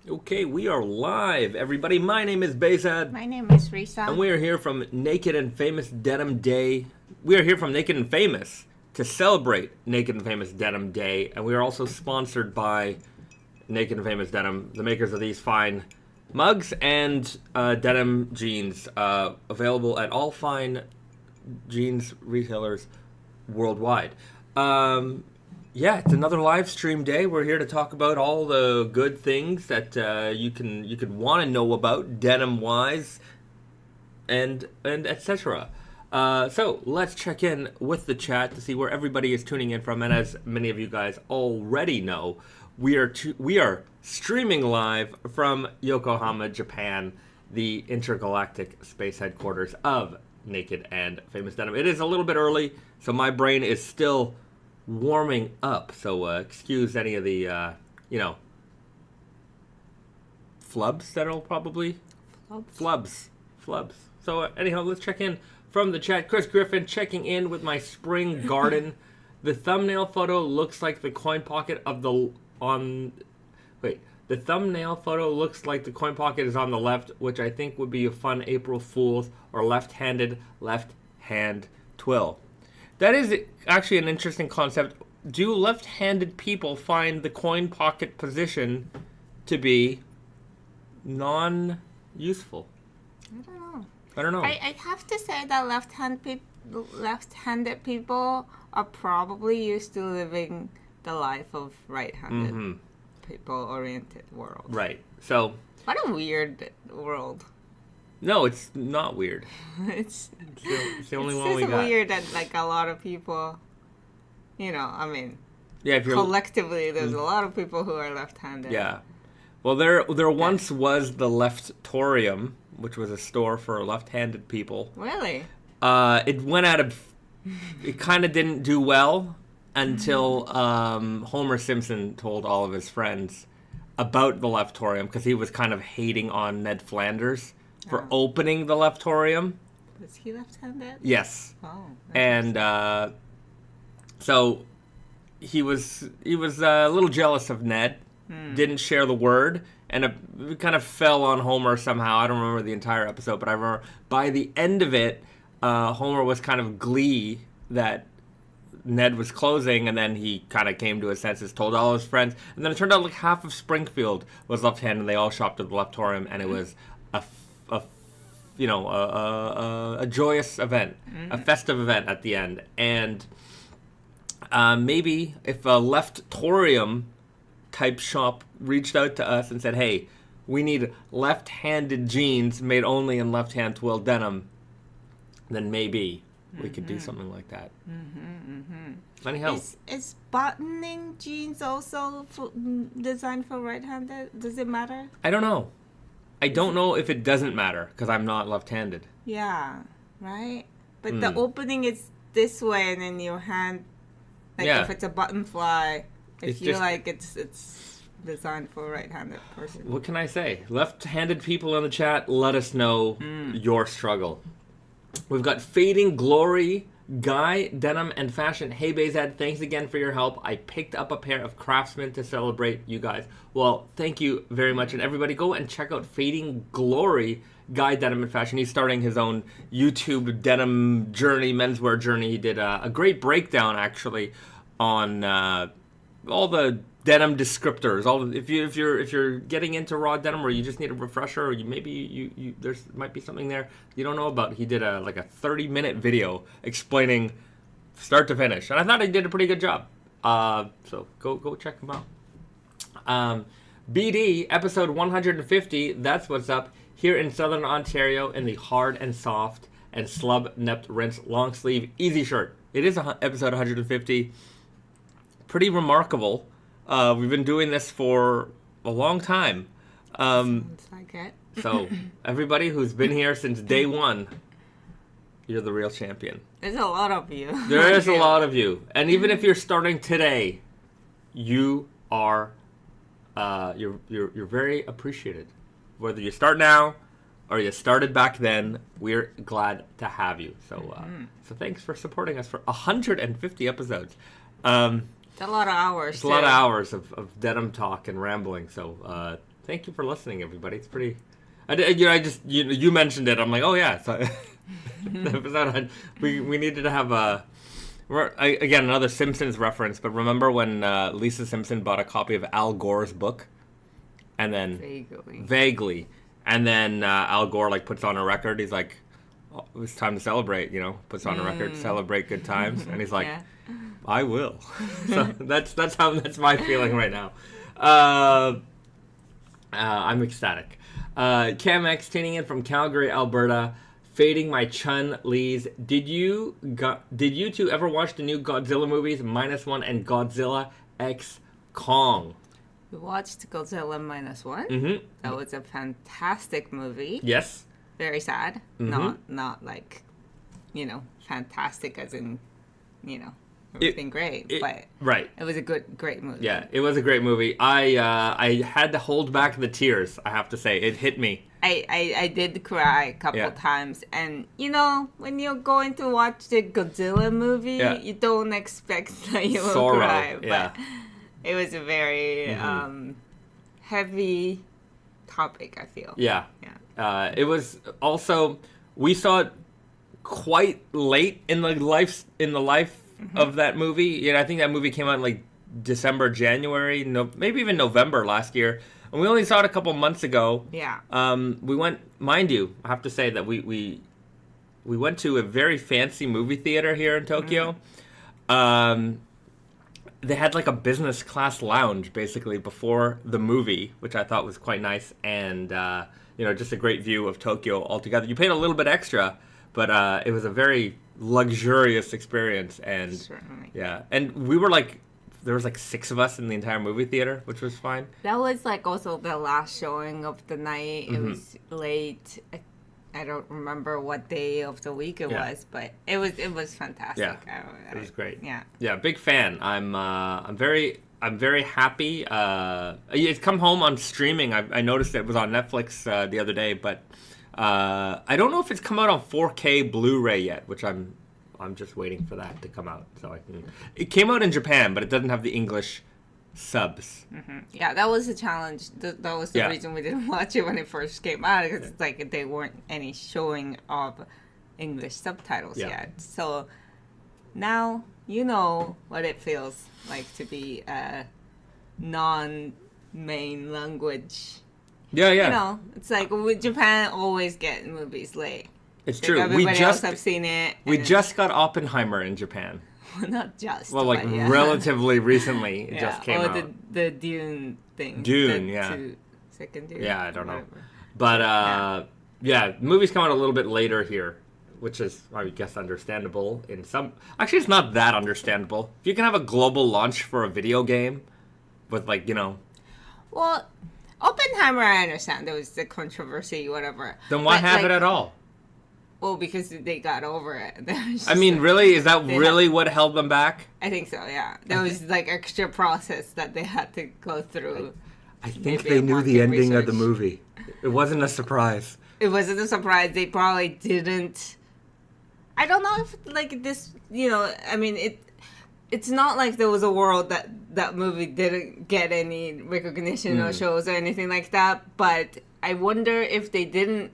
Okay, we are live, everybody. My name is Bahzad. My name is Risa. And we are here from Naked and Famous Denim Day. We are here from Naked and Famous to celebrate Naked and Famous Denim Day. And we are also sponsored by Naked and Famous Denim, the makers of these fine mugs and denim jeans, available at all fine jeans retailers worldwide. Yeah, it's another live stream day. We're here to talk about all the good things that you could want to know about denim wise, and etc. So let's check in with the chat to see where everybody is tuning in from. And as many of you guys already know, we are streaming live from Yokohama, Japan, the intergalactic space headquarters of Naked and Famous Denim. It is a little bit early, so my brain is still warming up, so excuse any of the flubs that'll probably flubs. So anyhow, let's check in from the chat. Chris Griffin checking in with my spring garden. The thumbnail photo looks like the coin pocket of the the thumbnail photo looks like the coin pocket is on the left, which I think would be a fun April Fool's or left-handed left hand twill. That is actually an interesting concept. Do left-handed people find the coin pocket position to be non-useful? I don't know. I have to say that left-handed people are probably used to living the life of right-handed people-oriented world. Right. So. What a weird world. No, it's not weird. It's the only one we got. It's weird that a lot of people, yeah, if you're collectively there's a lot of people who are left-handed. Yeah. Well, there once was the Leftorium, which was a store for left-handed people. Really? It went out of. It kind of didn't do well until Homer Simpson told all of his friends about the Leftorium because he was kind of hating on Ned Flanders for opening the Leftorium. Was he left-handed? Yes. Oh. And so he was a little jealous of Ned. Didn't share the word, and it kind of fell on Homer somehow. I don't remember the entire episode, but I remember by the end of it, Homer was kind of glee that Ned was closing, and then he kind of came to his senses, told all his friends, and then it turned out like half of Springfield was left-handed, and they all shopped at the Leftorium, and it was a joyous event, a festive event at the end. And maybe if a Leftorium type shop reached out to us and said, hey, we need left-handed jeans made only in left-hand twill denim, then maybe we could do something like that. Anyhow. Is buttoning jeans also designed for right-handed? Does it matter? I don't know. I don't know if it doesn't matter because I'm not left-handed. Yeah, right? But the opening is this way, and then your hand, if it's a button fly, I feel like it's designed for a right-handed person. What can I say? Left-handed people in the chat, let us know your struggle. We've got Fading Glory, Guy, Denim, and Fashion. Hey, Bahzad, thanks again for your help. I picked up a pair of Craftsman to celebrate you guys. Well, thank you very much. And everybody, go and check out Fading Glory, Guy, Denim, and Fashion. He's starting his own YouTube denim journey, menswear journey. He did a great breakdown, actually, on all the denim descriptors. If you're getting into raw denim, or you just need a refresher, or you there's might be something there you don't know about. He did a 30-minute video explaining start to finish, and I thought he did a pretty good job. So go check him out. BD episode 150. That's what's up here in Southern Ontario in the hard and soft and slub nept rinse long sleeve easy shirt. It is episode 150. Pretty remarkable. We've been doing this for a long time. Sounds like it. So, everybody who's been here since day one, you're the real champion. There's a lot of you. There is a lot of you. And even if you're starting today, you are, you're very appreciated. Whether you start now or you started back then, we're glad to have you. So, so thanks for supporting us for 150 episodes. It's a lot of hours. It's a lot of hours of denim talk and rambling. So thank you for listening, everybody. It's pretty. You mentioned it. I'm like, oh yeah. So, the episode we needed to have again another Simpsons reference. But remember when Lisa Simpson bought a copy of Al Gore's book, and then vaguely, and then Al Gore like puts on a record. He's like, oh, it was time to celebrate. Puts on a record, celebrate good times, and he's like, I will. So that's my feeling right now. I'm ecstatic. Cam X tuning in from Calgary, Alberta, fading my Chun Lees. Did you two ever watch the new Godzilla movies, -1 and Godzilla X Kong? We watched Godzilla -1. Mm-hmm. That was a fantastic movie. Yes. Very sad. Mm-hmm. Not like, fantastic as in, everything great. But right. It was a great movie. Yeah, it was a great movie. I had to hold back the tears, I have to say. It hit me. I did cry a couple times. And, when you're going to watch the Godzilla movie, you don't expect that you will cry. But it was a very heavy topic, I feel. Yeah. It was also, we saw it quite late in the life of that movie. I think that movie came out in like December, January, maybe even November last year, and we only saw it a couple months ago. Yeah. We went, mind you, I have to say that we went to a very fancy movie theater here in Tokyo. They had like a business class lounge basically before the movie, which I thought was quite nice, and just a great view of Tokyo altogether. You paid a little bit extra, but it was a very luxurious experience, and certainly. And we were like, there was like 6 of us in the entire movie theater, which was fine. That was like also the last showing of the night. It was late. I don't remember what day of the week it was, but it was fantastic. Yeah, it was great. Yeah, big fan. I'm very happy. It's come home on streaming. I noticed it was on Netflix the other day, but I don't know if it's come out on 4K Blu-ray yet, which I'm just waiting for that to come out so I can. It came out in Japan, but it doesn't have the English subs. Mm-hmm. Yeah, that was a challenge. That was the reason we didn't watch it when it first came out, because it's like they weren't any showing of English subtitles yet. So now you know what it feels like to be a non-main language. Yeah. It's like Japan always get movies late. It's true. Everybody else have seen it. We just got Oppenheimer in Japan. Well, not just. Well, like relatively recently, it just came out. Or the Dune thing. Second Dune. Yeah, I don't know. But the movies come out a little bit later here, which is, I guess, understandable in some. Actually, it's not that understandable. If you can have a global launch for a video game with, like, Well, Oppenheimer, I understand. There was the controversy, whatever. Then why have it at all? Well, because they got over it. Really? Is that really what held them back? I think so, yeah. There was, like, extra process that they had to go through. I think they knew the ending of the movie. It wasn't a surprise. It wasn't a surprise. They probably didn't. I don't know if, like, this, it's not like there was a world that movie didn't get any recognition or shows or anything like that, but I wonder if they didn't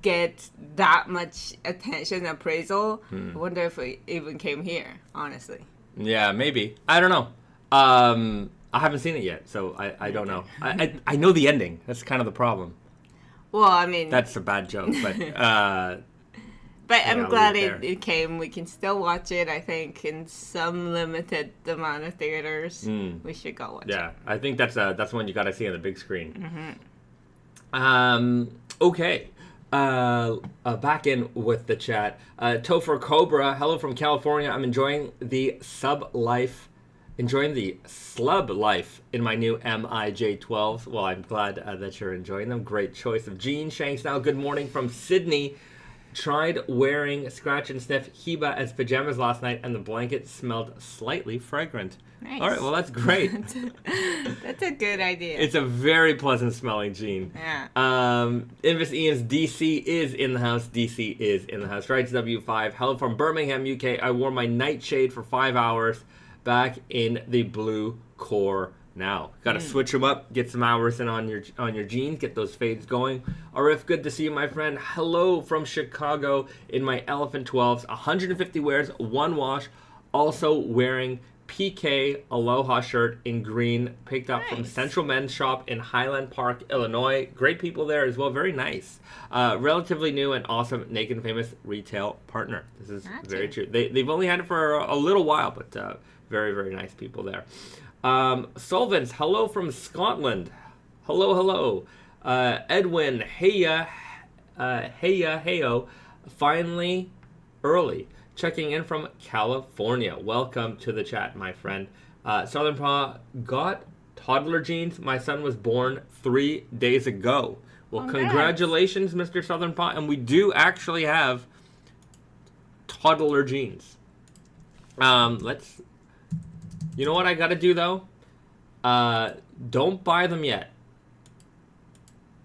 get that much attention and appraisal. I wonder if it even came here, honestly. Yeah, maybe. I don't know. I haven't seen it yet, so I don't know. I know the ending. That's kind of the problem. Well, I mean... That's a bad joke, but... but I'm glad it came. We can still watch it, I think, in some limited amount of theaters. We should go watch it. Yeah, I think that's one you got to see on the big screen. Okay. Back in with the chat. Topher Cobra, hello from California. I'm enjoying the slub life in my new MIJ 12s. Well, I'm glad that you're enjoying them. Great choice of jeans. Shanks now, good morning from Sydney. Tried wearing Scratch and Sniff Hiba as pajamas last night, and the blanket smelled slightly fragrant. Nice. All right, well, that's great. That's a good idea. It's a very pleasant smelling jean. Yeah. Invis Ian's DC is in the house. DC is in the house. Rights W5. Hello from Birmingham, UK. I wore my nightshade for 5 hours back in the blue core now. Got to switch them up, get some hours in on your jeans, get those fades going. Arif, good to see you, my friend. Hello from Chicago in my Elephant 12s. 150 wears, 1 wash. Also wearing PK Aloha shirt in green, picked up from Central Men's Shop in Highland Park, Illinois. Great people there as well. Very nice. Relatively new and awesome Naked and Famous retail partner. This is very true. They've only had it for a little while, but very, very nice people there. Selvedge, hello from Scotland. Hello. Edwin, heyo. Finally, early. Checking in from California. Welcome to the chat, my friend. Southern Pa got toddler jeans. My son was born 3 days ago. Well, congratulations, Mr. Southern Pa. And we do actually have toddler jeans. You know what I gotta do, though? Don't buy them yet.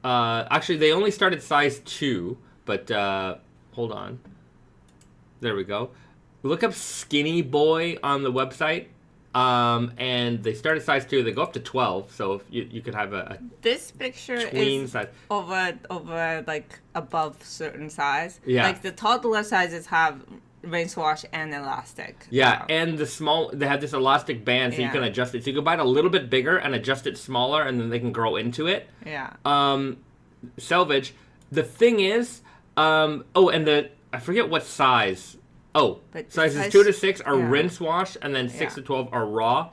Actually, they only started size 2, but hold on. There we go. Look up Skinny Boy on the website, and they start at size 2. They go up to 12, so if you could have a this picture tween is size. over like above certain size. Yeah. Like the toddler sizes have rinse wash and elastic. Yeah, and they have this elastic band, so you can adjust it. So you can buy it a little bit bigger and adjust it smaller, and then they can grow into it. Yeah. Selvedge. The thing is, and I forget what size. But sizes 2 to 6 are rinse wash, and then 6 to 12 are raw.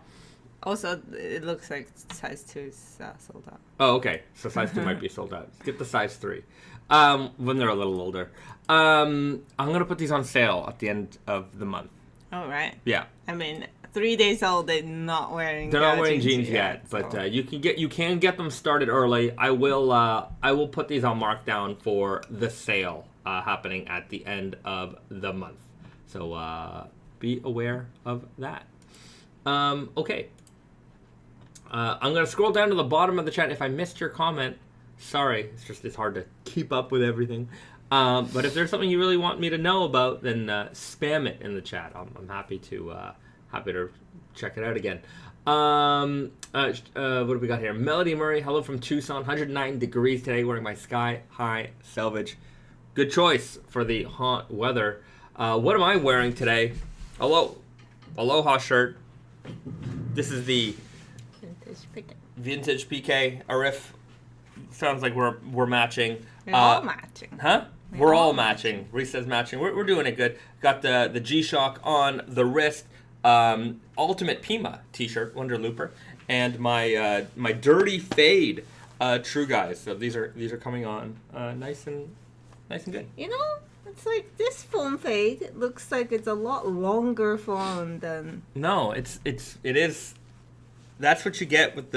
Also, it looks like size 2 is sold out. Oh, okay. So size 2 might be sold out. Get the size 3 when they're a little older. I'm going to put these on sale at the end of the month. Oh, right. Yeah. I mean, 3 days old, they're not wearing jeans yet, but so. You can get them started early. I will put these on markdown for the sale happening at the end of the month. So be aware of that. Okay. I'm going to scroll down to the bottom of the chat. If I missed your comment, sorry. It's hard to keep up with everything. But if there's something you really want me to know about, then spam it in the chat. I'm happy to check it out again. What do we got here? Melody Murray, hello from Tucson. 109 degrees today, wearing my Sky High Selvedge. Good choice for the hot weather. What am I wearing today? Aloha shirt. This is the Vintage PK. Arif, sounds like we're matching. We're all matching. Huh? We're all matching. Risa's matching. We're doing it good. Got the G-Shock on the wrist. Ultimate Pima t-shirt, Wonder Looper, and my Dirty Fade True Guys. So these are coming on nice and good. You know, it's like this phone fade. It looks like it's a lot longer phone than. No, it is. That's what you get with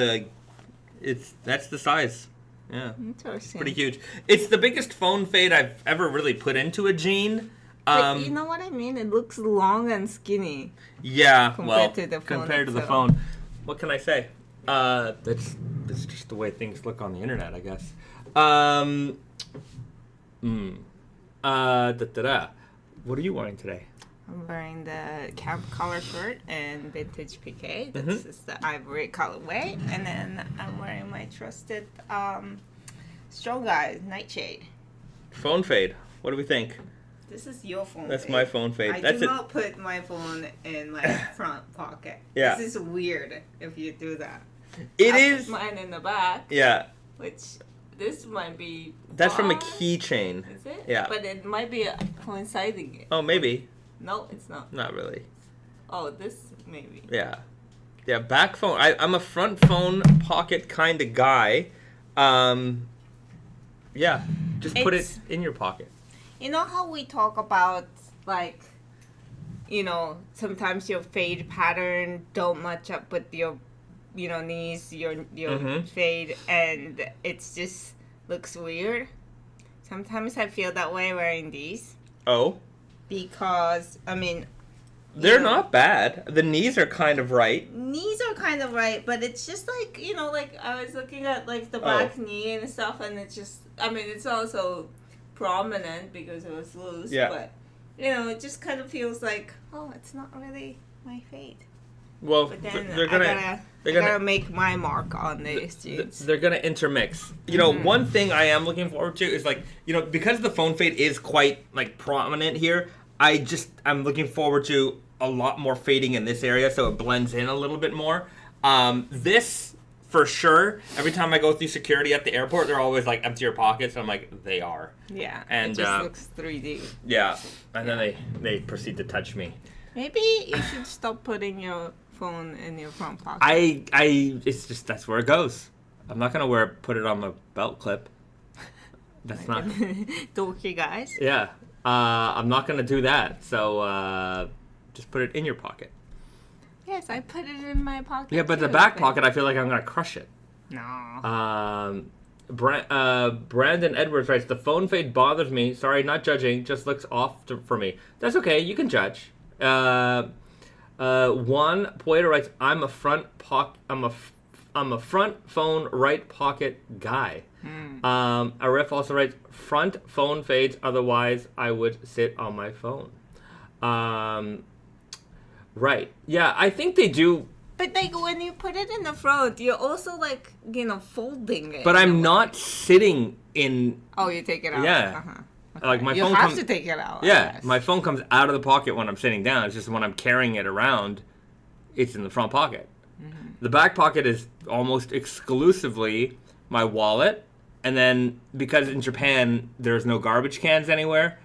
that's the size. Yeah. Interesting. It's pretty huge. It's the biggest phone fade I've ever really put into a jean. But you know what I mean? It looks long and skinny. Yeah, compared to the phone. Compared to the phone. What can I say? That's just the way things look on the internet, I guess. What are you wearing today? I'm wearing the camp collar shirt and vintage PK. This is the ivory colorway. And then I'm wearing my trusted Strong Guys nightshade. Phone fade. What do we think? This is your phone That's fade. my phone fade. I do not put my phone in my front pocket. Yeah. This is weird if you do that. It I is. put mine in the back. Yeah. Which this might be. That's from a keychain. Is it? Yeah. But it might be coinciding. Oh, maybe. No, it's not. Not really. Oh, this maybe. Yeah. Yeah, back phone. I'm a front phone pocket kind of guy. Yeah. Just put it in your pocket. You know how we talk about, like, you know, sometimes your fade pattern don't match up with your, you know, knees, your fade, and it's just looks weird. Sometimes I feel that way wearing these. Oh? Because, I mean... They're not bad. The knees are kind of right. Knees are kind of right, but it's just like, you know, like, I was looking at, like, the back knee and stuff, and it's just, I mean, it's also prominent because it was loose, but, you know, it just kind of feels like, oh, it's not really my fade. Well, but then they're gonna. I gotta make my mark on these jeans. They're gonna intermix. You know, one thing I am looking forward to is like, you know, because the phone fade is quite like prominent here. I'm looking forward to a lot more fading in this area, so it blends in a little bit more. This for sure. Every time I go through security at the airport, they're always like, empty your pockets. And I'm like, they are. Yeah. And it just looks 3D. Yeah, and then they proceed to touch me. Maybe you should stop putting your phone in your front pocket. It's just, that's where it goes. I'm not gonna put it on my belt clip. That's not dorky guys. Yeah, I'm not gonna do that. So just put it in your pocket. Yes, I put it in my pocket. Yeah, but the back pocket, I feel like I'm gonna crush it. No. Brandon Edwards writes, the phone fade bothers me. Sorry, not judging. Just looks off for me. That's okay. You can judge. Juan Poeta writes, I'm a front phone right pocket guy. Arif also writes, front phone fades, otherwise I would sit on my phone. Right. Yeah, I think they do. But like when you put it in the front, you're also like, you know, folding it. But I'm not sitting in. Oh, you take it out. Yeah. Okay. Like my you phone have to take it out. Yeah, my phone comes out of the pocket when I'm sitting down. It's just when I'm carrying it around, it's in the front pocket. The back pocket is almost exclusively my wallet, and then because in Japan there's no garbage cans anywhere,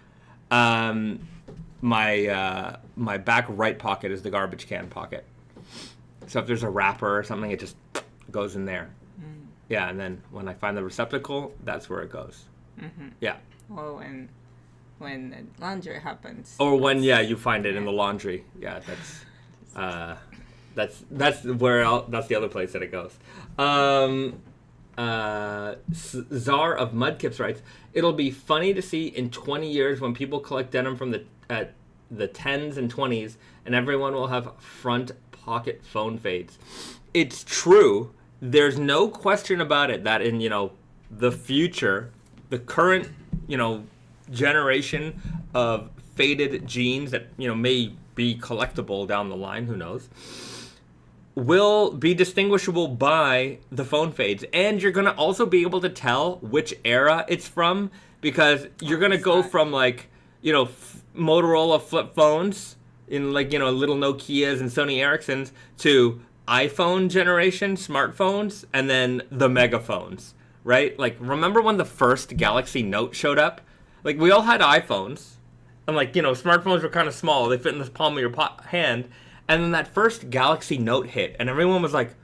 my back right pocket is the garbage can pocket. So if there's a wrapper or something, it just goes in there. Yeah, and then when I find the receptacle, that's where it goes. Yeah. Or when the laundry happens. Or when you find it in the laundry. Yeah, that's where that's the other place that it goes. Czar of Mudkips writes, it'll be funny to see in 20 years when people collect denim from the 10s and 20s, and everyone will have front pocket phone fades. It's true. There's no question about it that in, the future, the current, generation of faded jeans that, may be collectible down the line, who knows, will be distinguishable by the phone fades. And you're going to also be able to tell which era it's from, because you're going to go from Motorola flip phones in little Nokias and Sony Ericssons to iPhone generation smartphones and then the megaphones, right? Like, remember when the first Galaxy Note showed up? Like, we all had iPhones, and smartphones were kind of small. They fit in the palm of your hand. And then that first Galaxy Note hit, and everyone was like,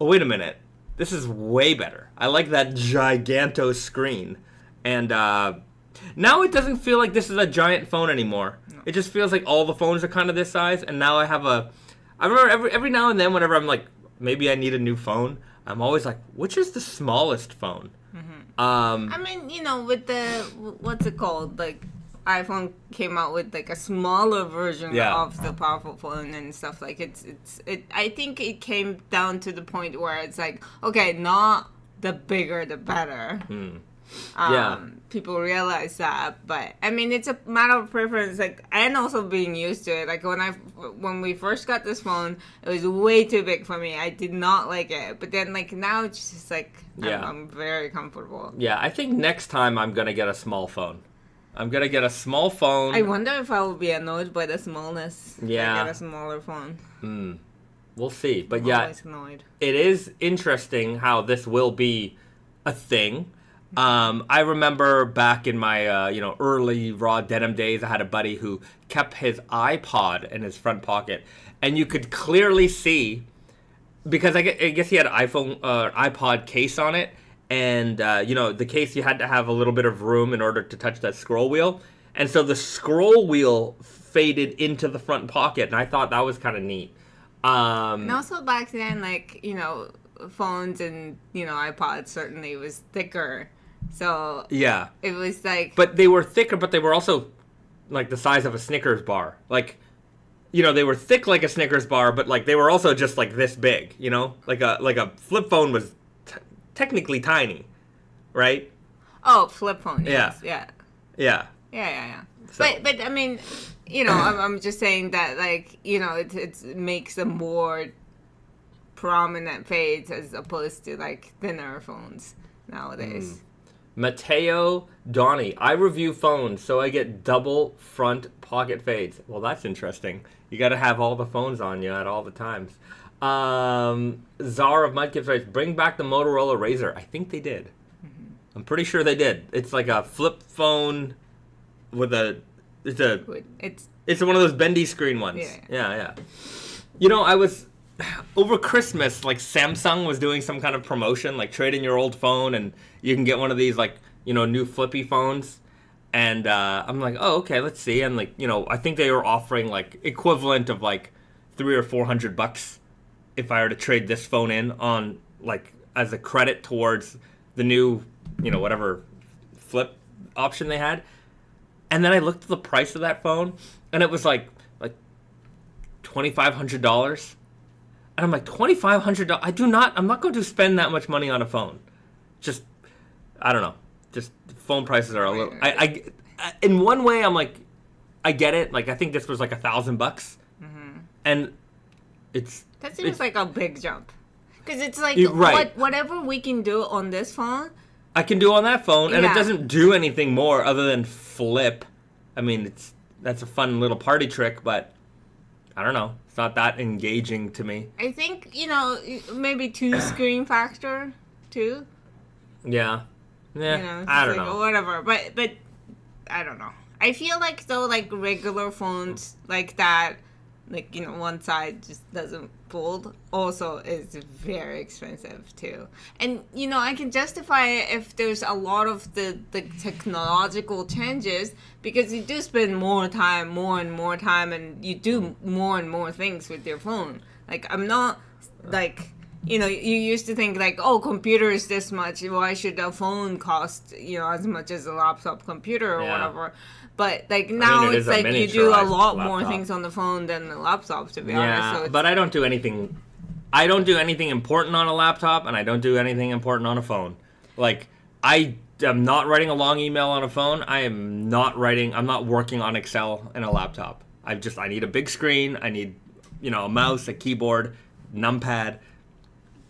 oh, wait a minute. This is way better. I like that giganto screen. And now it doesn't feel like this is a giant phone anymore. No. It just feels like all the phones are kind of this size, and now I remember every now and then whenever I'm like, maybe I need a new phone, I'm always like, which is the smallest phone? I mean, with the, what's it called? Like, iPhone came out with like a smaller version of the powerful phone and stuff. Like, I think it came down to the point where it's like, okay, not the bigger the better. People realize that, but I mean, it's a matter of preference, like, and also being used to it. Like, when we first got this phone, it was way too big for me. I did not like it, but then now it's just like, I'm very comfortable. Yeah, I think next time I'm gonna get a small phone. I'm gonna get a small phone. I wonder if I will be annoyed by the smallness. Yeah, if I get a smaller phone. We'll see, but always annoyed. It is interesting how this will be a thing. I remember back in my early raw denim days, I had a buddy who kept his iPod in his front pocket, and you could clearly see, because I guess he had an iPod case on it, and the case, you had to have a little bit of room in order to touch that scroll wheel, and so the scroll wheel faded into the front pocket, and I thought that was kind of neat. And also back then, phones and iPods certainly was thicker. So yeah, it was like, but they were thicker, but they were also like the size of a Snickers bar. Like, they were thick like a Snickers bar, but like they were also just like this big. Like a flip phone was technically tiny, right? Oh, flip phone. Yes. Yeah. Yeah. So. But I mean, you know, I'm just saying that, like, you know, it makes a more prominent face as opposed to, like, thinner phones nowadays. Mateo Donnie, I review phones, so I get double front pocket fades. Well, that's interesting. You got to have all the phones on you at all the times. Czar of Mudkips writes, bring back the Motorola Razr. I think they did. I'm pretty sure they did. It's like a flip phone with it's one of those bendy screen ones. Yeah. You know, I was over Christmas, like Samsung was doing some kind of promotion, like trade in your old phone and you can get one of these, like, you know, new flippy phones. And I'm like, oh, okay, let's see. And, like, you know, I think they were offering like equivalent of like $300 or $400 if I were to trade this phone in on, like, as a credit towards the new, you know, whatever flip option they had. And then I looked at the price of that phone and it was like $2,500. And I'm like, $2,500? I'm not going to spend that much money on a phone. Just, I don't know. Just phone prices are a little. I in one way, I'm like, I get it. Like, I think this was like $1,000, and that seems like a big jump. Because it's like whatever we can do on this phone, I can do on that phone, and it doesn't do anything more other than flip. I mean, that's a fun little party trick, but I don't know. It's not that engaging to me. I think, you know, maybe 2 screen factor too. Yeah. Yeah. You know, I don't know. Whatever. But I don't know. I feel like, though, like regular phones like that, like, you know, one side just doesn't fold, also is very expensive too. And, you know, I can justify it if there's a lot of the technological changes, because you do spend more and more time, and you do more and more things with your phone. Like, I'm not, like, you know, you used to think, like, oh, computer is this much, why should a phone cost, you know, as much as a laptop computer or whatever. But, like, now it's like you do a lot more things on the phone than the laptop, to be honest. So but I don't do anything. I don't do anything important on a laptop, and I don't do anything important on a phone. Like, I am not writing a long email on a phone. I'm not working on Excel in a laptop. I need a big screen. I need, you know, a mouse, a keyboard, numpad.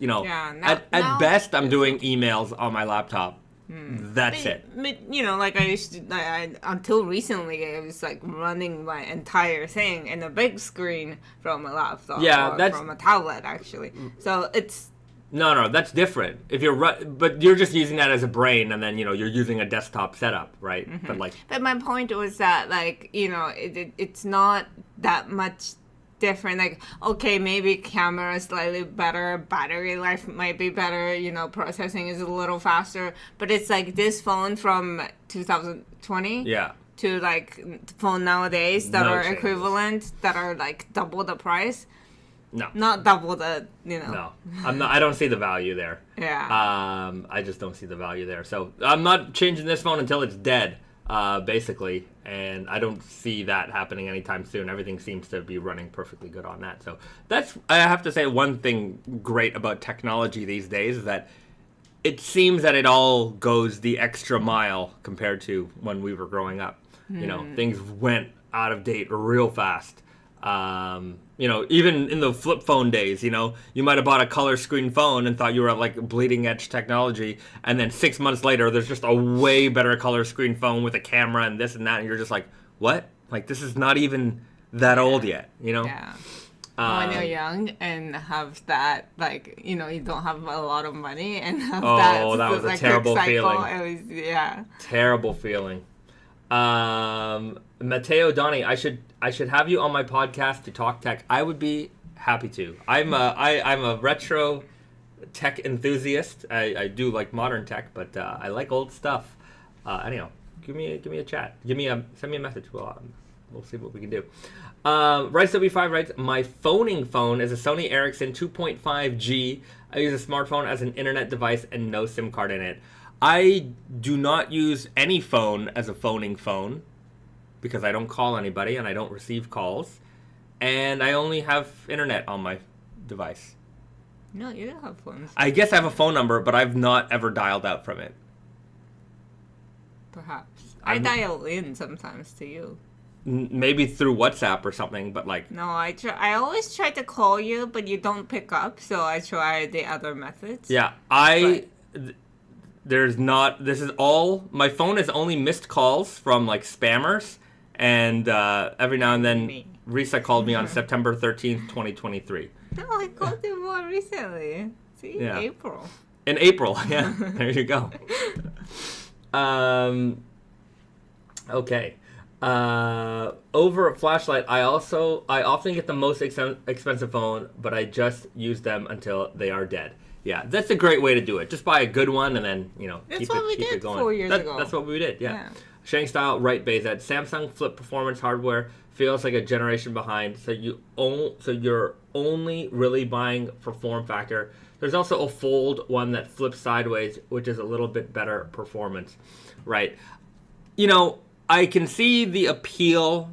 You know, at best, I'm doing emails on my laptop. That's it. But, you know, like I used to, until recently, I was like running my entire thing in a big screen from a laptop. Yeah, that's from a tablet, actually. So it's no, that's different. If but you're just using that as a brain, and then, you know, you're using a desktop setup, right? But my point was that, like, you know, it's not that much different. Like, okay, maybe camera is slightly better, battery life might be better, you know, processing is a little faster, but it's like this phone from 2020 to like phone nowadays that are equivalent, that are like double the price. No, not double the, you know. No, I don't see the value there. I just don't see the value there. So I'm not changing this phone until it's dead, basically. And I don't see that happening anytime soon. Everything seems to be running perfectly good on that. So I have to say, one thing great about technology these days is that it seems that it all goes the extra mile compared to when we were growing up. You know, things went out of date real fast. You know, even in the flip phone days, you know, you might have bought a color screen phone and thought you were at like bleeding edge technology, and then 6 months later there's just a way better color screen phone with a camera and this and that, and you're just like, what? Like, this is not even that old yet, you know? When you're young and have that, like, you know, you don't have a lot of money and have that was a terrible feeling. It was, terrible feeling. Mateo Donnie, I should have you on my podcast to talk tech. I would be happy to. I'm a retro tech enthusiast. I do like modern tech, but I like old stuff. Anyhow, give me a chat. Send me a message. We'll see what we can do. RiceW5 writes, my phoning phone is a Sony Ericsson 2.5G. I use a smartphone as an internet device and no SIM card in it. I do not use any phone as a phoning phone because I don't call anybody and I don't receive calls, and I only have internet on my device. No, you don't have phones. I guess I have a phone number, but I've not ever dialed out from it. Perhaps. I dial in sometimes to you. Maybe through WhatsApp or something, but like... No, I always try to call you, but you don't pick up, so I try the other methods. Yeah, there's not... This is all... My phone has only missed calls from, like, spammers, and every now and then Risa called me on September 13th, 2023. No, I called you more recently. See, yeah. April. In April, yeah. There you go. Okay. Over a flashlight, I often get the most expensive phone, but I just use them until they are dead. Yeah, that's a great way to do it. Just buy a good one and then, keep it going. 4 years ago. That's what we did, yeah. Shang Style, right, Bahzad. Samsung flip performance hardware feels like a generation behind, so you're only really buying for form factor. There's also a fold one that flips sideways, which is a little bit better performance, right? I can see the appeal.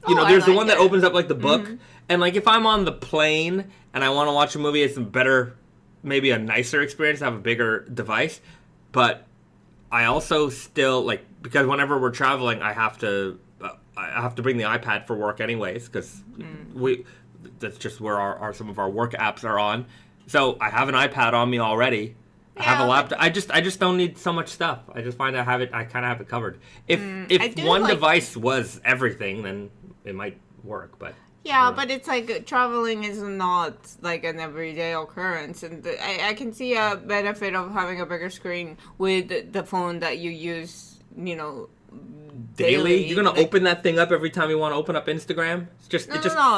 There's the one that opens up like the book. Mm-hmm. And like if I'm on the plane and I want to watch a movie, it's maybe a nicer experience to have a bigger device. But I also still because whenever we're traveling, I have to bring the iPad for work anyways, because that's just where some of our work apps are on. So I have an iPad on me already. Yeah, I have a laptop. I just don't need so much stuff. I just find I kind of have it covered. If one device was everything, then it might work. But but it's like traveling is not like an everyday occurrence, and I can see a benefit of having a bigger screen with the phone that you use, daily. You're gonna open that thing up every time you want to open up Instagram.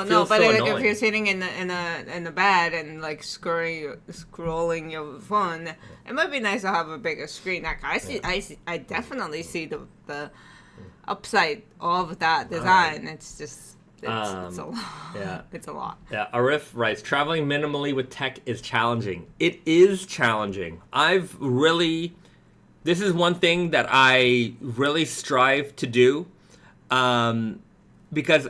No. But if you're sitting in the bed and like scrolling your phone, it might be nice to have a bigger screen. Like I definitely see the upside of that design. Right. It's just. It's a lot. Yeah. It's a lot. Yeah. Arif writes, traveling minimally with tech is challenging. It is challenging. This is one thing that I really strive to do, because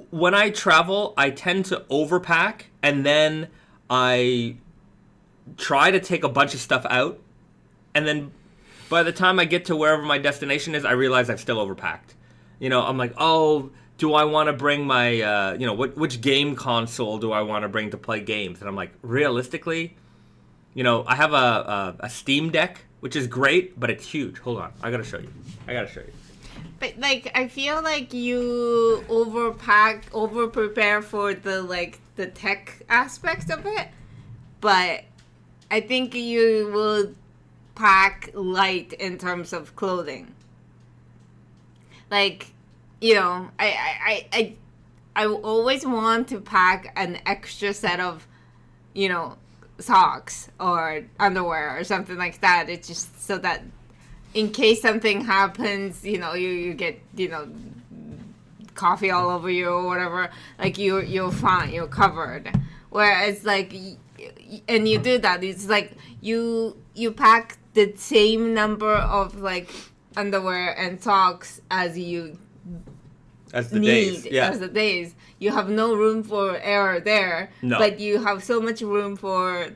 when I travel, I tend to overpack, and then I try to take a bunch of stuff out, and then by the time I get to wherever my destination is, I realize I've still overpacked. I'm like, oh, do I want to bring my, which game console do I want to bring to play games? And I'm like, realistically, I have a Steam Deck, which is great, but it's huge. Hold on. I gotta show you. But, I feel like you over-prepare for the tech aspect of it. But I think you will pack light in terms of clothing. I always want to pack an extra set of, socks or underwear or something like that. It's just so that in case something happens, you get, coffee all over you or whatever, you're fine, you're covered. Whereas and you do that, it's like you pack the same number of underwear and socks as you as the days. You have no room for error there, but you have so much room for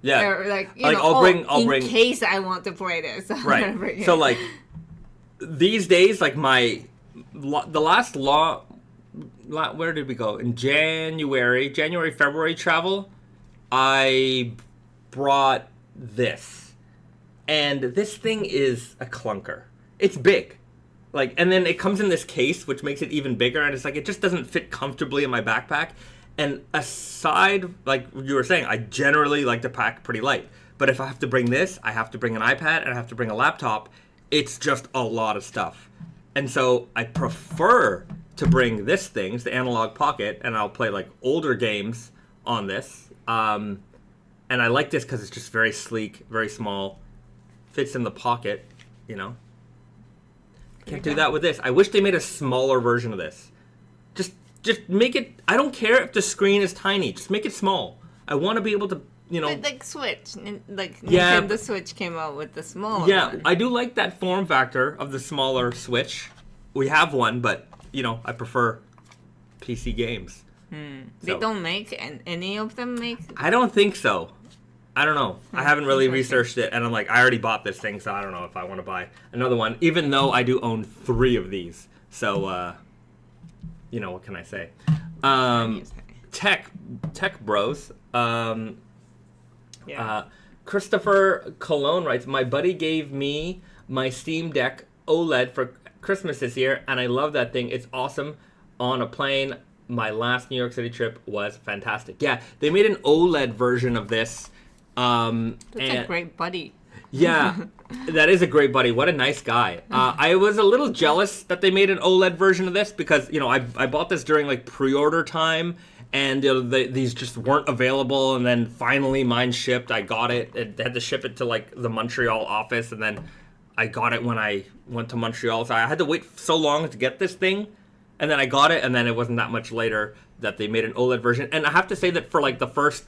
error, I'll bring in case I want to play this. Right. So these days, the last where did we go? In January, February travel, I brought this, and this thing is a clunker. It's big. And then it comes in this case, which makes it even bigger, and it's it just doesn't fit comfortably in my backpack. And aside, like you were saying, I generally like to pack pretty light. But if I have to bring this, I have to bring an iPad, and I have to bring a laptop. It's just a lot of stuff. And so I prefer to bring this thing, it's the Analog Pocket, and I'll play older games on this. And I like this because it's just very sleek, very small, fits in the pocket, Can't do that with this. I wish they made a smaller version of this. Just make it... I don't care if the screen is tiny. Just make it small. I want to be able to, Switch. Nintendo Switch came out with the smaller one. Yeah, I do like that form factor of the smaller Switch. We have one, but, I prefer PC games. They don't make... any of them make... I don't think so. I don't know. I haven't really researched it, and I'm like, I already bought this thing, so I don't know if I want to buy another one, even though I do own 3 of these. So, what can I say? Tech bros. Christopher Cologne writes, my buddy gave me my Steam Deck OLED for Christmas this year, and I love that thing. It's awesome on a plane. My last New York City trip was fantastic. Yeah, they made an OLED version of this. That's a great buddy. Yeah, that is a great buddy. What a nice guy. I was a little jealous that they made an OLED version of this because, I bought this during like pre-order time, and these just weren't available, and then finally mine shipped. I got it. They had to ship it to like the Montreal office, and then I got it when I went to Montreal. So I had to wait so long to get this thing, and then I got it, and then it wasn't that much later that they made an OLED version. And I have to say that for like the first...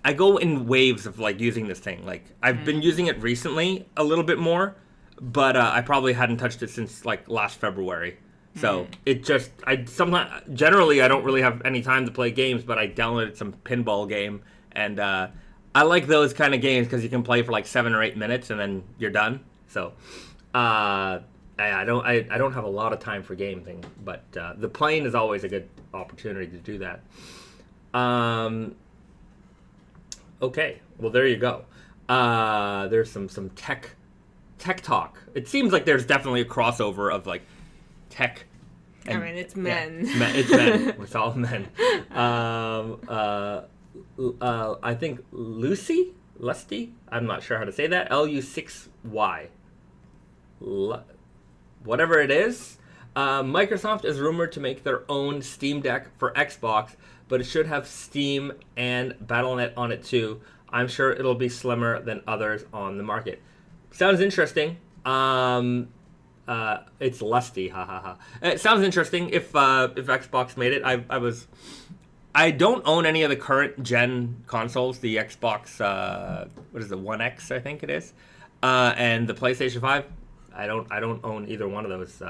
I go in waves of like using this thing. Like I've been using it recently a little bit more, but I probably hadn't touched it since like last February. So it just generally I don't really have any time to play games, but I downloaded some pinball game, and I like those kind of games because you can play for like 7 or 8 minutes and then you're done. So I don't have a lot of time for gaming, but the plane is always a good opportunity to do that. Okay, well there you go. There's some tech talk. It seems like there's definitely a crossover of like tech. And, it's men. Yeah, it's men. It's all men. I think Lusty. I'm not sure how to say that. LU6Y. Whatever it is. Microsoft is rumored to make their own Steam Deck for Xbox, but it should have Steam and Battle.net on it too. I'm sure it'll be slimmer than others on the market. Sounds interesting. It's lusty, ha ha ha. It sounds interesting if Xbox made it. I don't own any of the current gen consoles. The Xbox, what is it, One X, I think it is, and the PlayStation 5. I don't own either one of those.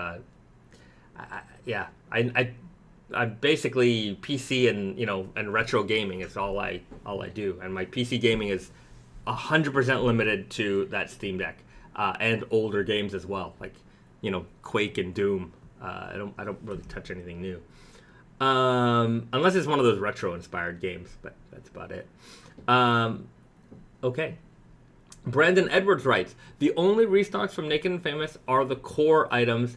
I'm basically PC and retro gaming is all I do, and my PC gaming is 100% limited to that Steam Deck and older games as well, like Quake and Doom. I don't really touch anything new, unless it's one of those retro inspired games, but that's about it. Okay. Brandon Edwards writes, the only restocks from Naked and Famous are the core items,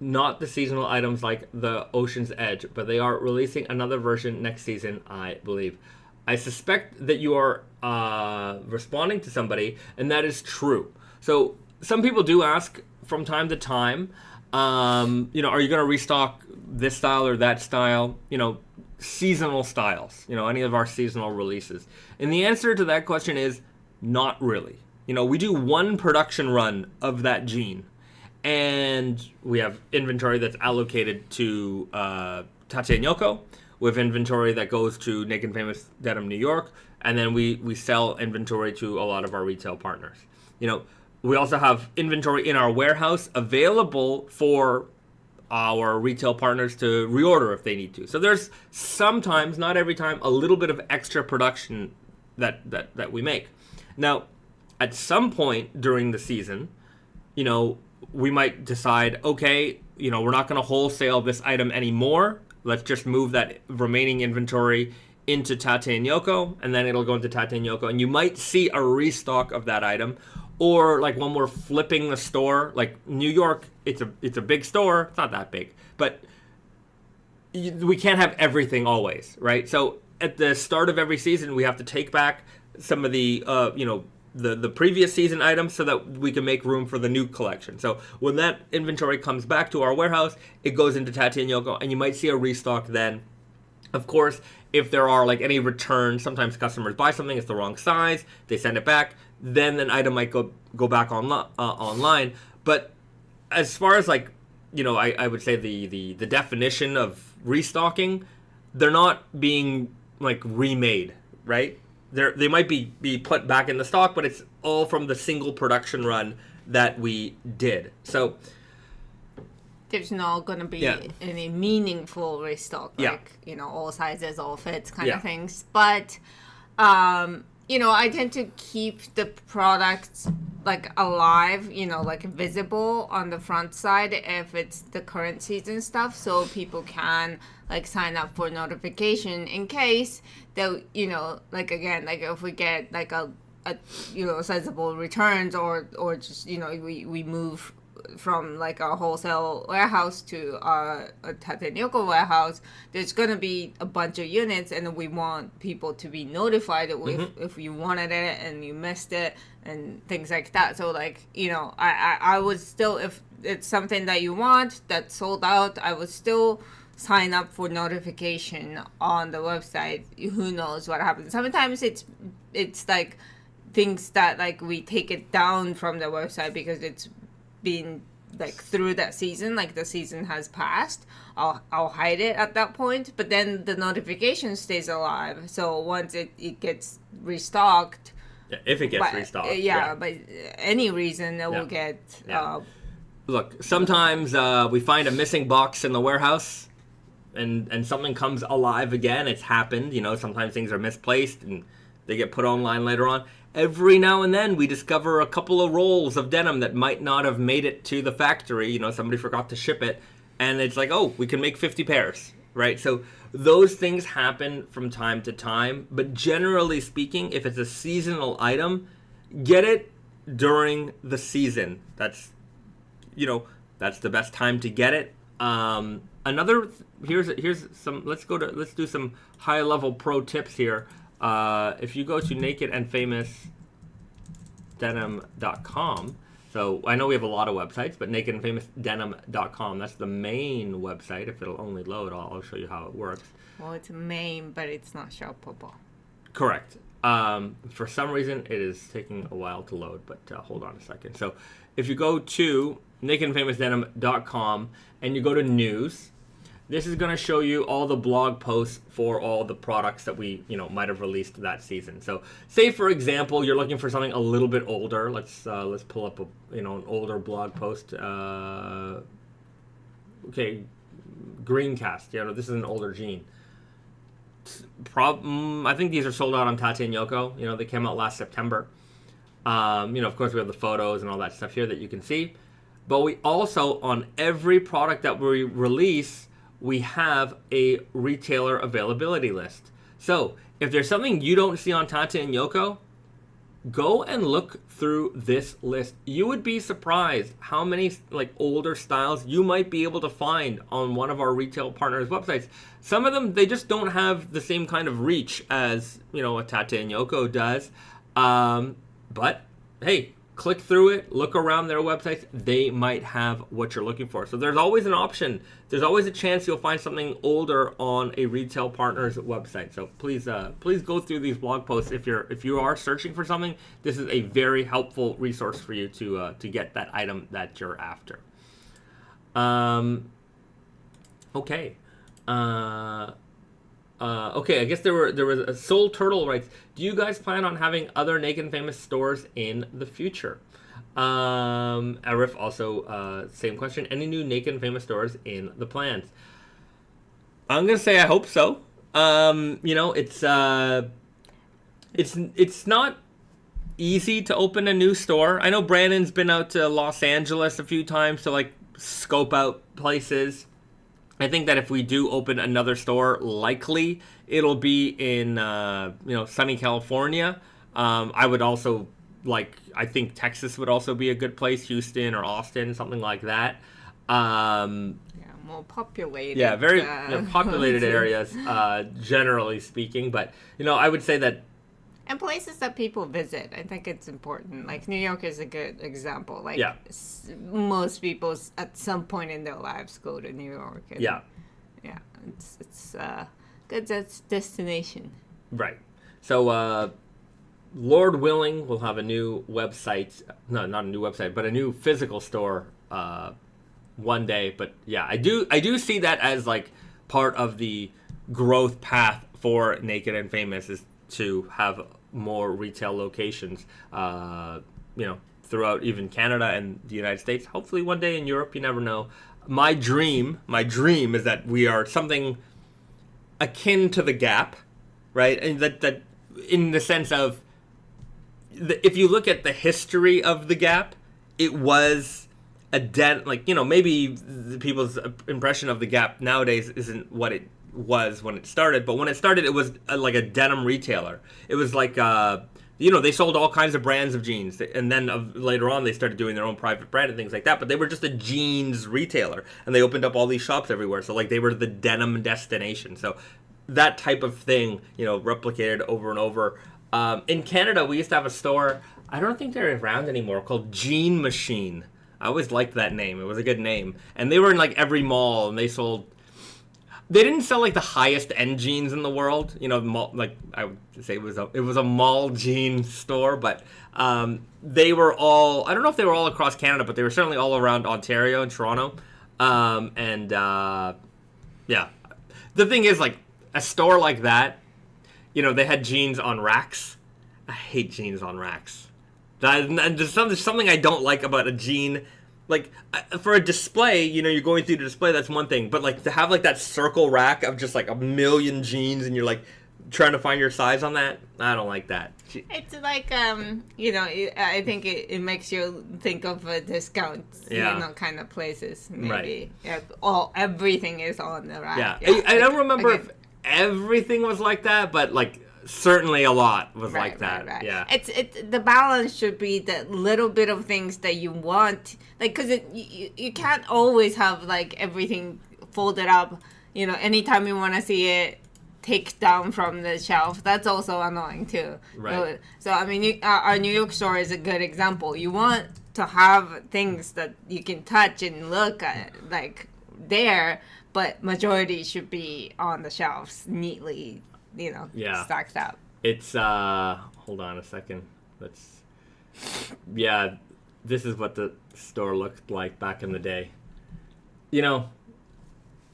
not the seasonal items like the Ocean's Edge, but they are releasing another version next season, I believe. I suspect that you are responding to somebody, and that is true. So some people do ask from time to time, are you going to restock this style or that style? Seasonal styles, any of our seasonal releases. And the answer to that question is not really. We do one production run of that jean, and we have inventory that's allocated to Tate and Yoko. We have inventory that goes to Naked Famous Denim New York, and then we sell inventory to a lot of our retail partners. We also have inventory in our warehouse available for our retail partners to reorder if they need to. So there's sometimes, not every time, a little bit of extra production that we make. Now, at some point during the season, we might decide, okay, we're not going to wholesale this item anymore. Let's just move that remaining inventory into Tate and Yoko, and then it'll go into Tate and Yoko. And you might see a restock of that item. Or like when we're flipping the store, like New York, it's a big store. It's not that big, but we can't have everything always, right? So at the start of every season, we have to take back some of the the previous season items so that we can make room for the new collection. So when that inventory comes back to our warehouse, it goes into Tate and Yoko, and you might see a restock then. Of course, if there are like any returns, sometimes customers buy something, it's the wrong size, they send it back, then an item might go back online. But as far as like, I would say the definition of restocking, they're not being like remade, right? They might be put back in the stock, but it's all from the single production run that we did. So there's not going to be any meaningful restock, like, all sizes, all fits kind of things. But I tend to keep the products like alive, like visible on the front side if it's the current season stuff, so people can like sign up for notification in case that, like again, like if we get like a sizable returns or just, we move from like a wholesale warehouse to a Tate-Nyoko warehouse, there's going to be a bunch of units, and we want people to be notified if you wanted it and you missed it and things like that. So like, I would still, if it's something that you want that's sold out, I would still sign up for notification on the website. Who knows what happens? Sometimes it's like things that like we take it down from the website because it's been like through that season, like the season has passed. I'll hide it at that point, but then the notification stays alive. So once it gets restocked, if it gets restocked, by any reason it will get. Look, sometimes we find a missing box in the warehouse, and something comes alive again. It's happened. Sometimes things are misplaced and they get put online later on. Every now and then we discover a couple of rolls of denim that might not have made it to the factory. Somebody forgot to ship it, and it's like, oh, we can make 50 pairs, right? So those things happen from time to time, but generally speaking, if it's a seasonal item, get it during the season. That's the best time to get it. Here's some. Let's do some high level pro tips here. If you go to nakedandfamousdenim.com, so I know we have a lot of websites, but nakedandfamousdenim.com, that's the main website. If it'll only load, I'll show you how it works. Well, it's main, but it's not shoppable. Correct. For some reason, it is taking a while to load, but hold on a second. So if you go to nakedandfamousdenim.com and you go to news, this is going to show you all the blog posts for all the products that we, might have released that season. So, say for example, you're looking for something a little bit older. Let's pull up an older blog post. Okay, Greencast. This is an older jean. I think these are sold out on Tate-Nyoko. They came out last September. Of course, we have the photos and all that stuff here that you can see. But we also, on every product that we release, we have a retailer availability list. So if there's something you don't see on Tate-Nyoko, go and look through this list. You would be surprised how many like older styles you might be able to find on one of our retail partners' websites. Some of them, they just don't have the same kind of reach as, a Tate-Nyoko does. But hey, click through it, look around their websites. They might have what you're looking for. So there's always an option. There's always a chance you'll find something older on a retail partner's website. So please go through these blog posts. If you are searching for something, this is a very helpful resource for you to get that item that you're after. Okay. Okay, I guess there was a Soul Turtle writes, do you guys plan on having other Naked and Famous stores in the future? Arif also, same question. Any new Naked and Famous stores in the plans? I'm gonna say I hope so. It's not easy to open a new store. I know Brandon's been out to Los Angeles a few times to like scope out places. I think that if we do open another store, likely it'll be in sunny California. I would also I think Texas would also be a good place, Houston or Austin, something like that. More populated. Yeah, very populated areas, generally speaking. But I would say that. And places that people visit, I think it's important. Like New York is a good example. Most people at some point in their lives go to New York. And it's a good destination. Right. So, Lord willing, we'll have a new website. No, not a new website, but a new physical store one day. But yeah, I do see that as like part of the growth path for Naked and Famous is to have more retail locations, throughout even Canada and the United States. Hopefully one day in Europe, you never know. My dream is that we are something akin to the Gap, right? And that in the sense of, if you look at the history of the Gap, it was a like, you know, maybe the people's impression of the Gap nowadays isn't what it was when it started, but when it started, it was like a denim retailer. It was like, you know, they sold all kinds of brands of jeans, and then later on they started doing their own private brand and things like that, but they were just a jeans retailer, and they opened up all these shops everywhere, so like they were the denim destination. So that type of thing, you know, replicated over and over. In Canada, we used to have a store, I don't think they're around anymore, called Jean Machine. I always liked that name. It was a good name. And they were in like every mall, and they didn't sell like the highest end jeans in the world. You know, like I would say it was a mall jean store, but they were all, I don't know if they were all across Canada, but they were certainly all around Ontario and Toronto. Yeah. The thing is, like, a store like that, you know, they had jeans on racks. I hate jeans on racks. There's something I don't like about a jean. Like, for a display, you know, you're going through the display, that's one thing. But, like, to have, like, that circle rack of just, like, a million jeans and you're, like, trying to find your size on that, I don't like that. It's like, you know, I think it makes you think of discounts, you know, kind of places, maybe. Right. Yeah, everything is on the rack. Yeah. I don't remember if everything was like that, but, like, certainly a lot was like that. Right. Yeah. It's the balance should be the little bit of things that you want, like, because you can't always have like everything folded up. You know, anytime you want to see it, take down from the shelf. That's also annoying too. Right. So I mean, our New York store is a good example. You want to have things that you can touch and look at, like there, but majority should be on the shelves neatly. You know, stacked up. It's hold on a second. This is what the store looked like back in the day. You know,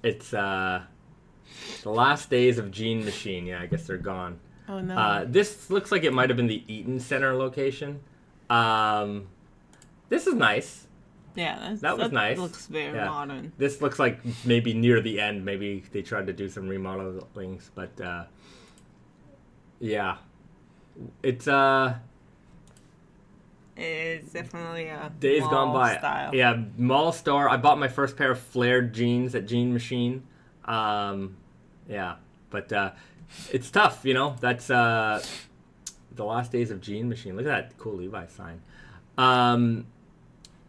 it's the last days of Jean Machine. Yeah, I guess they're gone. Oh no. This looks like it might have been the Eaton Center location. This is nice. Yeah, that was nice. Looks very modern. This looks like maybe near the end. Maybe they tried to do some remodelings, but yeah, it's definitely a days mall gone by. Style. Yeah, mall store. I bought my first pair of flared jeans at Jean Machine. Yeah, but it's tough, you know. That's the last days of Jean Machine. Look at that cool Levi's sign.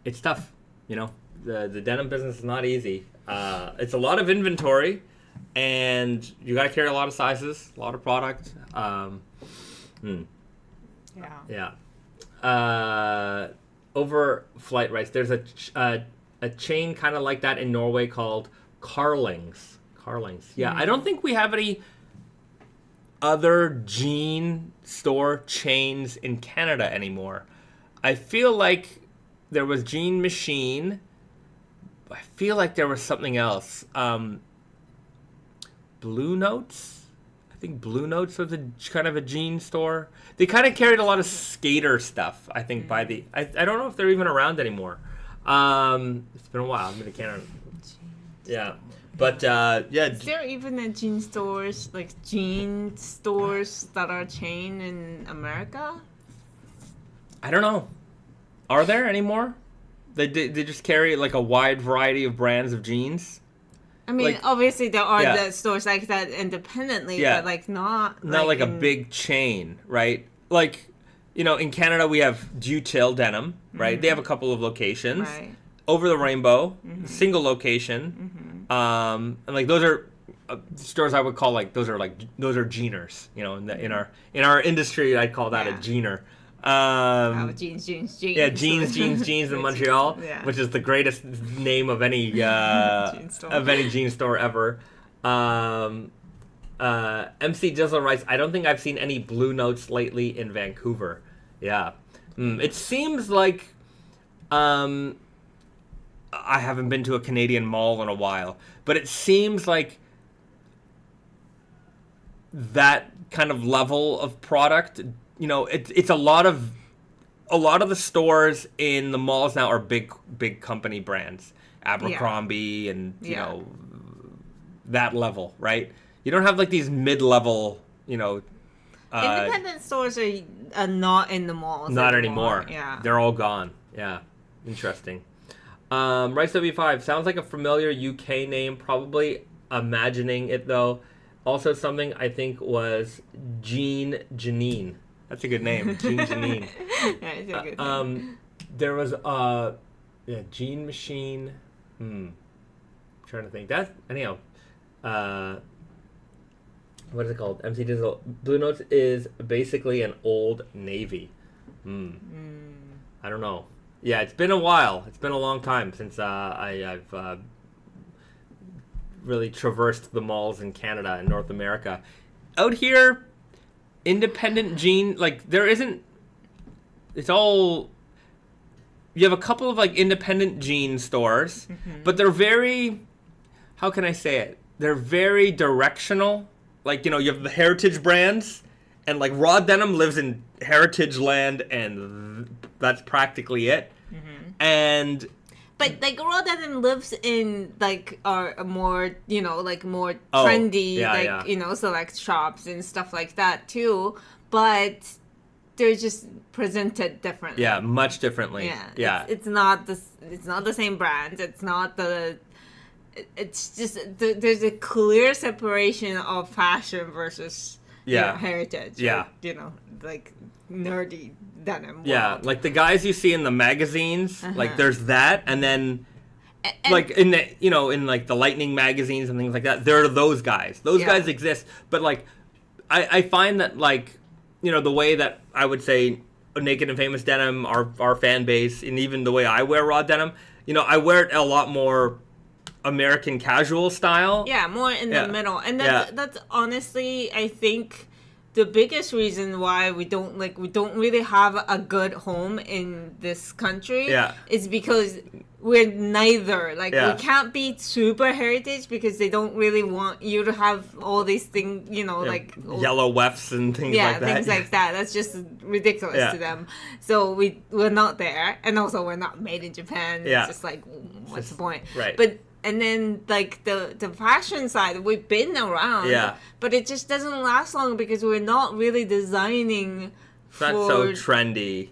It's tough. You know, the denim business is not easy. It's a lot of inventory, and you got to carry a lot of sizes, a lot of product. Yeah. Over flight rights, there's a chain kind of like that in Norway called Carlings. Yeah, I don't think we have any other jean store chains in Canada anymore. I feel like there was Jean Machine. I feel like there was something else. Blue Notes? I think Blue Notes was kind of a jean store. They kind of carried a lot of skater stuff, I think, I don't know if they're even around anymore. It's been a while. I've been to Canada. Yeah. But, Is there even a jean stores, like jean stores that are chain in America? I don't know. Are there anymore? They just carry like a wide variety of brands of jeans. I mean, like, obviously there are the stores like that independently, but like not like a big chain, right? Like, you know, in Canada we have Dutil Denim, right? Mm-hmm. They have a couple of locations. Right. Over the Rainbow, single location, and like those are stores I would call like those are jeaners. You know, in our industry, I'd call that a jeaner. Jeans. Yeah, jeans in Montreal, which is the greatest name of any jean store ever. MC Dizzle writes, I don't think I've seen any Blue Notes lately in Vancouver. Yeah, it seems like I haven't been to a Canadian mall in a while, but it seems like that kind of level of product. You know, it's a lot of the stores in the malls now are big company brands, Abercrombie and you know that level, right? You don't have like these mid-level, you know, Independent stores are not in the malls. Not anymore. Yeah. They're all gone. Yeah. Interesting. Rice W5 sounds like a familiar UK name. Probably imagining it though. Also something I think was Jean Janine. That's a good name. Jean Janine. Yeah, it's a good name. There was Jean Machine. Trying to think. That anyhow. What is it called? MC Digital. Blue Notes is basically an old Navy. I don't know. Yeah, it's been a while. It's been a long time since I've really traversed the malls in Canada and North America. Out here, independent jean, like there isn't. It's all. You have a couple of like independent jean stores, but they're very. How can I say it? They're very directional. Like, you know, you have the heritage brands, and like raw denim lives in heritage land, and that's practically it. But like raw denim lives in like a more, you know, like more trendy, you know, select shops and stuff like that too. But they're just presented differently. Yeah, much differently. Yeah. It's not the same brand. It's not the. It's just there's a clear separation of fashion versus you know, heritage. Yeah, or, you know, like nerdy denim. World. Yeah, like the guys you see in the magazines, like there's that, and then like in the in like the Lightning magazines and things like that, there are those guys. Those guys exist, but like I find that like the way that I would say Naked and Famous Denim, our fan base, and even the way I wear raw denim, I wear it a lot more American casual style. Yeah, more in the middle. And that's honestly, I think, the biggest reason why we don't really have a good home in this country is because we're neither. Like, we can't be super heritage because they don't really want you to have all these things, like... Yellow wefts and things like that. Yeah, things like that. That's just ridiculous to them. So we're not there. And also, we're not made in Japan. Yeah. It's just like, what's the point? Right. And then, like, the fashion side, we've been around. Yeah. But it just doesn't last long because we're not really designing for... Not so trendy.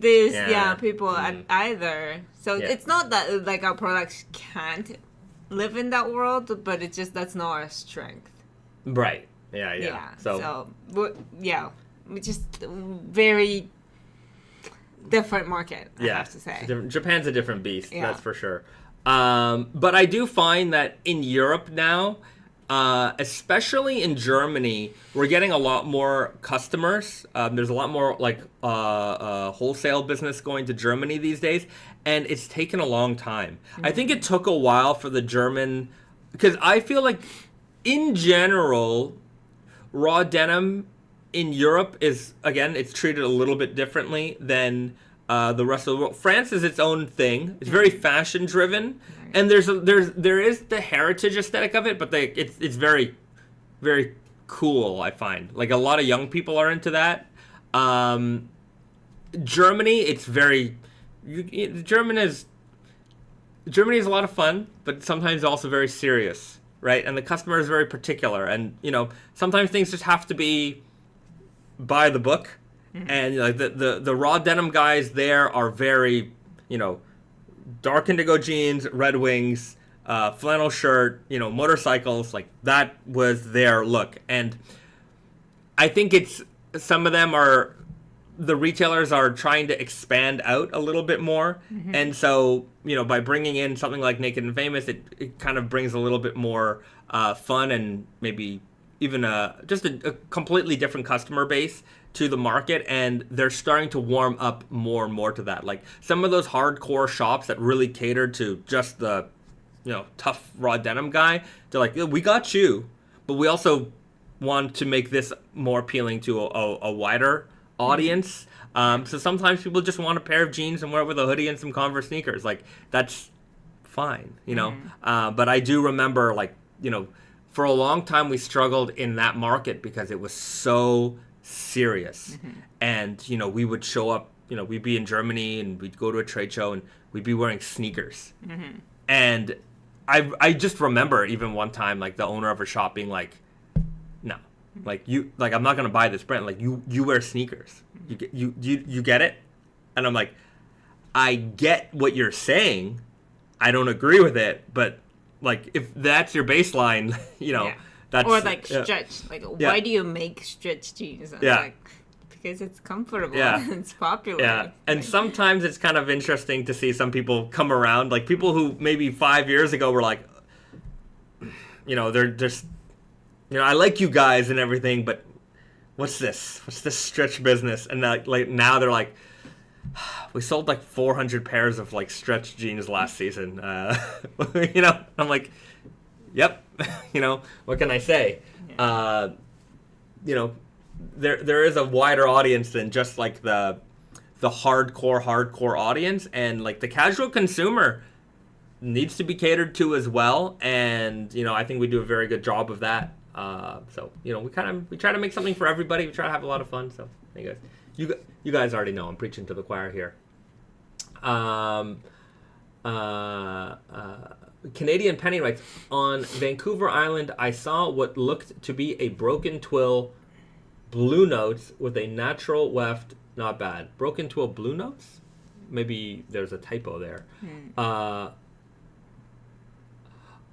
People either. So it's not that, like, our products can't live in that world, but it's just that's not our strength. Right. Yeah. So we're just very different market, I have to say. Japan's a different beast, that's for sure. But I do find that in Europe now, especially in Germany, we're getting a lot more customers. There's a lot more like wholesale business going to Germany these days, and it's taken a long time. I think it took a while for the German, because I feel like in general, raw denim in Europe is, again, it's treated a little bit differently than the rest of the world. France is its own thing. It's very fashion driven, and there is the heritage aesthetic of it, but it's very, very cool. I find like a lot of young people are into that. Germany, it's very Germany is a lot of fun, but sometimes also very serious, right? And the customer is very particular, and sometimes things just have to be by the book. And like the raw denim guys there are very, dark indigo jeans, Red Wings, flannel shirt, motorcycles, like that was their look. And I think some of them the retailers are trying to expand out a little bit more. And so, by bringing in something like Naked and Famous, it kind of brings a little bit more fun and maybe even just a completely different customer base to the market, and they're starting to warm up more and more to that. Like some of those hardcore shops that really cater to just the, tough raw denim guy, they're like, we got you, but we also want to make this more appealing to a wider audience. So sometimes people just want a pair of jeans and wear it with a hoodie and some Converse sneakers. Like that's fine, But I do remember, like, for a long time we struggled in that market because it was so serious. And we would show up, we'd be in Germany and we'd go to a trade show and we'd be wearing sneakers. And I just remember even one time, like, the owner of a shop being like, no, Like I'm not gonna buy this brand. Like you wear sneakers. You get it? And I'm like, I get what you're saying. I don't agree with it, but like if that's your baseline, that's or like stretch. Like why do you make stretch jeans? And like, because it's comfortable. And it's popular. Yeah, and sometimes it's kind of interesting to see some people come around, like people who maybe 5 years ago were like, they're just. I like you guys and everything, but what's this? What's this stretch business? And like now they're like, we sold like 400 pairs of like stretch jeans last season. I'm like, yep. What can I say? Yeah. There is a wider audience than just like the hardcore audience, and like the casual consumer needs to be catered to as well. And I think we do a very good job of that. So we try to make something for everybody. We try to have a lot of fun. So hey guys, you guys already know I'm preaching to the choir here. Canadian Penny writes, on Vancouver Island, I saw what looked to be a broken twill blue notes with a natural weft. Not bad. Broken twill blue notes? Maybe there's a typo there.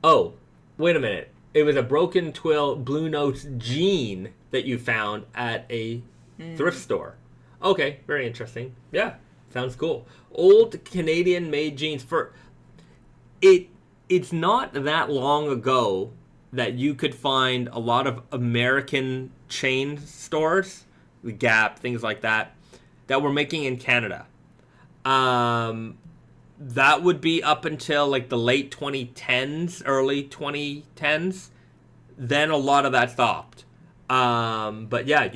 Oh, wait a minute. It was a broken twill blue notes jean that you found at a thrift store. Okay, very interesting. Yeah, sounds cool. Old Canadian made jeans it's not that long ago that you could find a lot of American chain stores, the Gap, things like that were making in Canada. That would be up until like the late 2010s, early 2010s. Then a lot of that stopped. But yeah,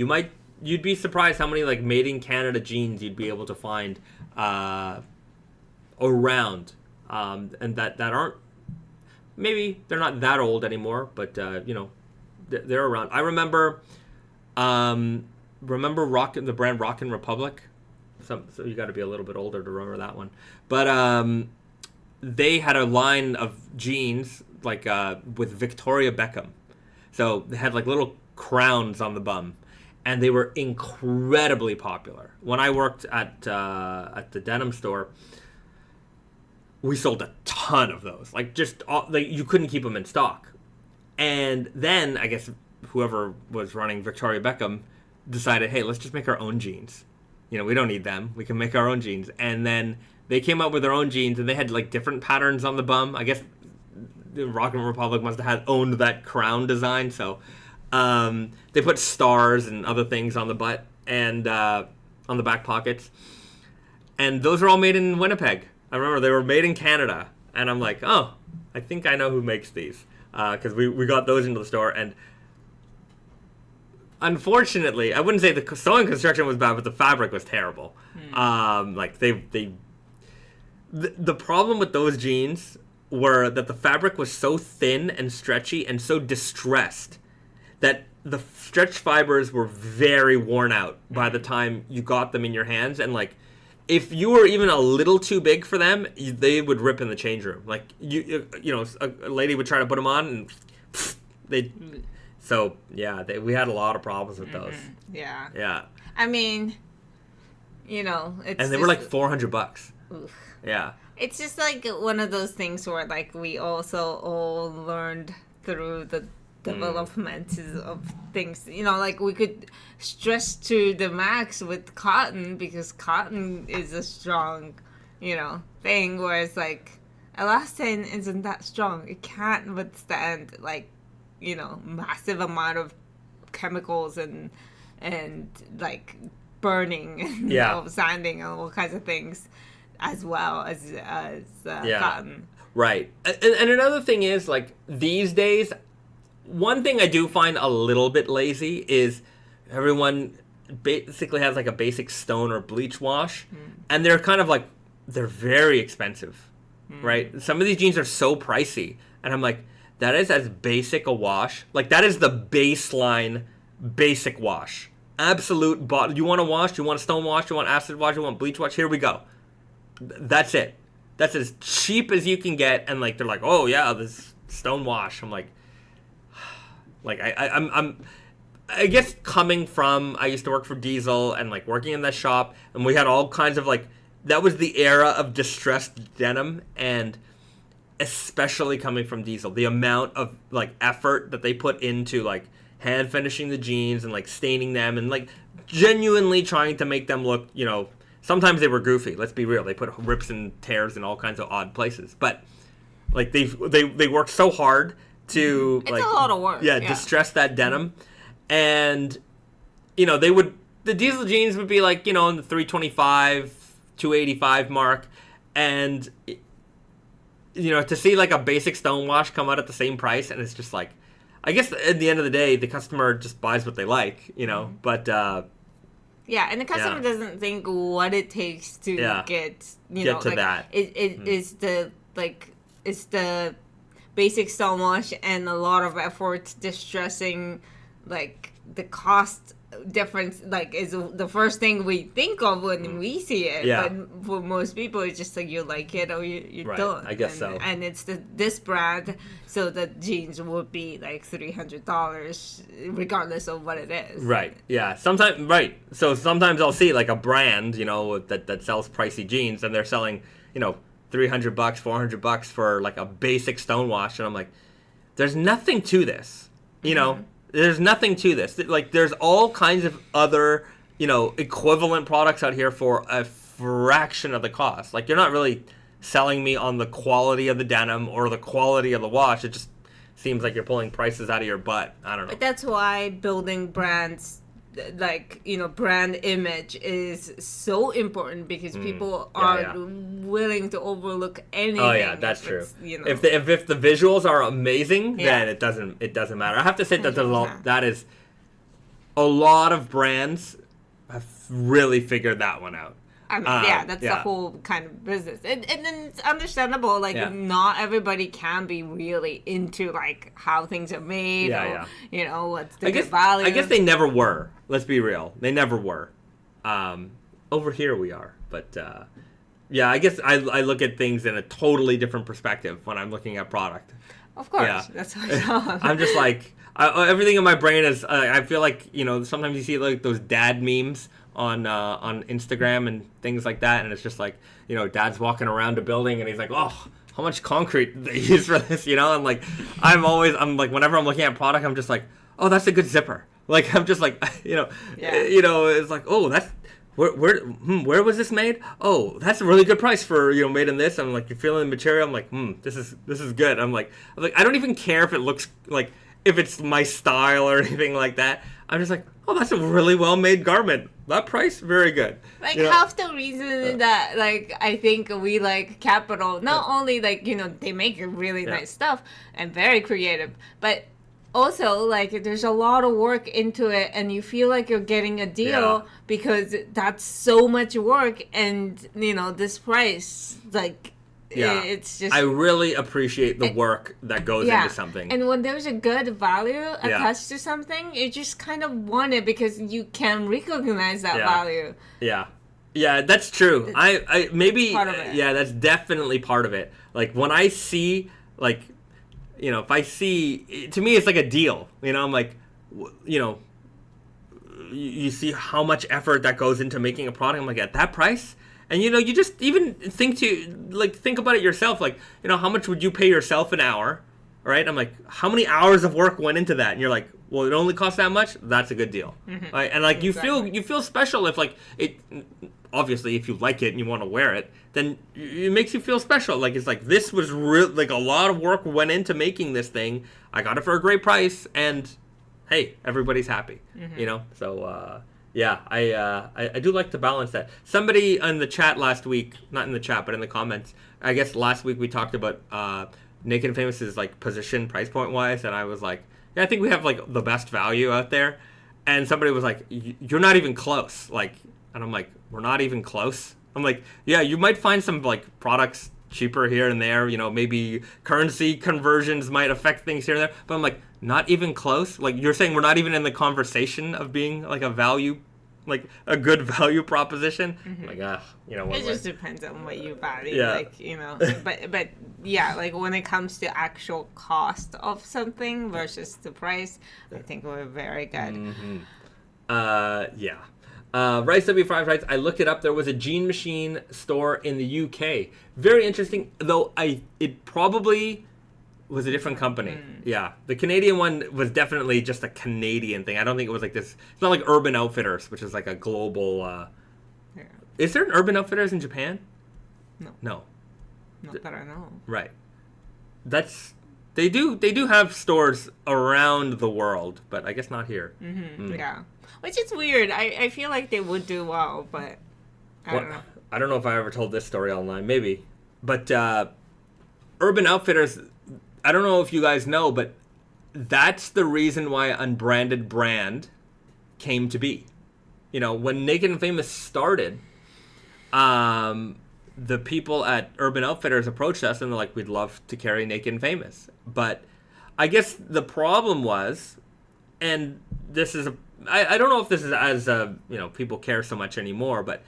you'd be surprised how many like made in Canada jeans you'd be able to find around, and that aren't, maybe they're not that old anymore, but they're around. I remember Rockin, the brand Rockin Republic. So you got to be a little bit older to remember that one. But they had a line of jeans like with Victoria Beckham. So they had like little crowns on the bum, and they were incredibly popular. When I worked at the denim store, we sold a ton of those. Like just you couldn't keep them in stock. And then I guess whoever was running Victoria Beckham decided, hey, let's just make our own jeans. We don't need them. We can make our own jeans. And then they came up with their own jeans, and they had like different patterns on the bum. I guess the Rockin Republic must have owned that crown design. So they put stars and other things on the butt and on the back pockets. And those are all made in Winnipeg. I remember they were made in Canada. And I'm like, oh, I think I know who makes these. Because we got those into the store. And unfortunately, I wouldn't say the sewing construction was bad, but the fabric was terrible. Like the problem with those jeans were that the fabric was so thin and stretchy and so distressed that the stretch fibers were very worn out by the time you got them in your hands. And like, if you were even a little too big for them, they would rip in the change room. Like a lady would try to put them on and they. So yeah, we had a lot of problems with those. Yeah. Yeah. I mean, it's and they were like $400. Oof. Yeah. It's just like one of those things where like we also all learned through the development of things. Like we could stress to the max with cotton because cotton is a strong, thing. Whereas like elastane isn't that strong. It can't withstand like, massive amount of chemicals and like burning and sanding and all kinds of things as well as cotton. Right. And another thing is like these days, one thing I do find a little bit lazy is everyone basically has like a basic stone or bleach wash, and they're kind of like, they're very expensive, right? Some of these jeans are so pricey, and I'm like, that is as basic a wash. Like, that is the baseline basic wash. Absolute you want to wash, you want a stone wash, you want acid wash, you want bleach wash, here we go. That's it. That's as cheap as you can get, and like, they're like, oh yeah, this stone wash. I'm like, I'm I guess coming from, I used to work for Diesel and like working in that shop, and we had all kinds of like, that was the era of distressed denim, and especially coming from Diesel, the amount of like effort that they put into like hand finishing the jeans and like staining them and like genuinely trying to make them look, you know, sometimes they were goofy. Let's be real. They put rips and tears in all kinds of odd places, but like they worked so hard to it's a lot of work. Yeah, distress that denim, and you know the Diesel jeans would be like, you know, in the 325, 285 mark, and you know, to see like a basic stonewash come out at the same price, and it's just like, I guess at the end of the day, the customer just buys what they like, you know, but yeah, and the customer doesn't think what it takes to get to that. It's the basic stonewash and a lot of effort distressing, like the cost difference, like is the first thing we think of when we see it. Yeah. But for most people, it's just like you like it or you don't. I guess so. And it's this brand, so the jeans would be like $300 regardless of what it is. Right. Yeah. Sometimes. So sometimes I'll see like a brand, you know, that sells pricey jeans, and they're selling, you know, $300, $400 for like a basic stonewash, and I'm like, there's nothing to this, you know. There's nothing to this. Like, there's all kinds of other, you know, equivalent products out here for a fraction of the cost. Like, you're not really selling me on the quality of the denim or the quality of the wash. It just seems like you're pulling prices out of your butt. I don't know. But that's why building brands, like, you know, brand image is so important, because people are willing to overlook anything. Oh yeah, that's true. You know. If the visuals are amazing, then it doesn't matter. I have to say that that is a lot of brands have really figured that one out. I mean, that's the whole kind of business. And then it's understandable, like, not everybody can be really into, like, how things are made you know, what's the good value. I guess they never were. Let's be real. They never were. Over here we are. But, I guess I look at things in a totally different perspective when I'm looking at product. Of course. That's what I'm just like, everything in my brain is, I feel like, you know, sometimes you see, like, those dad memes on Instagram and things like that, and it's just like, you know, dad's walking around a building and he's like, oh, how much concrete they use for this, you know? And like, I'm like, whenever I'm looking at product, I'm just like, oh, that's a good zipper. Like, I'm just like, you know, it's like, oh, that's where was this made? Oh, that's a really good price for, you know, made in this. I'm like, you're feeling the material. I'm like, this is good. I'm like, I don't even care if it looks like, if it's my style or anything like that. I'm just like, oh, that's a really well-made garment. That price, very good. Like, half the reason that, like, I think we like Capital, not only, like, you know, they make really nice stuff and very creative, but also, like, there's a lot of work into it, and you feel like you're getting a deal because that's so much work, and, you know, this price, like... Yeah, it's just, I really appreciate the work that goes into something. And when there's a good value attached to something, you just kind of want it because you can recognize that value. Yeah, that's true. I maybe part of it. Yeah, that's definitely part of it. Like, when I see, like, you know, if I see, to me it's like a deal. You know, I'm like, you know, you see how much effort that goes into making a product. I'm like, at that price. And, you know, you just even think about it yourself. Like, you know, how much would you pay yourself an hour, right? I'm like, how many hours of work went into that? And you're like, well, it only costs that much? That's a good deal. Right? And, like, you feel special if, like, it, obviously, if you like it and you want to wear it, then it makes you feel special. Like, it's like, this was real, like, a lot of work went into making this thing. I got it for a great price, and, hey, everybody's happy, you know? So, yeah, I do like to balance that. Somebody in the chat last week, not in the chat, but in the comments, I guess last week we talked about Naked Famous's, like, position price point wise, and I was like, yeah, I think we have, like, the best value out there. And somebody was like, you're not even close. Like, and I'm like, we're not even close? I'm like, yeah, you might find some, like, products cheaper here and there, you know, maybe currency conversions might affect things here and there, but I'm like, not even close? Like, you're saying we're not even in the conversation of being, like, a value like a good value proposition. Like, it just depends on what you value. Yeah. Like, but yeah, like when it comes to actual cost of something versus the price, I think we're very good. Yeah. Rice W5 writes, I looked it up. There was a Jean Machine store in the UK. Very interesting, though. It probably was a different company. Yeah, the Canadian one was definitely just a Canadian thing. I don't think it was like this. It's not like Urban Outfitters, which is like a global. Yeah. Is there an Urban Outfitters in Japan? No. Not that I know. Right. They do have stores around the world, but I guess not here. Yeah. Which is weird. I feel like they would do well, but I don't know. I don't know if I ever told this story online. Maybe. But Urban Outfitters, I don't know if you guys know, but that's the reason why Unbranded brand came to be. When Naked and Famous started, the people at Urban Outfitters approached us and they're like, we'd love to carry Naked and Famous. But I guess the problem was, and this is I don't know if this is as people care so much anymore, but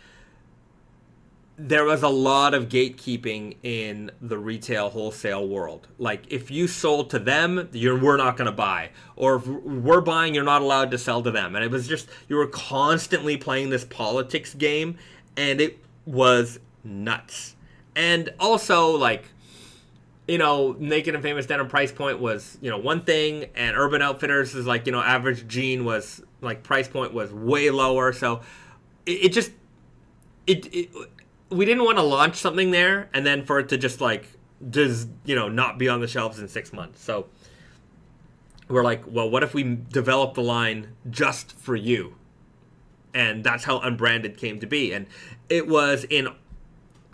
there was a lot of gatekeeping in the retail wholesale world. Like, if you sold to them, we're not going to buy, or if we're buying, you're not allowed to sell to them. And it was just, you were constantly playing this politics game, and it was nuts. And also, like, Naked and Famous denim price point was, one thing, and Urban Outfitters is like, average jean was, like, price point was way lower. So we didn't want to launch something there and then for it to just not be on the shelves in 6 months. So we're like, well, what if we develop the line just for you? And that's how Unbranded came to be. And it was in,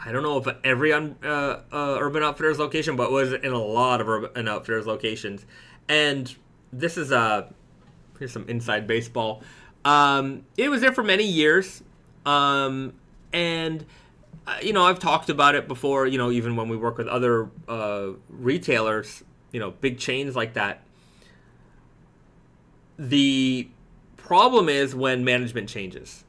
I don't know if every Urban Outfitters location, but it was in a lot of Urban Outfitters locations. And this is here's some inside baseball. It was there for many years. And I've talked about it before, even when we work with other retailers, big chains like that. The problem is when management changes,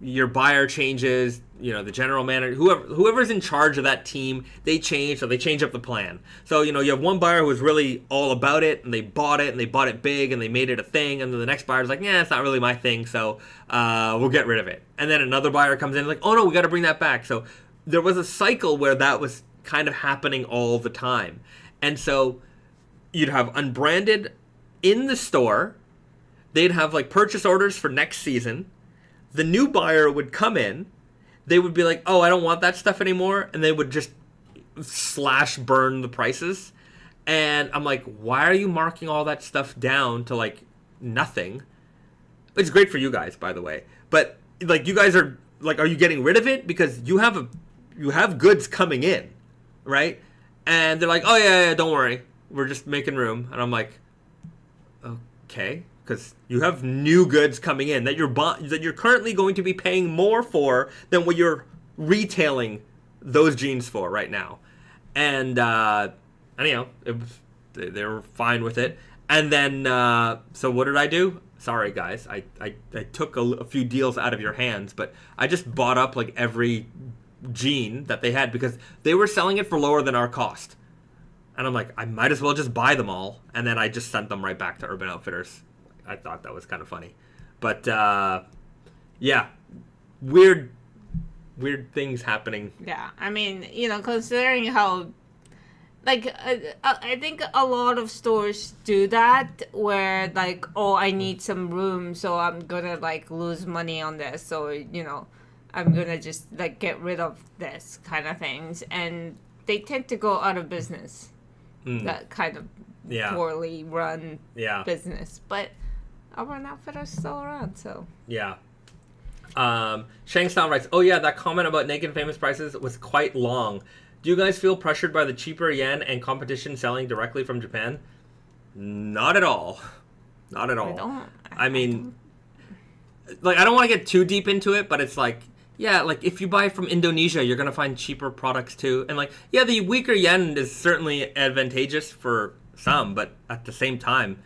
your buyer changes, the general manager, whoever's in charge of that team, they change, so they change up the plan. So, you have one buyer who was really all about it, and they bought it big, and they made it a thing, and then the next buyer's like, yeah, it's not really my thing, so we'll get rid of it. And then another buyer comes in like, oh no, we got to bring that back. So there was a cycle where that was kind of happening all the time. And so you'd have Unbranded in the store, they'd have like purchase orders for next season, the new buyer would come in, they would be like, oh, I don't want that stuff anymore, and they would just slash burn the prices. And I'm like, why are you marking all that stuff down to like nothing? It's great for you guys, by the way, but like, you guys are like, are you getting rid of it because you have goods coming in, right? And they're like, oh yeah, don't worry, we're just making room. And I'm like, okay, because you have new goods coming in that you're currently going to be paying more for than what you're retailing those jeans for right now. And anyhow, they were fine with it. And then so what did I do? Sorry guys, I took a few deals out of your hands, but I just bought up like every jean that they had because they were selling it for lower than our cost. And I'm like, I might as well just buy them all. And then I just sent them right back to Urban Outfitters. I thought that was kind of funny. But, yeah, weird things happening. Yeah, I mean, considering how, like, I think a lot of stores do that where, like, oh, I need some room, so I'm gonna, like, lose money on this, or, I'm gonna just, like, get rid of this kind of things. And they tend to go out of business. That kind of poorly run business. But Urban Outfitters still around, so. Yeah. Shangstown writes, oh yeah, that comment about Naked and Famous prices was quite long. Do you guys feel pressured by the cheaper yen and competition selling directly from Japan? Not at all. Not at all. I mean, like, I don't want to get too deep into it, but it's like, yeah, like, if you buy from Indonesia, you're going to find cheaper products too. And, like, yeah, the weaker yen is certainly advantageous for some, but at the same time,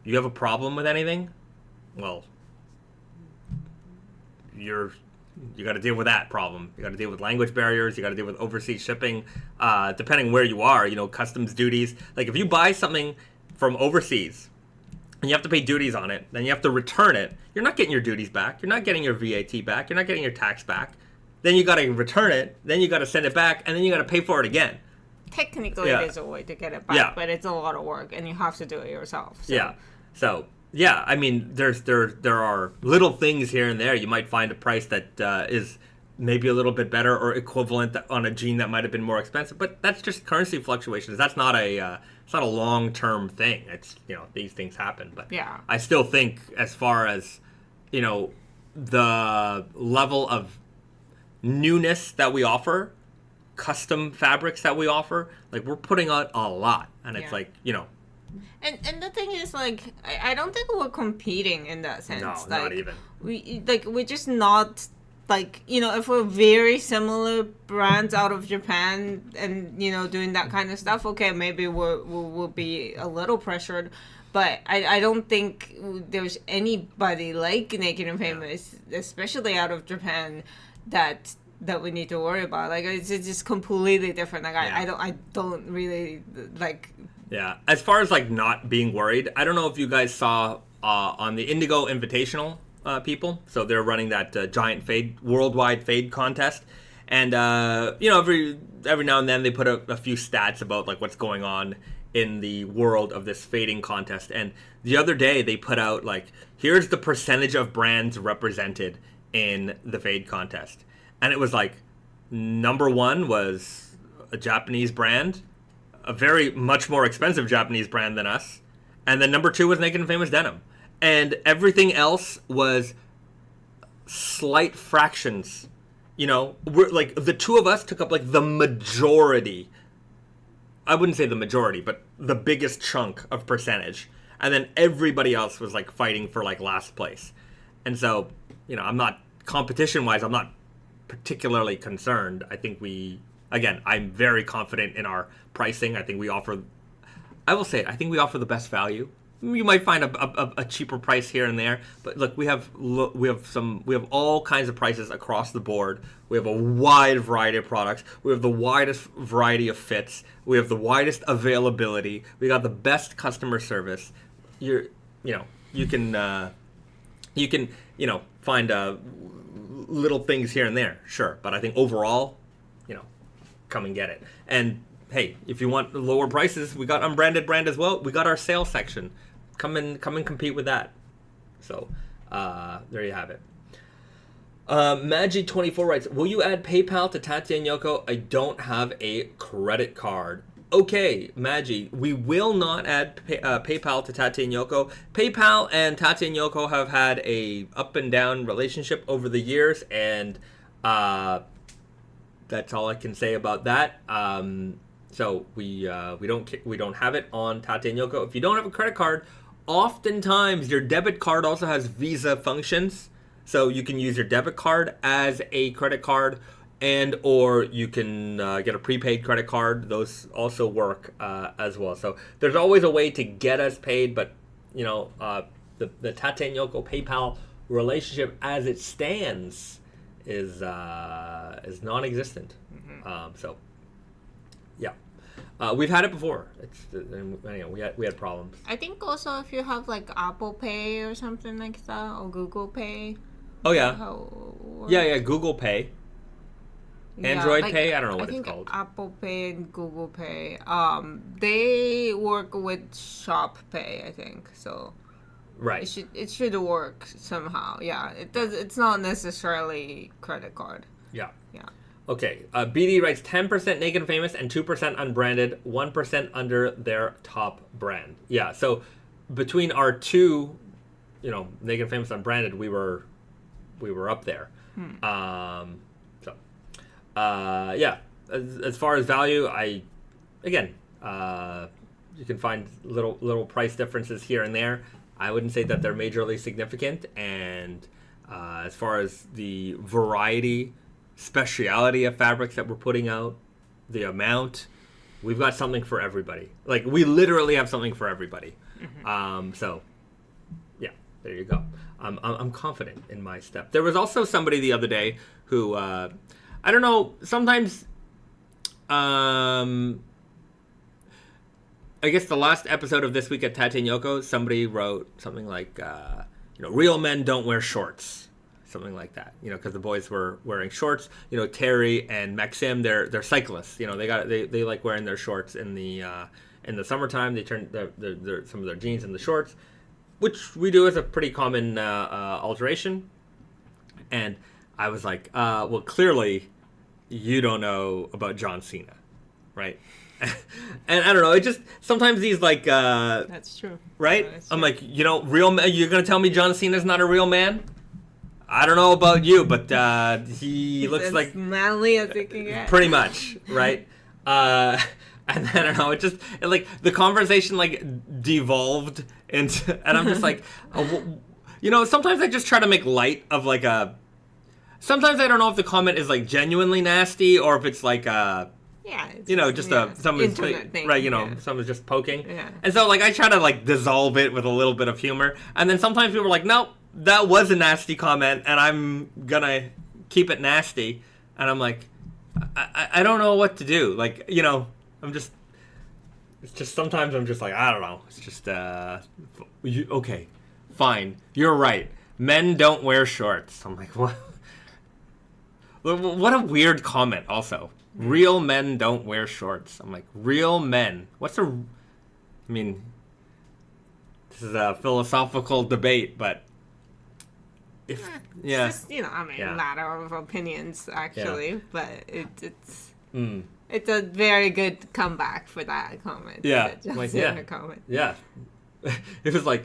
you have a problem with anything? Well, you got to deal with that problem. You got to deal with language barriers. You got to deal with overseas shipping. Depending where you are, customs duties. Like if you buy something from overseas and you have to pay duties on it, then you have to return it. You're not getting your duties back. You're not getting your VAT back. You're not getting your tax back. Then you got to return it. Then you got to send it back, and then you got to pay for it again. Technically, there's a way to get it back, but it's a lot of work, and you have to do it yourself. So. Yeah. So. Yeah, I mean, there are little things here and there. You might find a price that is maybe a little bit better or equivalent on a jean that might have been more expensive, but that's just currency fluctuations. That's not it's not a long-term thing. It's these things happen, but I still think as far as the level of newness that we offer, custom fabrics that we offer, like we're putting out a lot, and it's like And the thing is, like, I don't think we're competing in that sense. No, not even. We're just not, like, if we're very similar brands out of Japan and, doing that kind of stuff, okay, maybe we'll be a little pressured. But I don't think there's anybody like Naked and Famous, especially out of Japan, that we need to worry about. Like, it's just completely different. Like, I don't really, like... Yeah, as far as like not being worried, I don't know if you guys saw on the Indigo Invitational people. So they're running that giant worldwide fade contest, and every now and then they put a few stats about like what's going on in the world of this fading contest. And the other day they put out like, here's the percentage of brands represented in the fade contest, and it was like number one was a Japanese brand. A very much more expensive Japanese brand than us. And then number two was Naked and Famous Denim. And everything else was slight fractions. We're like, the two of us took up like the majority. I wouldn't say the majority, but the biggest chunk of percentage. And then everybody else was like fighting for like last place. And so, I'm not, competition-wise, I'm not particularly concerned. I think I'm very confident in our pricing. I think we offer the best value. You might find a cheaper price here and there, but look, we have all kinds of prices across the board. We have a wide variety of products. We have the widest variety of fits. We have the widest availability. We got the best customer service. You can find little things here and there, sure, but I think overall, come and get it. And hey, if you want lower prices, we got Unbranded brand as well. We got our sale section. Come and compete with that. So there you have it. Magi24 writes, will you add PayPal to Tatsuya and Yoko? I don't have a credit card. Okay, Magi, we will not add PayPal to Tatsuya and Yoko. PayPal and Tatsuya and Yoko have had a up and down relationship over the years, and that's all I can say about that. So we don't have it on Tatsuya and Yoko. If you don't have a credit card, oftentimes your debit card also has Visa functions, so you can use your debit card as a credit card, and or you can get a prepaid credit card. Those also work as well. So there's always a way to get us paid, but the Tatsuya and Yoko PayPal relationship as it stands is non-existent. So yeah, we've had it before. We had problems. I think also if you have like Apple Pay or something like that, or Google Pay. Oh yeah. Yeah, Google Pay. Android Pay, I don't know what it's called. Apple Pay and Google Pay, they work with Shop Pay, I think. So right, it should work somehow. Yeah, it does. It's not necessarily credit card. Yeah. Yeah. Okay. BD writes 10% Naked and Famous and 2% Unbranded, 1% under their top brand. Yeah. So between our two, Naked and Famous, Unbranded, we were up there. Yeah. As far as value, you can find little price differences here and there. I wouldn't say that they're majorly significant. And as far as the variety, speciality of fabrics that we're putting out, the amount, we've got something for everybody. Like, we literally have something for everybody. So, yeah. There you go. I'm confident in my step. There was also somebody the other day who, I don't know, sometimes, I guess the last episode of This Week at Tate and Yoko, somebody wrote something like, real men don't wear shorts. Something like that, because the boys were wearing shorts. Terry and Maxim, they're cyclists. They like wearing their shorts in the summertime. They turn some of their jeans into shorts, which we do as a pretty common alteration. And I was like, well, clearly you don't know about John Cena, right? And I don't know. It just sometimes these like that's true, right? That's true. I'm like, real man. You're gonna tell me John Cena's not a real man? I don't know about you, but he looks as like manly as he can get. Pretty much, right? And then, I don't know. Like the conversation like devolved into, and I'm just like, sometimes I just try to make light of like a. Sometimes I don't know if the comment is like genuinely nasty or if it's like someone's thing, right? Someone's just poking. Yeah. And so like I try to like dissolve it with a little bit of humor, and then sometimes people are like, nope. That was a nasty comment, and I'm gonna keep it nasty. And I'm like, I don't know what to do. Like, it's just sometimes I'm just like, I don't know. It's just, okay, fine. You're right. Men don't wear shorts. I'm like, what? What a weird comment, also. Real men don't wear shorts. I'm like, real men. This is a philosophical debate, but. It's just, matter of opinions, actually, but it's a very good comeback for that comment. Yeah, comment. Yeah, it was like,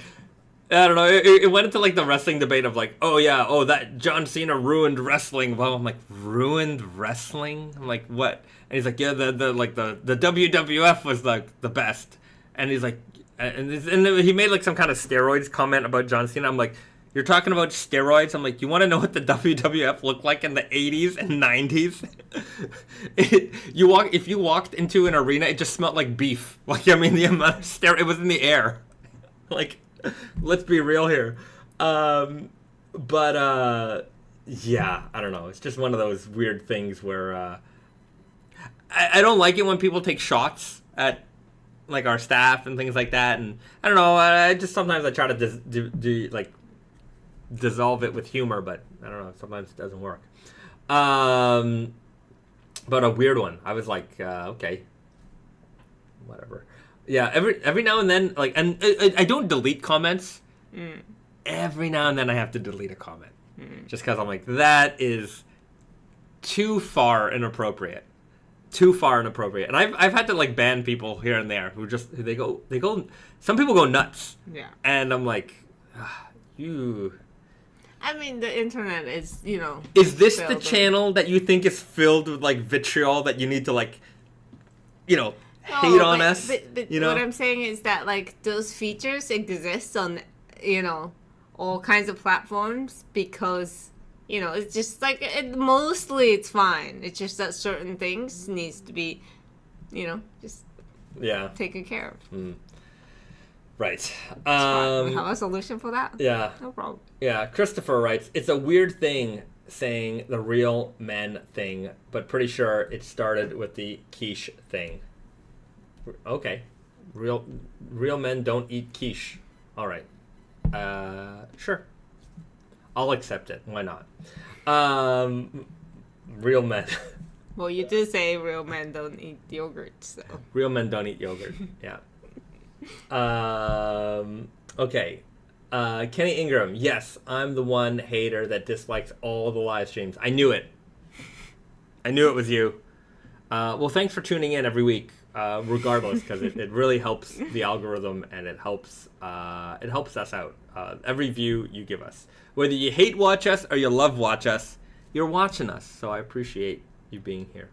I don't know, it went into like the wrestling debate of like, that John Cena ruined wrestling. Well, I'm like, ruined wrestling? I'm like, what? And he's like, yeah, the WWF was like the best, and he's like, and he made like some kind of steroids comment about John Cena. I'm like. You're talking about steroids? I'm like, you want to know what the WWF looked like in the 80s and 90s? If you walked into an arena, it just smelled like beef. Like, the amount of steroid, it was in the air. Like, let's be real here. Yeah, I don't know. It's just one of those weird things where I don't like it when people take shots at like our staff and things like that. And I don't know. I just sometimes I try to dissolve it with humor, but I don't know, sometimes it doesn't work. But a weird one. I was like, okay, whatever. Yeah, every now and then, like, and I don't delete comments. Every now and then I have to delete a comment. Just because I'm like, that is too far inappropriate. And I've had to like ban people here and there who just they go some people go nuts. Yeah. And I'm like, you. The internet is, Is this the channel that you think is filled with, like, vitriol that you need to, like, hate on us? But what I'm saying is that, like, those features exist on, all kinds of platforms because, it's just, like, mostly it's fine. It's just that certain things needs to be, just taken care of. Right. We have a solution for that? Yeah. No problem. Yeah. Christopher writes, it's a weird thing saying the real men thing, but pretty sure it started with the quiche thing. Okay. Real men don't eat quiche. All right. Sure. I'll accept it. Why not? Real men. Well, you did say real men don't eat yogurt, so. Real men don't eat yogurt. Yeah. Okay. Kenny Ingram. Yes, I'm the one hater that dislikes all the live streams. I knew it. I knew it was you. Well, thanks for tuning in every week, regardless, because it really helps the algorithm and it helps us out. Every view you give us, whether you hate watch us or you love watch us, you're watching us. So I appreciate you being here.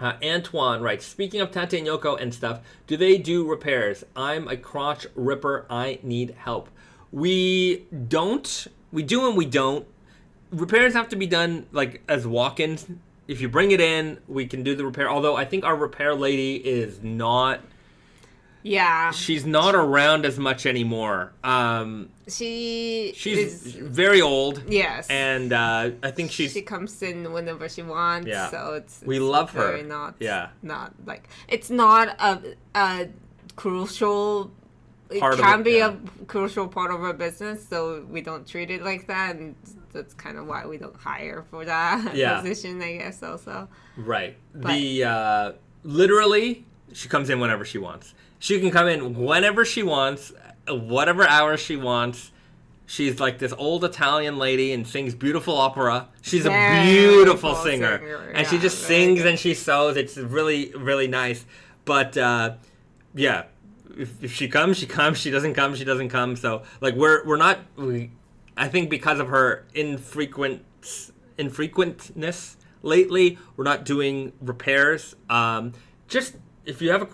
Antoine writes, speaking of Tate and Yoko and stuff, do they do repairs? I'm a crotch ripper. I need help. We don't. We do and we don't. Repairs have to be done like as walk-ins. If you bring it in, we can do the repair. Although I think our repair lady is not Yeah. She's not around as much anymore. She's very old. Yes. And I think she comes in whenever she wants. Yeah. So we love her. Not like it's not a crucial. It can be a crucial part of our business, so we don't treat it like that, and that's kind of why we don't hire for that position, I guess. Also. Right. But, literally, she comes in whenever she wants. She can come in whenever she wants, whatever hour she wants. She's like this old Italian lady and sings beautiful opera. She's a beautiful singer. And she just sings and she sews. It's really, really nice. But, if she comes, she comes. She doesn't come, she doesn't come. So, like, we're not... I think because of her infrequentness lately, we're not doing repairs. Just... If you have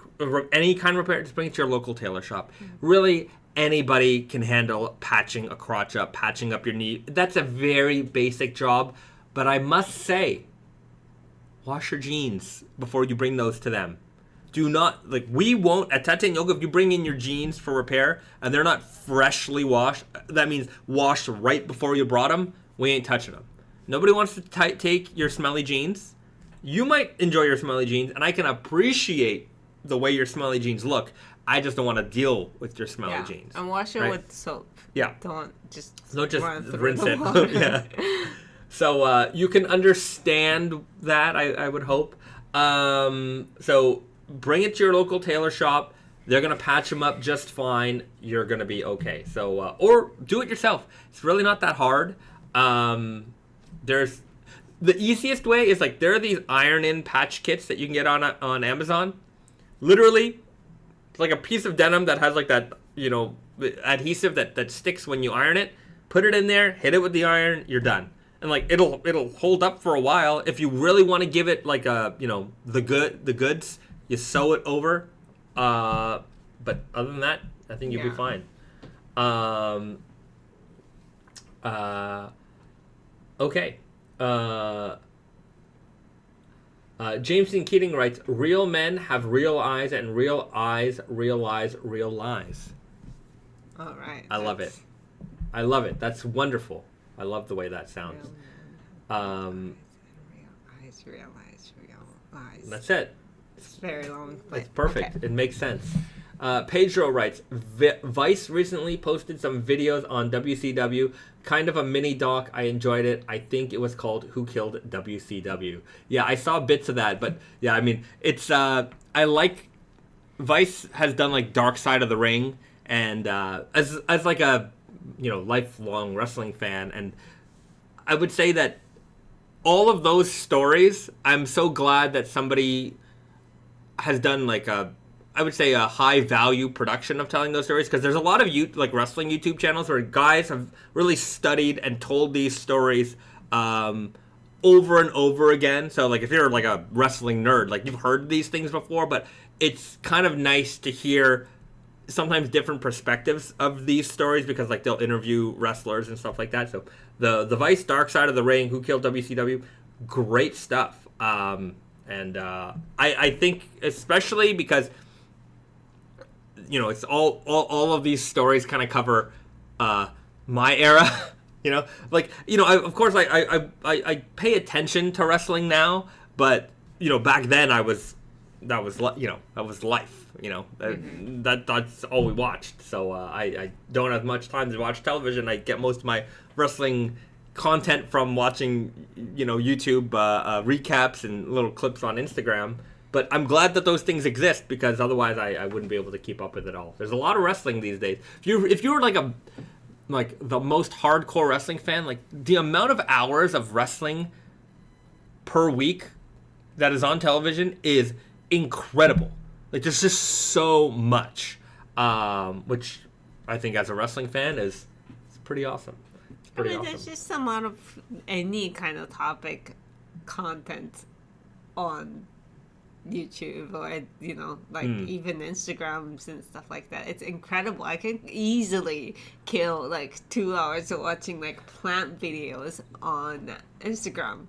any kind of repair, just bring it to your local tailor shop. Really, anybody can handle patching a crotch up, patching up your knee. That's a very basic job. But I must say, wash your jeans before you bring those to them. Do not, we won't, at Tata and Yoga, if you bring in your jeans for repair and they're not freshly washed, that means washed right before you brought them, we ain't touching them. Nobody wants to take your smelly jeans. You might enjoy your smelly jeans, and I can appreciate the way your smelly jeans look. I just don't want to deal with your smelly jeans. And wash it with soap. Yeah. Don't just rinse it. Yeah. So you can understand that, I would hope. So bring it to your local tailor shop. They're going to patch them up just fine. You're going to be okay. So, or do it yourself. It's really not that hard. The easiest way is there are these iron-in patch kits that you can get on Amazon. Literally, it's like a piece of denim that has that, adhesive that sticks when you iron it. Put it in there, hit it with the iron, you're done. And it'll hold up for a while. If you really want to give it the goods, you sew it over. But other than that, I think you'll be fine. Okay. Jameson Keating writes, real men have real eyes, and real eyes realize real lies. All right. I love it. I love it. That's wonderful. I love the way that sounds. Real eyes realize real lies. That's it. It's very long. It's perfect. Okay. It makes sense. Pedro writes, Vice recently posted some videos on WCW, kind of a mini doc. I enjoyed it. I think it was called Who Killed WCW. Yeah, I saw bits of that, but yeah, I mean, it's, I like, Vice has done Dark Side of the Ring, and as a, lifelong wrestling fan, and I would say that all of those stories, I'm so glad that somebody has done I would say a high value production of telling those stories, because there's a lot of wrestling YouTube channels where guys have really studied and told these stories over and over again. So if you're a wrestling nerd, you've heard these things before, but it's kind of nice to hear sometimes different perspectives of these stories, because they'll interview wrestlers and stuff like that. So the Vice Dark Side of the Ring, Who Killed WCW, great stuff. And I think especially because it's all of these stories kind of cover my era. Of course I pay attention to wrestling now, but back then that was life. That's all we watched. So I don't have much time to watch television. I get most of my wrestling content from watching YouTube recaps and little clips on Instagram. But I'm glad that those things exist, because otherwise I wouldn't be able to keep up with it all. There's a lot of wrestling these days. If you were the most hardcore wrestling fan, the amount of hours of wrestling per week that is on television is incredible. There's just so much, which I think as a wrestling fan is pretty awesome. It's pretty awesome. There's just a lot of any kind of topic content on YouTube, or even Instagrams and stuff like that. It's incredible. I can easily kill 2 hours of watching plant videos on Instagram,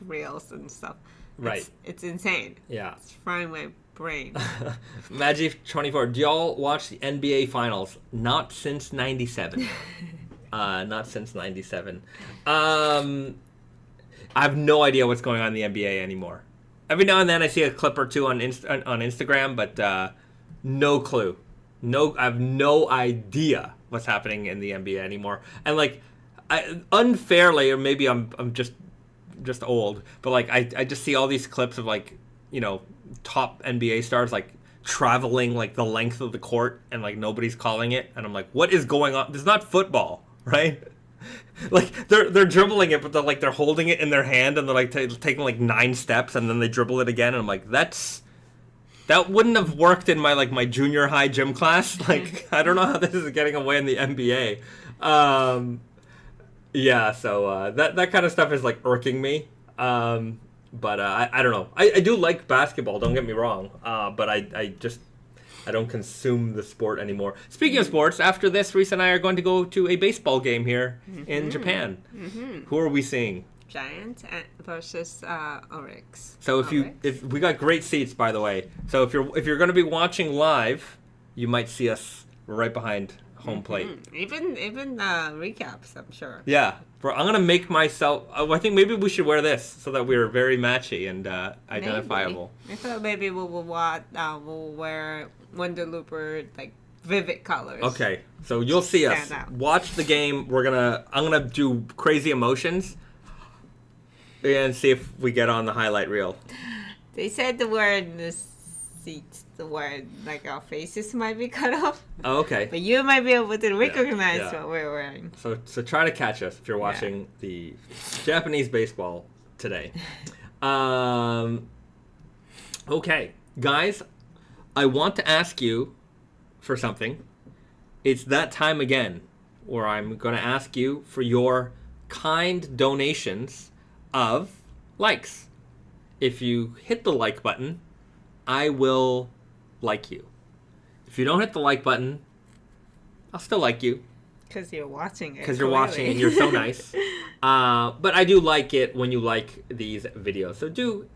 reels and stuff. Right. It's insane. Yeah, it's frying my brain. Magic24, do y'all watch the NBA Finals? Not since 97. Not since 97. I have no idea what's going on in the NBA anymore. Every now and then I see a clip or two on Instagram, but no clue. I have no idea what's happening in the NBA anymore. And like, unfairly, or maybe I'm just old, but like I just see all these clips of like, you know, top NBA stars like traveling like the length of the court and like nobody's calling it, and I'm like, what is going on? This is not football, right? Like they're dribbling it, but they're holding it in their hand and they're like taking like 9 steps and then they dribble it again, and I'm like, that wouldn't have worked in my junior high gym class. Like, I don't know how this is getting away in the NBA. Yeah, so that kind of stuff is like irking me. But I don't know. I do like basketball, don't get me wrong. But I don't consume the sport anymore. Speaking of sports, after this, Risa and I are going to go to a baseball game here in Japan. Who are we seeing? Giants versus Oryx. So if we got great seats, by the way. So if you're going to be watching live, you might see us right behind home plate. Even recaps, I'm sure. Yeah, I'm gonna make myself. I think maybe we should wear this so that we're very matchy and identifiable. Maybe. I thought maybe we'll wear Wonder Looper like vivid colors. Okay, so you'll see us watch the game. I'm gonna do crazy emotions and see if we get on the highlight reel. They said the word in the seats. The word like our faces might be cut off. Oh, okay. But you might be able to recognize what we're wearing. So try to catch us if you're watching the Japanese baseball today. Okay, guys, I want to ask you for something. It's that time again where I'm going to ask you for your kind donations of likes. If you hit the like button, I will like you. If you don't hit the like button, I'll still like you. Because you're watching it. Because you're watching it and you're so nice. But I do like it when you like these videos. So do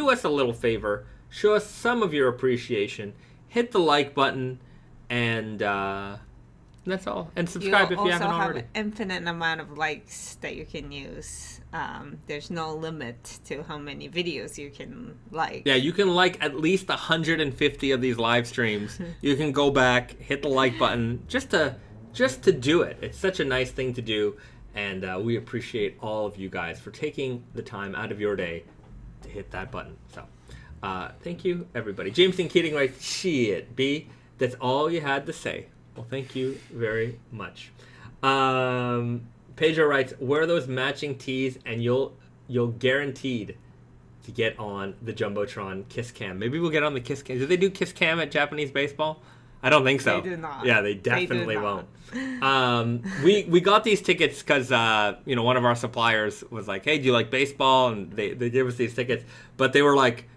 us a little favor. Show us some of your appreciation. Hit the like button and that's all. And subscribe if you haven't already. You also have an infinite amount of likes that you can use. There's no limit to how many videos you can like. Yeah, you can like at least 150 of these live streams. You can go back, hit the like button, just to do it. It's such a nice thing to do, and we appreciate all of you guys for taking the time out of your day to hit that button. So, thank you, everybody. Jameson Keating writes, "Shit, B, that's all you had to say." Well, thank you very much. Pedro writes, wear those matching tees and you'll guaranteed to get on the Jumbotron Kiss Cam. Maybe we'll get on the Kiss Cam. Do they do Kiss Cam at Japanese baseball? I don't think so. They do not. Yeah, they definitely won't. We got these tickets because one of our suppliers was like, hey, do you like baseball? And they gave us these tickets. But they were like,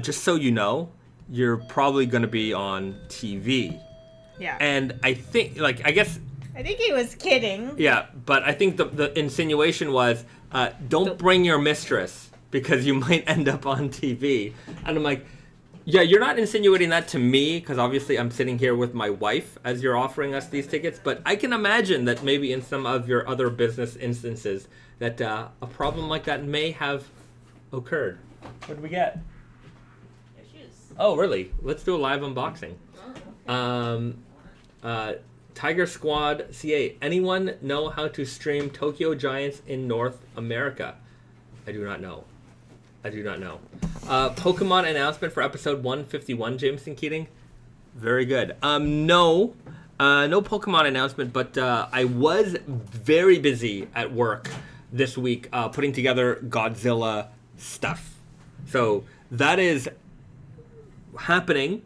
just so you know, you're probably going to be on TV. Yeah. And I think, I think he was kidding. Yeah, but I think the insinuation was, don't bring your mistress because you might end up on TV. And I'm like, yeah, you're not insinuating that to me because obviously I'm sitting here with my wife as you're offering us these tickets. But I can imagine that maybe in some of your other business instances that a problem like that may have occurred. What did we get? Your shoes. Oh, really? Let's do a live unboxing. Tiger Squad CA. Anyone know how to stream Tokyo Giants in North America? I do not know. Pokemon announcement for episode 151, Jameson Keating. Very good. No Pokemon announcement, but I was very busy at work this week putting together Godzilla stuff. So that is happening.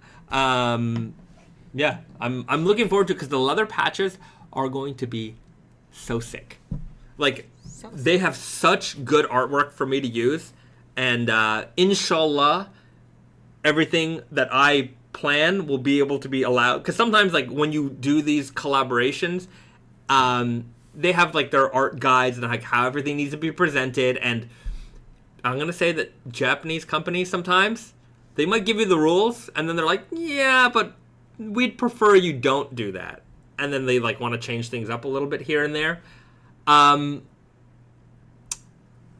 Yeah, I'm looking forward to it because the leather patches are going to be so sick. They have such good artwork for me to use, and inshallah, everything that I plan will be able to be allowed. Because sometimes, when you do these collaborations, they have their art guides and how everything needs to be presented. And I'm gonna say that Japanese companies sometimes They might give you the rules, and then they're like, yeah, but we'd prefer you don't do that. And then they like want to change things up a little bit here and there.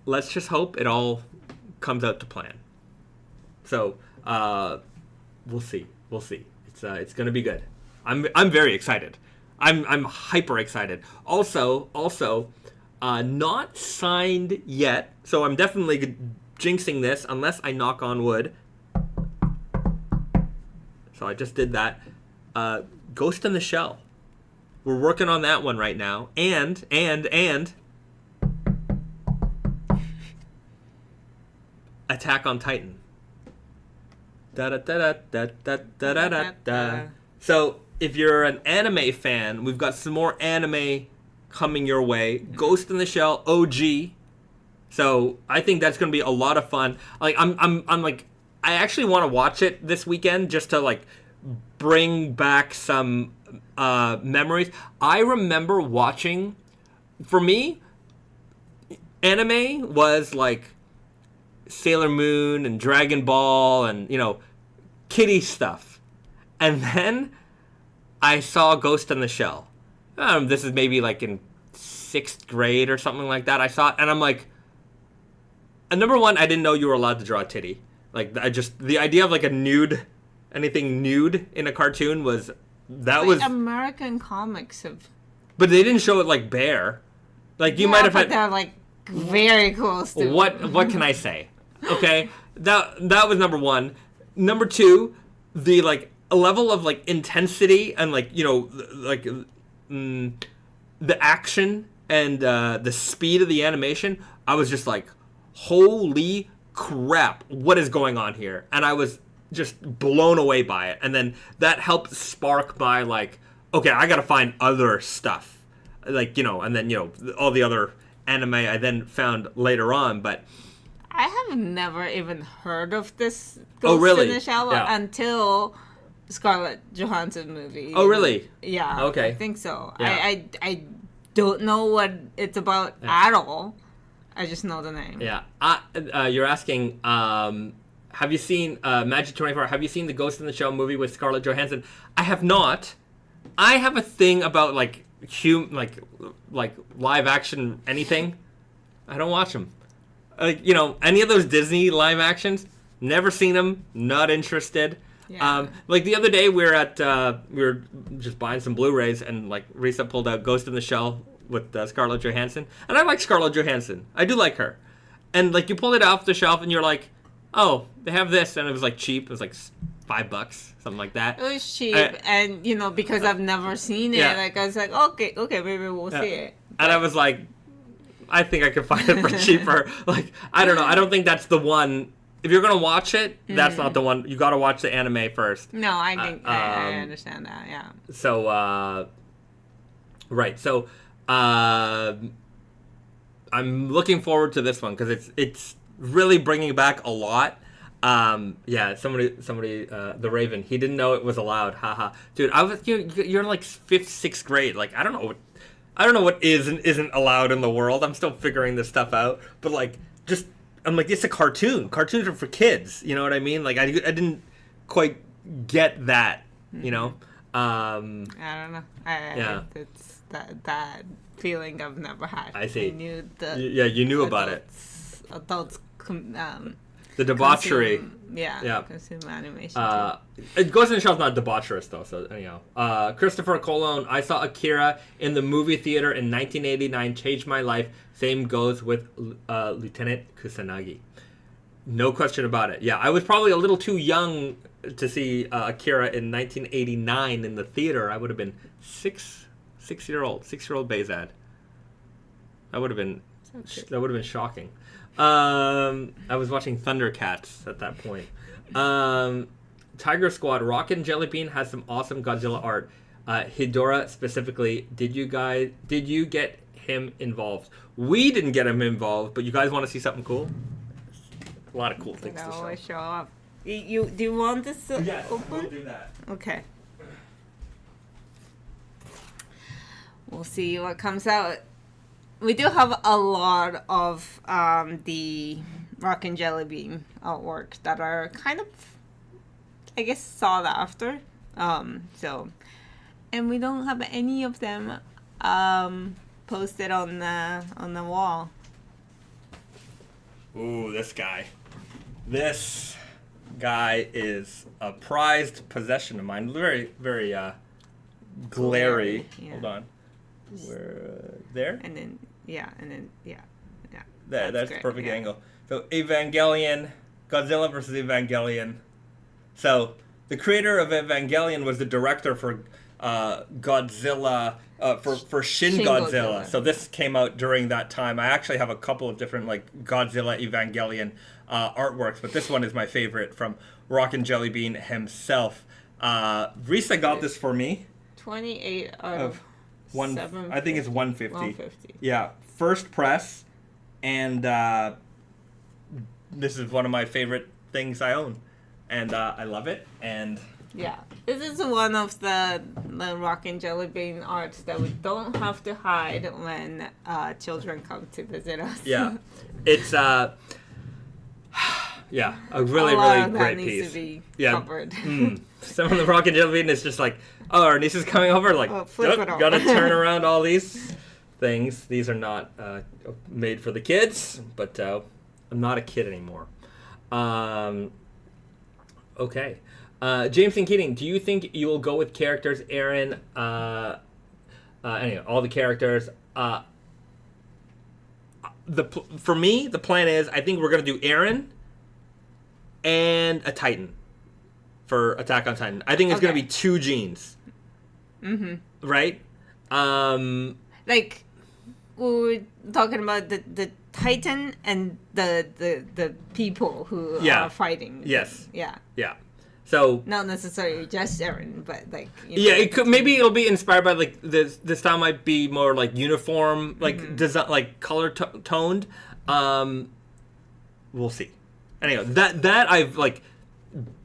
Let's just hope it all comes out to plan. So we'll see. We'll see. It's gonna be good. I'm very excited. I'm hyper excited. Also, not signed yet. So I'm definitely jinxing this unless I knock on wood. So I just did that. Ghost in the Shell. We're working on that one right now. And Attack on Titan. So if you're an anime fan, we've got some more anime coming your way. Ghost in the Shell OG. So I think that's going to be a lot of fun. Like I'm like, I actually want to watch it this weekend just to like bring back some memories. I remember watching, for me, anime was like Sailor Moon and Dragon Ball and, kiddie stuff. And then I saw Ghost in the Shell. This is maybe like in 6th grade or something like that. I saw it and I'm like, number one, I didn't know you were allowed to draw a titty. Like, the idea of like anything nude in a cartoon was American comics have. But they didn't show it like bare. Like you might have had. They're like very close to. What can I say? Okay, that was number one. Number two, the like level of like intensity and like the action and the speed of the animation. I was just like, holy crap, what is going on here? And I was just blown away by it. And then that helped spark my like, okay, I gotta find other stuff. Like, and then, all the other anime I then found later on. But I have never even heard of this Ghost in the Shell until Scarlett Johansson movie. Oh, really? Yeah. Okay. I think so. Yeah. I don't know what it's about at all. I just know the name. Yeah. You're asking, have you seen Magic 24? Have you seen the Ghost in the Shell movie with Scarlett Johansson? I have not. I have a thing about like live action anything. I don't watch them. Like any of those Disney live actions, never seen them. Not interested. Yeah. Like the other day we were just buying some Blu-rays and like Risa pulled out Ghost in the Shell with Scarlett Johansson, and I like Scarlett Johansson. I do like her, and like you pulled it off the shelf and you're like, oh, they have this, and it was like cheap. It was like $5, something like that. It was cheap, and because I've never seen it, like I was like, okay, maybe we'll see it. But... And I was like, I think I could find it for cheaper. Like I don't know. I don't think that's the one. If you're gonna watch it, that's not the one. You got to watch the anime first. No, I think I understand that. Yeah. So, right. So, I'm looking forward to this one because it's really bringing back a lot. Yeah, somebody, the Raven, he didn't know it was allowed. Haha, dude, you're like 5th, 6th grade. Like, I don't know what is and isn't allowed in the world. I'm still figuring this stuff out. But like, I'm like, it's a cartoon. Cartoons are for kids. You know what I mean? Like, I didn't quite get that. I don't know. It's that feeling I've never had. I see. I knew you knew about it. Adults. The debauchery. Consume animation. Ghost in the Shell's not debaucherous though. So anyhow, Christopher Colon. I saw Akira in the movie theater in 1989. Changed my life. Same goes with Lieutenant Kusanagi. No question about it. Yeah, I was probably a little too young to see Akira in 1989 in the theater. I would have been 6-year-old Bahzad. That would have been shocking. I was watching Thundercats at that point. Tiger Squad, Rockin' Jellybean has some awesome Godzilla art. Hidora specifically, did you get him involved? We didn't get him involved, but you guys want to see something cool? A lot of cool things to show up. Do you want this open? Yes, we'll do that. Okay. We'll see what comes out. We do have a lot of the Rockin' Jellybean artwork that are kind of I guess, sought after. So, and we don't have any of them posted on the wall. Ooh, this guy. This guy is a prized possession of mine. Very, very glary. Yeah. Hold on. Where there? And then yeah. There, that's great, perfect yeah. angle. So Evangelion, Godzilla versus Evangelion. So the creator of Evangelion was the director for Godzilla, for Shin Godzilla. So this came out during that time. I actually have a couple of different like Godzilla Evangelion artworks, but this one is my favorite from Rockin Jelly Bean himself. Risa got this for me. 28 out of one. 7. I think it's 150. 150. Yeah, first press, and this is one of my favorite things I own, and I love it. And yeah, this is one of the Rockin Jelly Bean arts that we don't have to hide when children come to visit us. Yeah, it's yeah, a really great piece. Needs to be covered. Some of the Rockin Jelly Bean is just like, oh, our niece is coming over. Like, flip it over. Gotta turn around all these things. These are not made for the kids, but I'm not a kid anymore. Okay. James and Keating, do you think you will go with characters, Aaron? Anyway, all the characters. For me, the plan is I think we're gonna do Aaron and a Titan for Attack on Titan. I think it's gonna be 2 genes. Mm-hmm. Right? Like we were talking about the Titan and the people who are fighting. Yes. Yeah. Yeah. So not necessarily just Eren, but like it could, maybe it'll be inspired by like this style might be more like uniform, like design, like color toned. We'll see. Anyway, that I've like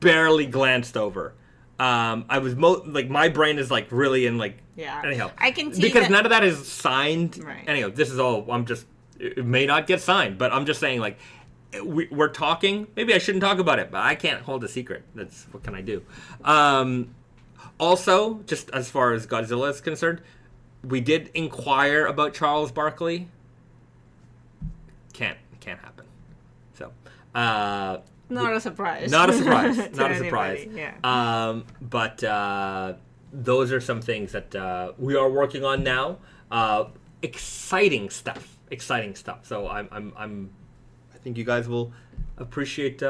barely glanced over. I was like my brain is like really in like anyhow. I can see because none of that is signed. Right. Anyhow, this is all it may not get signed, but I'm just saying like. We're talking. Maybe I shouldn't talk about it, but I can't hold a secret. That's what can I do. Also, just as far as Godzilla is concerned, we did inquire about Charles Barkley. Can't happen. So, not a surprise. Not a surprise. Not a surprise. Yeah. But those are some things that we are working on now. Exciting stuff. So I think you guys will appreciate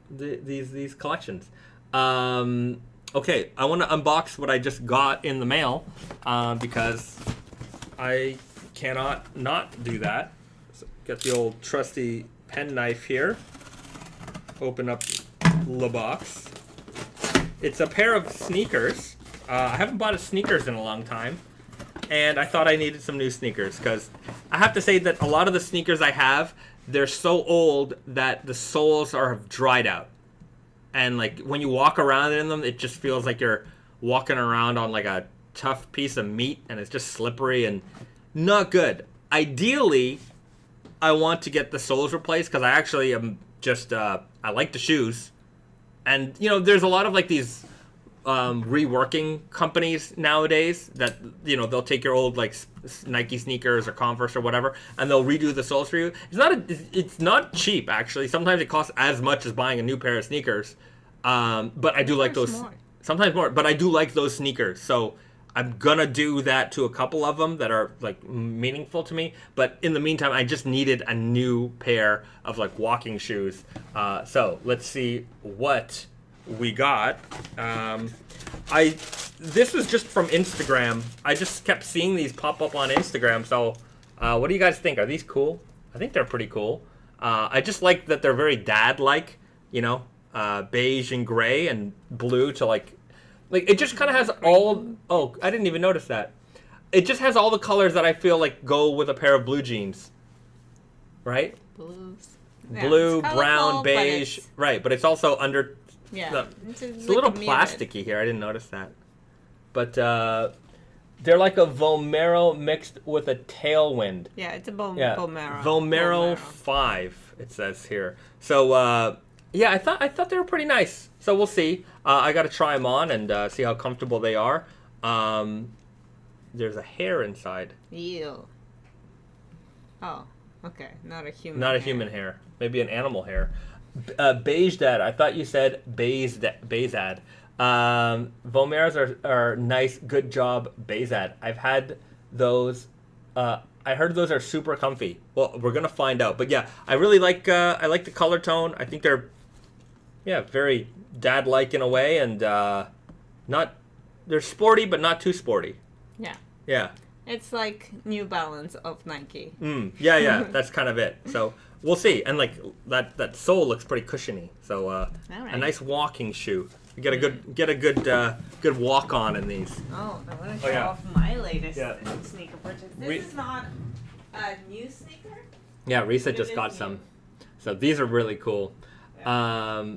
these collections. Okay, I want to unbox what I just got in the mail because I cannot not do that. So get the old trusty penknife here. Open up the box. It's a pair of sneakers. I haven't bought sneakers in a long time. And I thought I needed some new sneakers because I have to say that a lot of the sneakers I have, they're so old that the soles have dried out. And like when you walk around in them, it just feels like you're walking around on like a tough piece of meat and it's just slippery and not good. Ideally, I want to get the soles replaced because I actually am just, I like the shoes. And, you know, there's a lot of like these reworking companies nowadays that, you know, they'll take your old like Nike sneakers or Converse or whatever and they'll redo the soles for you. It's not cheap actually. Sometimes it costs as much as buying a new pair of sneakers. But I do like those. Sometimes more, but I do like those sneakers. So I'm gonna do that to a couple of them that are like meaningful to me. But in the meantime, I just needed a new pair of like walking shoes. So let's see what we got. This was just from Instagram. I just kept seeing these pop up on Instagram. So what do you guys think? Are these cool? I think they're pretty cool. I just like that they're very dad-like, you know, beige and gray and blue to like it just kind of has all. Oh, I didn't even notice that. It just has all the colors that I feel like go with a pair of blue jeans. Right? Blues. Blue, brown, beige. Right, but it's also under. Yeah, it's a little plasticky here. I didn't notice that. But they're like a Vomero mixed with a tailwind. Yeah, it's a Vomero. Vomero 5, it says here. So Yeah, I thought they were pretty nice. So we'll see. I got to try them on and see how comfortable they are. There's a hair inside. Ew. Oh, okay. Not a human. Not a human hair. Maybe an animal hair. Beige Dad. I thought you said Bahzad. Vomeras are nice. Good job, Bahzad. I've had those. I heard those are super comfy. Well, we're gonna find out. But yeah, I really like. I like the color tone. I think they're, very dad-like in a way, and not. They're sporty, but not too sporty. Yeah. Yeah. It's like New Balance of Nike. Yeah. That's kind of it. So we'll see. And like that sole looks pretty cushiony. So a nice walking shoe. You get a good walk on in these. Oh, I want to show off my latest sneaker purchase. This is not a new sneaker. Yeah, Risa just got some. So these are really cool. Yeah.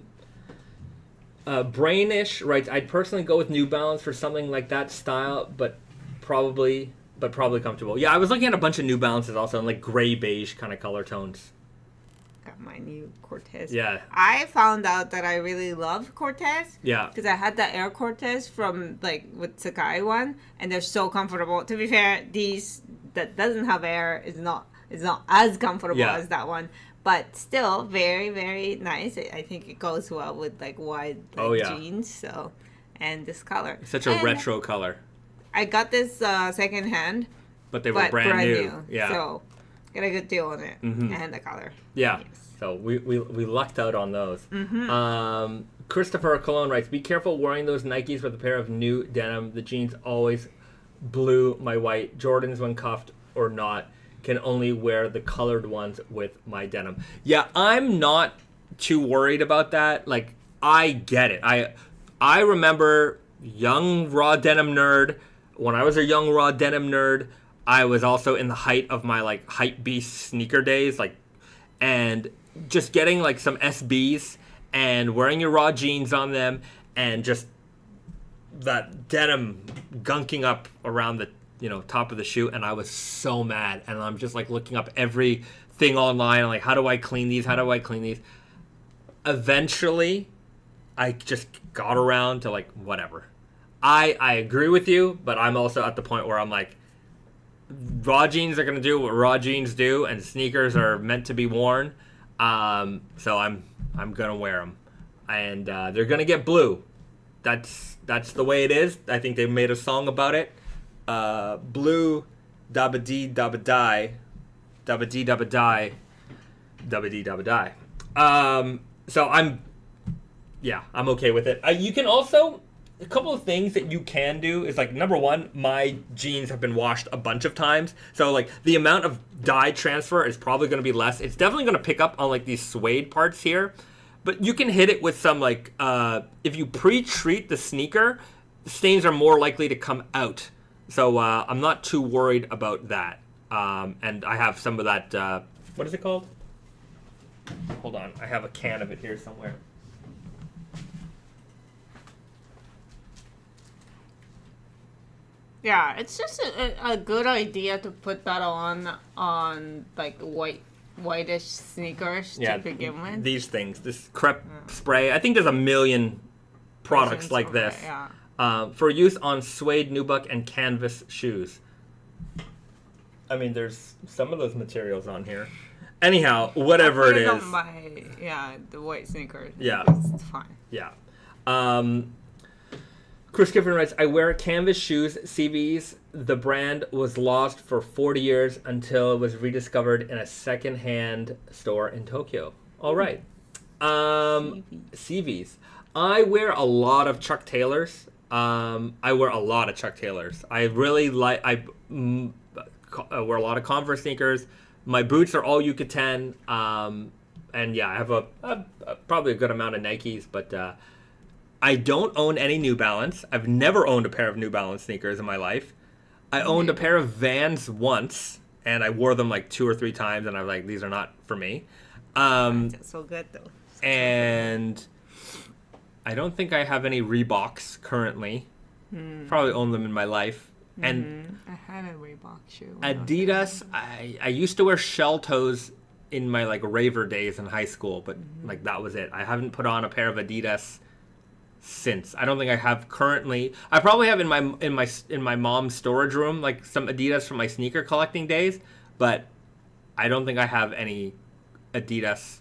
Brainish writes, I'd personally go with New Balance for something like that style, but probably comfortable. Yeah, I was looking at a bunch of New Balances also in like gray beige kind of color tones. Got my new Cortez. Yeah. I found out that I really love Cortez. Yeah. Because I had the Air Cortez from with Sakai one, and they're so comfortable. To be fair, these that doesn't have air is not as comfortable as that one. But still, very, very nice. I think it goes well with wide jeans. So, and this color. Such a retro color. I got this secondhand. But they were brand new. Yeah. So, get a good deal on it. Mm-hmm. And the color. Yeah. Yes. So we lucked out on those. Mm-hmm. Christopher Cologne writes, be careful wearing those Nikes with a pair of new denim. The jeans always blew my white. Jordans, when cuffed or not, can only wear the colored ones with my denim. Yeah, I'm not too worried about that. Like, I get it. I remember young raw denim nerd. When I was a young raw denim nerd, I was also in the height of my hype beast sneaker days, and just getting some SBs and wearing your raw jeans on them and just that denim gunking up around the top of the shoe, and I was so mad, and I'm just looking up everything online, and how do I clean these? Eventually, I just got around to whatever. I agree with you, but I'm also at the point where I'm raw jeans are gonna do what raw jeans do, and sneakers are meant to be worn. So I'm gonna wear them, and they're gonna get blue. That's the way it is. I think they made a song about it. Blue, dabba dee dabba die, dabba dee dabba die, dabba dee dabba die. So I'm okay with it. You can also, a couple of things that you can do is number one, my jeans have been washed a bunch of times, so the amount of dye transfer is probably going to be less. It's definitely going to pick up on these suede parts here, but you can hit it with some if you pre-treat the sneaker, the stains are more likely to come out. So I'm not too worried about that. And I have some of that, what is it called? Hold on, I have a can of it here somewhere. Yeah, it's just a good idea to put that on whitish sneakers to begin with. These things, this crepe spray. I think there's a million products like this. For use on suede, nubuck, and canvas shoes. I mean, there's some of those materials on here. Anyhow, whatever it is. Don't buy, the white sneakers. Yeah. It's fine. Yeah. Chris Giffen writes, I wear canvas shoes, CVs. The brand was lost for 40 years until it was rediscovered in a second-hand store in Tokyo. All right. CVs. I wear a lot of Chuck Taylors. I wear I really I wear a lot of Converse sneakers. My boots are all Yucatan. And yeah, I have probably a good amount of Nikes, but I don't own any New Balance. I've never owned a pair of New Balance sneakers in my life. I owned a pair of Vans once, and I wore them 2 or 3 times, and I was these are not for me. That's so good though. And I don't think I have any Reeboks currently. Probably own them in my life. And I had a Reebok shoe. Adidas, I used to wear shell toes in my like raver days in high school, but like that was it. I haven't put on a pair of Adidas since. I don't think I have currently. I probably have in my mom's storage room like some Adidas from my sneaker collecting days, but I don't think I have any Adidas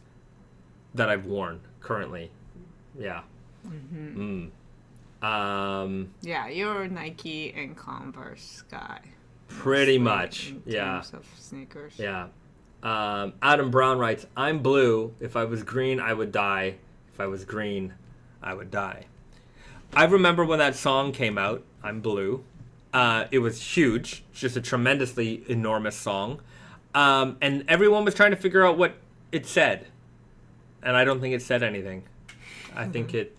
that I've worn currently. Yeah. Yeah, you're a Nike and Converse guy. Pretty much. In terms of sneakers. Yeah. Adam Brown writes, I'm blue. If I was green, I would die. If I was green, I would die. I remember when that song came out, I'm Blue. It was huge. It's just a tremendously enormous song. And everyone was trying to figure out what it said. And I don't think it said anything. I think it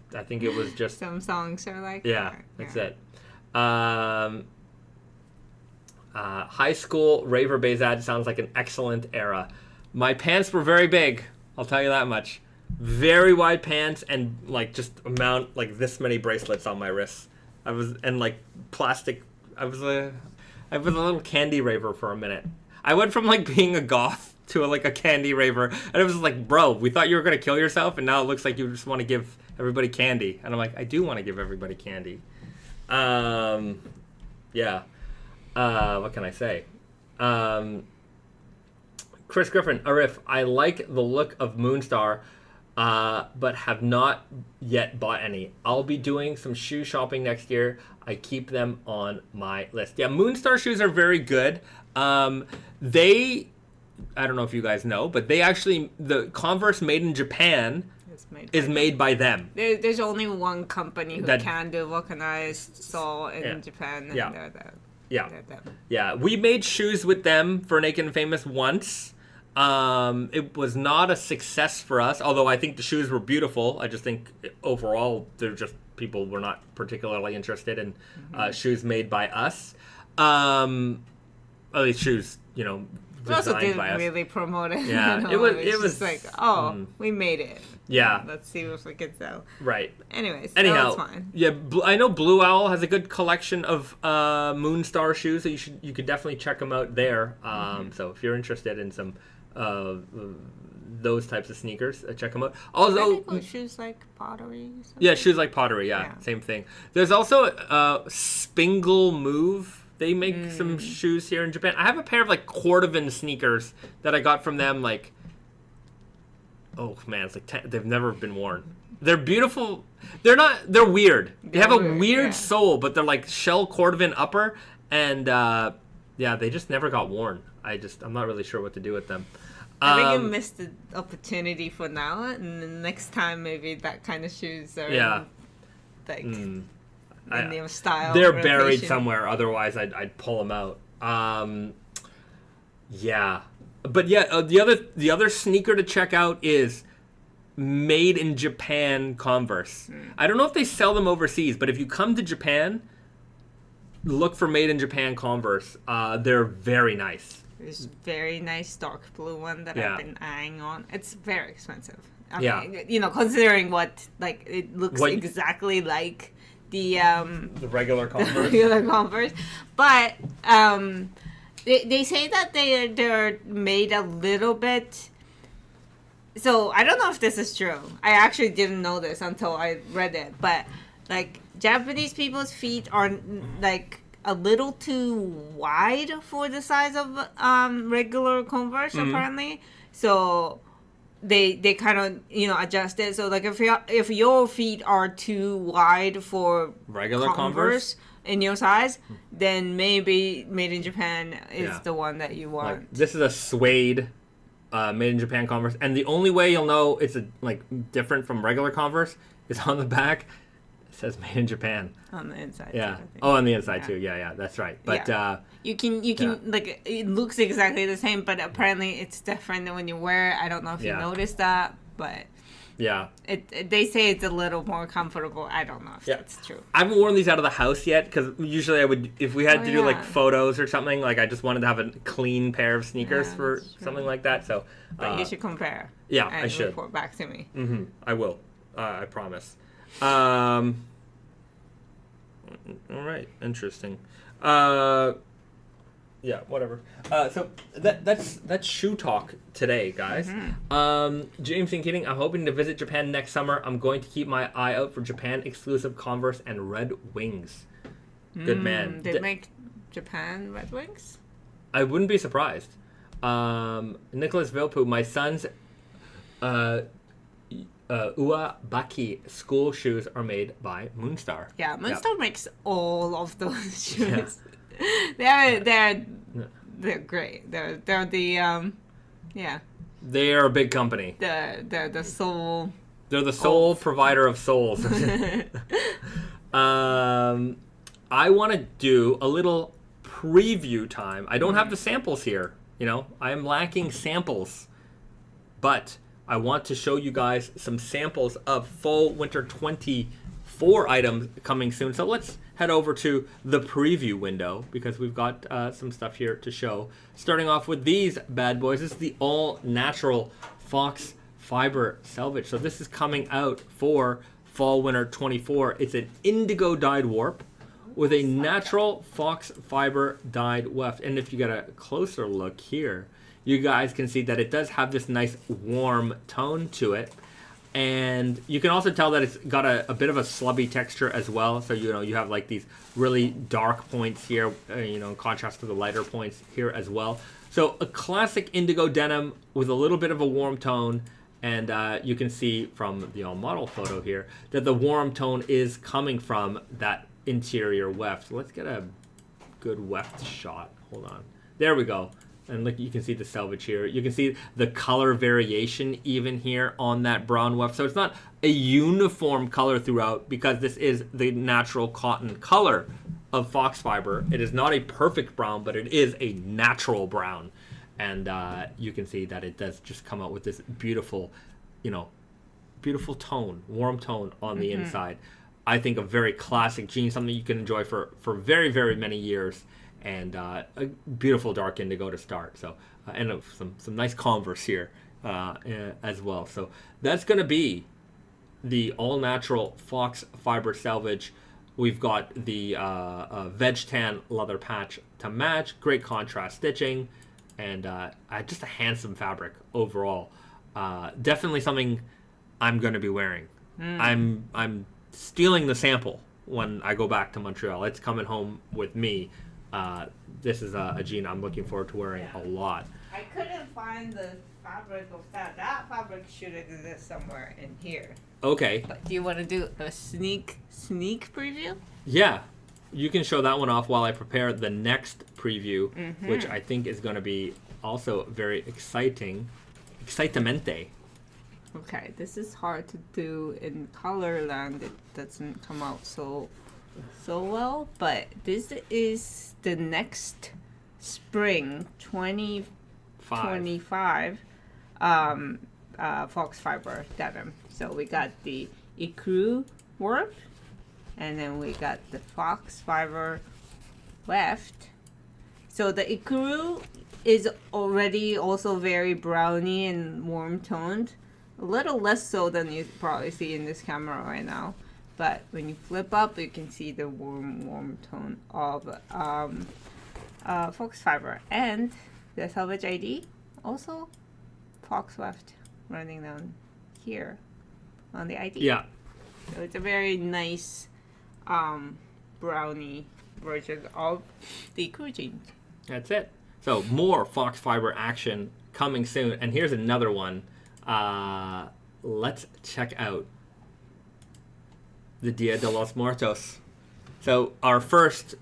was just... Some songs are like yeah, that. that's it. High school raver Bahzad sounds like an excellent era. My pants were very big. I'll tell you that much. Very wide pants and like just amount like this many bracelets on my wrists. And like plastic. I was a little candy raver for a minute. I went from like being a goth to like a candy raver, and it was like, bro, we thought you were gonna kill yourself, and now it looks like you just want to give everybody candy. And I'm like, I do want to give everybody candy. Yeah. What can I say? Chris Griffin, Arif, I like the look of Moonstar, but have not yet bought any. I'll be doing some shoe shopping next year. I keep them on my list. Yeah, Moonstar shoes are very good. I don't know if you guys know, but they actually, the Converse made in Japan is made by them. There's only one company who can do vulcanized sole in Japan, and they're them. Yeah. Yeah. We made shoes with them for Naked and Famous once. It was not a success for us, although I think the shoes were beautiful. I just think overall, people were not particularly interested in shoes made by us. At least shoes, we also didn't really promote it. Yeah, it was like, we made it. Yeah. Let's see if we can sell. Right. Anyways, anyhow, that was fine. Yeah, I know Blue Owl has a good collection of Moonstar shoes, so you could definitely check them out there. So if you're interested in some those types of sneakers, check them out. Also, shoes like pottery. Yeah, shoes like pottery. Yeah, same thing. There's also Spingle Move. They make some shoes here in Japan. I have a pair of like Cordovan sneakers that I got from them. Like, oh man, it's like they've never been worn. They're beautiful. They're weird. They have a weird sole, but they're like shell Cordovan upper, and they just never got worn. I'm not really sure what to do with them. I think you missed the opportunity for now, and the next time maybe that kind of shoes are in their style. They're buried somewhere. Otherwise, I'd pull them out. But the other sneaker to check out is Made in Japan Converse. I don't know if they sell them overseas, but if you come to Japan, look for Made in Japan Converse. They're very nice. There's a very nice dark blue one that I've been eyeing on. It's very expensive. Considering it looks exactly like the regular Converse. But they say that they're made a little bit. So I don't know if this is true. I actually didn't know this until I read it. But like Japanese people's feet are like a little too wide for the size of regular Converse apparently. So they kind of adjust it. So like if your feet are too wide for regular Converse in your size, then maybe Made in Japan is the one that you want. Like, this is a suede Made in Japan Converse, and the only way you'll know it's different from regular Converse is on the back. It says Made in Japan on the inside. Yeah. Too, on the inside too. Yeah, that's right. But you can like it looks exactly the same, but apparently it's different when you wear it. I don't know if you noticed that, but they say it's a little more comfortable. I don't know if that's true. I haven't worn these out of the house yet because usually I would, if we had to do like photos or something, like I just wanted to have a clean pair of sneakers for something like that. So, but you should compare. Yeah, and I should report back to me. I will. I promise. All right, interesting. Yeah, whatever. So that's shoe talk today, guys. James and Keating, I'm hoping to visit Japan next summer. I'm going to keep my eye out for Japan exclusive Converse and Red Wings. Good man. They make Japan Red Wings? I wouldn't be surprised. Nicholas Vilpu, my son's Uwabaki school shoes are made by Moonstar. Yeah, Moonstar makes all of those shoes. Yeah. They're great. They're the They are a big company. They're the soul. They're the sole provider of souls. I want to do a little preview time. I don't have the samples here. I am lacking samples, but I want to show you guys some samples of fall winter 24 items coming soon. So let's head over to the preview window because we've got some stuff here to show. Starting off with these bad boys. This is the all-natural FoxFibre Selvedge. So this is coming out for fall winter 24. It's an indigo dyed warp with a natural FoxFibre dyed weft. And if you get a closer look here, you guys can see that it does have this nice warm tone to it. And you can also tell that it's got a bit of a slubby texture as well. So, you have like these really dark points here, in contrast to the lighter points here as well. So a classic indigo denim with a little bit of a warm tone. And you can see from the all-model photo here that the warm tone is coming from that interior weft. Let's get a good weft shot. Hold on. There we go. And look, you can see the selvage here. You can see the color variation even here on that brown weft. So it's not a uniform color throughout because this is the natural cotton color of FoxFibre. It is not a perfect brown, but it is a natural brown. And you can see that it does just come out with this beautiful, beautiful tone, warm tone on the inside. I think a very classic jean, something you can enjoy for very, very many years. And a beautiful dark indigo to start. So and some nice Converse here as well. So that's going to be the all-natural FoxFibre Selvedge. We've got the veg tan leather patch to match. Great contrast stitching. And just a handsome fabric overall. Definitely something I'm going to be wearing. I'm stealing the sample when I go back to Montreal. It's coming home with me. This is a jean I'm looking forward to wearing a lot. I couldn't find the fabric of that. That fabric should exist somewhere in here. Okay. But do you want to do a sneak preview? Yeah. You can show that one off while I prepare the next preview, which I think is going to be also very exciting. Excitamente. Okay, this is hard to do in Colorland. It doesn't come out so well, but this is the next spring 2025 FoxFibre denim. So we got the Ecru warp, and then we got the FoxFibre weft. So the Ecru is already also very browny and warm toned, a little less so than you probably see in this camera right now. But when you flip up, you can see the warm tone of FoxFibre. And the Selvedge ID, also Fox weft running down here on the ID. Yeah. So it's a very nice brownie version of the Ecru jeans. That's it. So more FoxFibre action coming soon. And here's another one. Let's check out the Dia de los Muertos. So our first,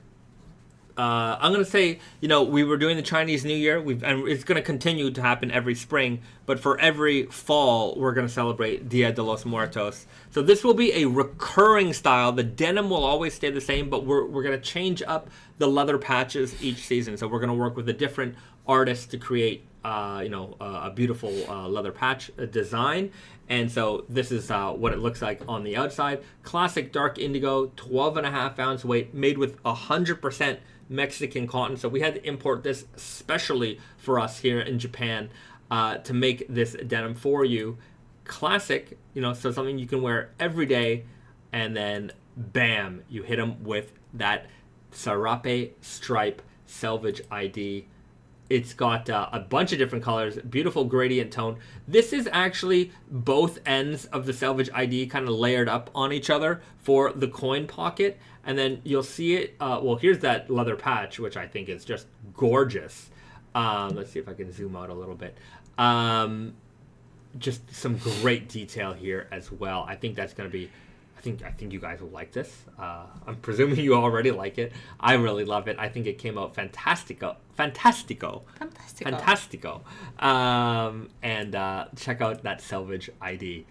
I'm going to say, we were doing the Chinese New Year, and it's going to continue to happen every spring, but for every fall, we're going to celebrate Dia de los Muertos. So this will be a recurring style. The denim will always stay the same, but we're going to change up the leather patches each season. So we're going to work with a different artist to create a beautiful leather patch design. And so this is what it looks like on the outside. Classic dark indigo, 12.5 ounce weight, made with 100% Mexican cotton. So we had to import this specially for us here in Japan to make this denim for you. Classic, so something you can wear every day, and then bam, you hit them with that serape stripe Selvedge ID. It's got a bunch of different colors, beautiful gradient tone. This is actually both ends of the Selvedge ID kind of layered up on each other for the coin pocket. And then you'll see it, well, here's that leather patch, which I think is just gorgeous. Let's see if I can zoom out a little bit. Just some great detail here as well. I think that's going to be, I think you guys will like this. I'm presuming you already like it. I really love it. I think it came out fantastico. And check out that Selvedge ID.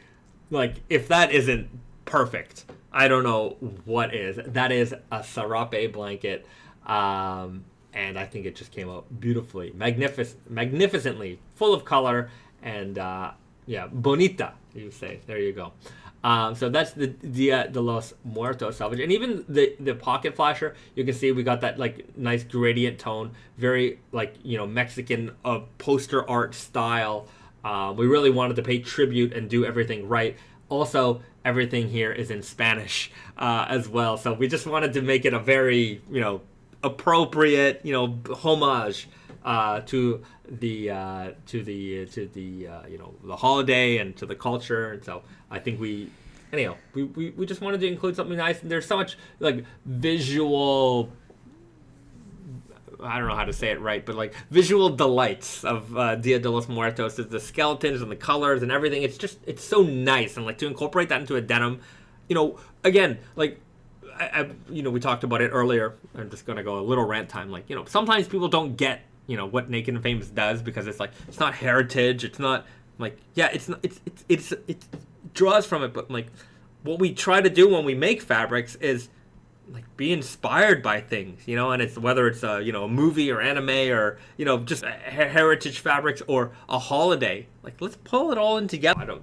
Like, if that isn't perfect, I don't know what is. That is a serape blanket. And I think it just came out beautifully, magnificently, full of color, and bonita, you say. There you go. So that's the Dia de los Muertos Selvedge. And even the pocket flasher, you can see we got that like nice gradient tone, very like, Mexican poster art style. We really wanted to pay tribute and do everything right. Also, everything here is in Spanish as well. So we just wanted to make it a very, appropriate, homage to the holiday and to the culture. And so I think we just wanted to include something nice. And there's so much like visual, I don't know how to say it right, but like visual delights of Dia de los Muertos. There's the skeletons and the colors and everything. It's so nice. And like to incorporate that into a denim, again, like we talked about it earlier. I'm just going to go a little rant time. Like, sometimes people don't get, what Naked and Famous does, because it's like, it's not heritage. It's not like, it draws from it. But like what we try to do when we make fabrics is like be inspired by things, and it's whether it's a movie or anime or just heritage fabrics or a holiday. Like, let's pull it all in together.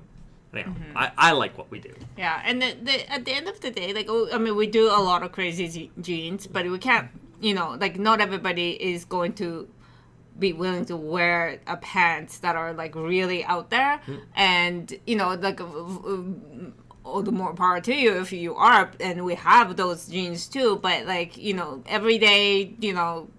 I like what we do. Yeah, and at the end of the day, like, we do a lot of crazy jeans, but we can't, like, not everybody is going to be willing to wear a pants that are like really out there, and like. All the more power to you if you are, and we have those jeans too, but like, every day,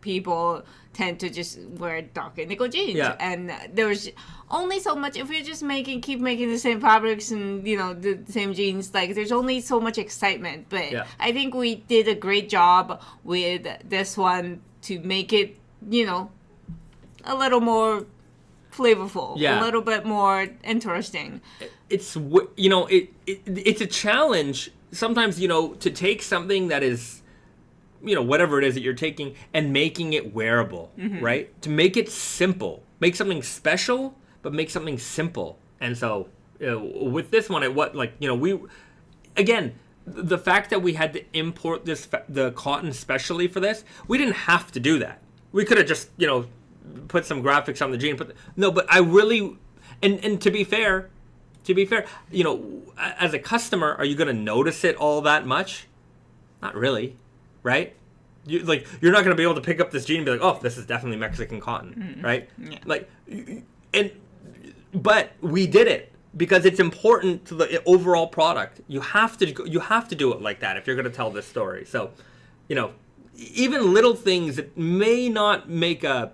people tend to just wear dark indigo jeans, and there's only so much. If you're just keep making the same fabrics and the same jeans, like there's only so much excitement. But I think we did a great job with this one to make it a little more flavorful, a little bit more interesting. It's it's a challenge sometimes, to take something that is, whatever it is that you're taking and making it wearable, right? To make it simple, make something special, but make something simple. And so with this one, the fact that we had to import the cotton specially for this, we didn't have to do that. We could have just, put some graphics on the jean, but I really, and to be fair, as a customer, are you going to notice it all that much? Not really, right? You're not going to be able to pick up this jean and be like, oh, this is definitely Mexican cotton, right? Yeah. Like, but we did it because it's important to the overall product. You have to do it like that if you're going to tell this story. So, even little things that may not make a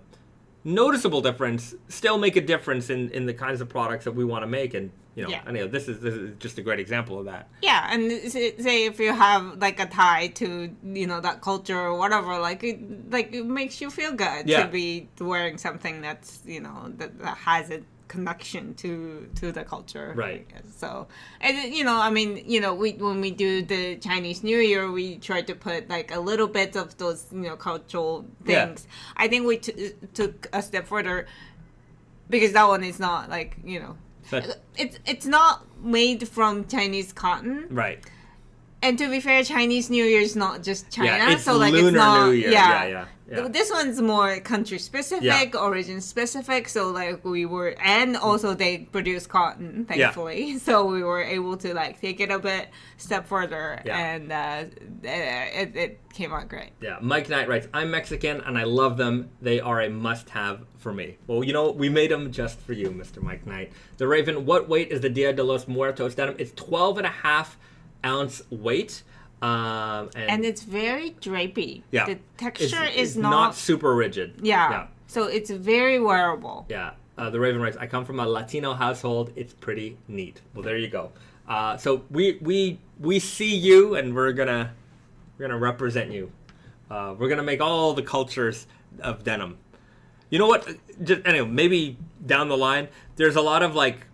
noticeable difference still make a difference in the kinds of products that we want to make. And anyway, this is just a great example of that. Yeah, and say if you have like a tie to that culture or whatever, like it makes you feel good to be wearing something that's that has a connection to the culture, right? So, and when we do the Chinese New Year, we try to put like a little bit of those cultural things. I think we took a step further because that one is not like it's not made from Chinese cotton, right? And to be fair, Chinese New Year is not just China, it's so like Lunar it's not New Year. Yeah. This one's more country specific, origin specific. So like and also they produce cotton, thankfully. So we were able to like take it a step further, and it came out great. Yeah, Mike Knight writes, "I'm Mexican and I love them. They are a must-have for me." Well, we made them just for you, Mr. Mike Knight. The Raven, what weight is the Dia de los Muertos denim? It's 12.5 ounce weight. And it's very drapey. Yeah. The texture is is not super rigid. Yeah. So it's very wearable. Yeah. The Raven writes, I come from a Latino household. It's pretty neat. Well, there you go. So we see you, and we're gonna represent you. We're gonna make all the cultures of denim. You know what? Just anyway, maybe down the line, there's a lot of like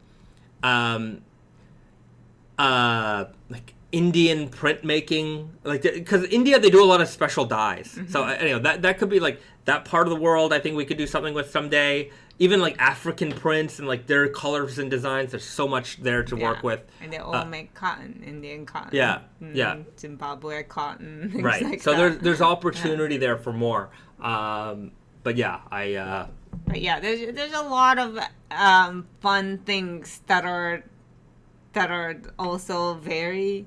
Indian printmaking, like because India they do a lot of special dyes. So anyway, that could be like that part of the world. I think we could do something with someday. Even like African prints and like their colors and designs. There's so much there to work with. And they all make cotton, Indian cotton. Yeah, Zimbabwe cotton. Things right. Like so that. there's opportunity there for more. But yeah, But yeah, there's a lot of fun things that are also very,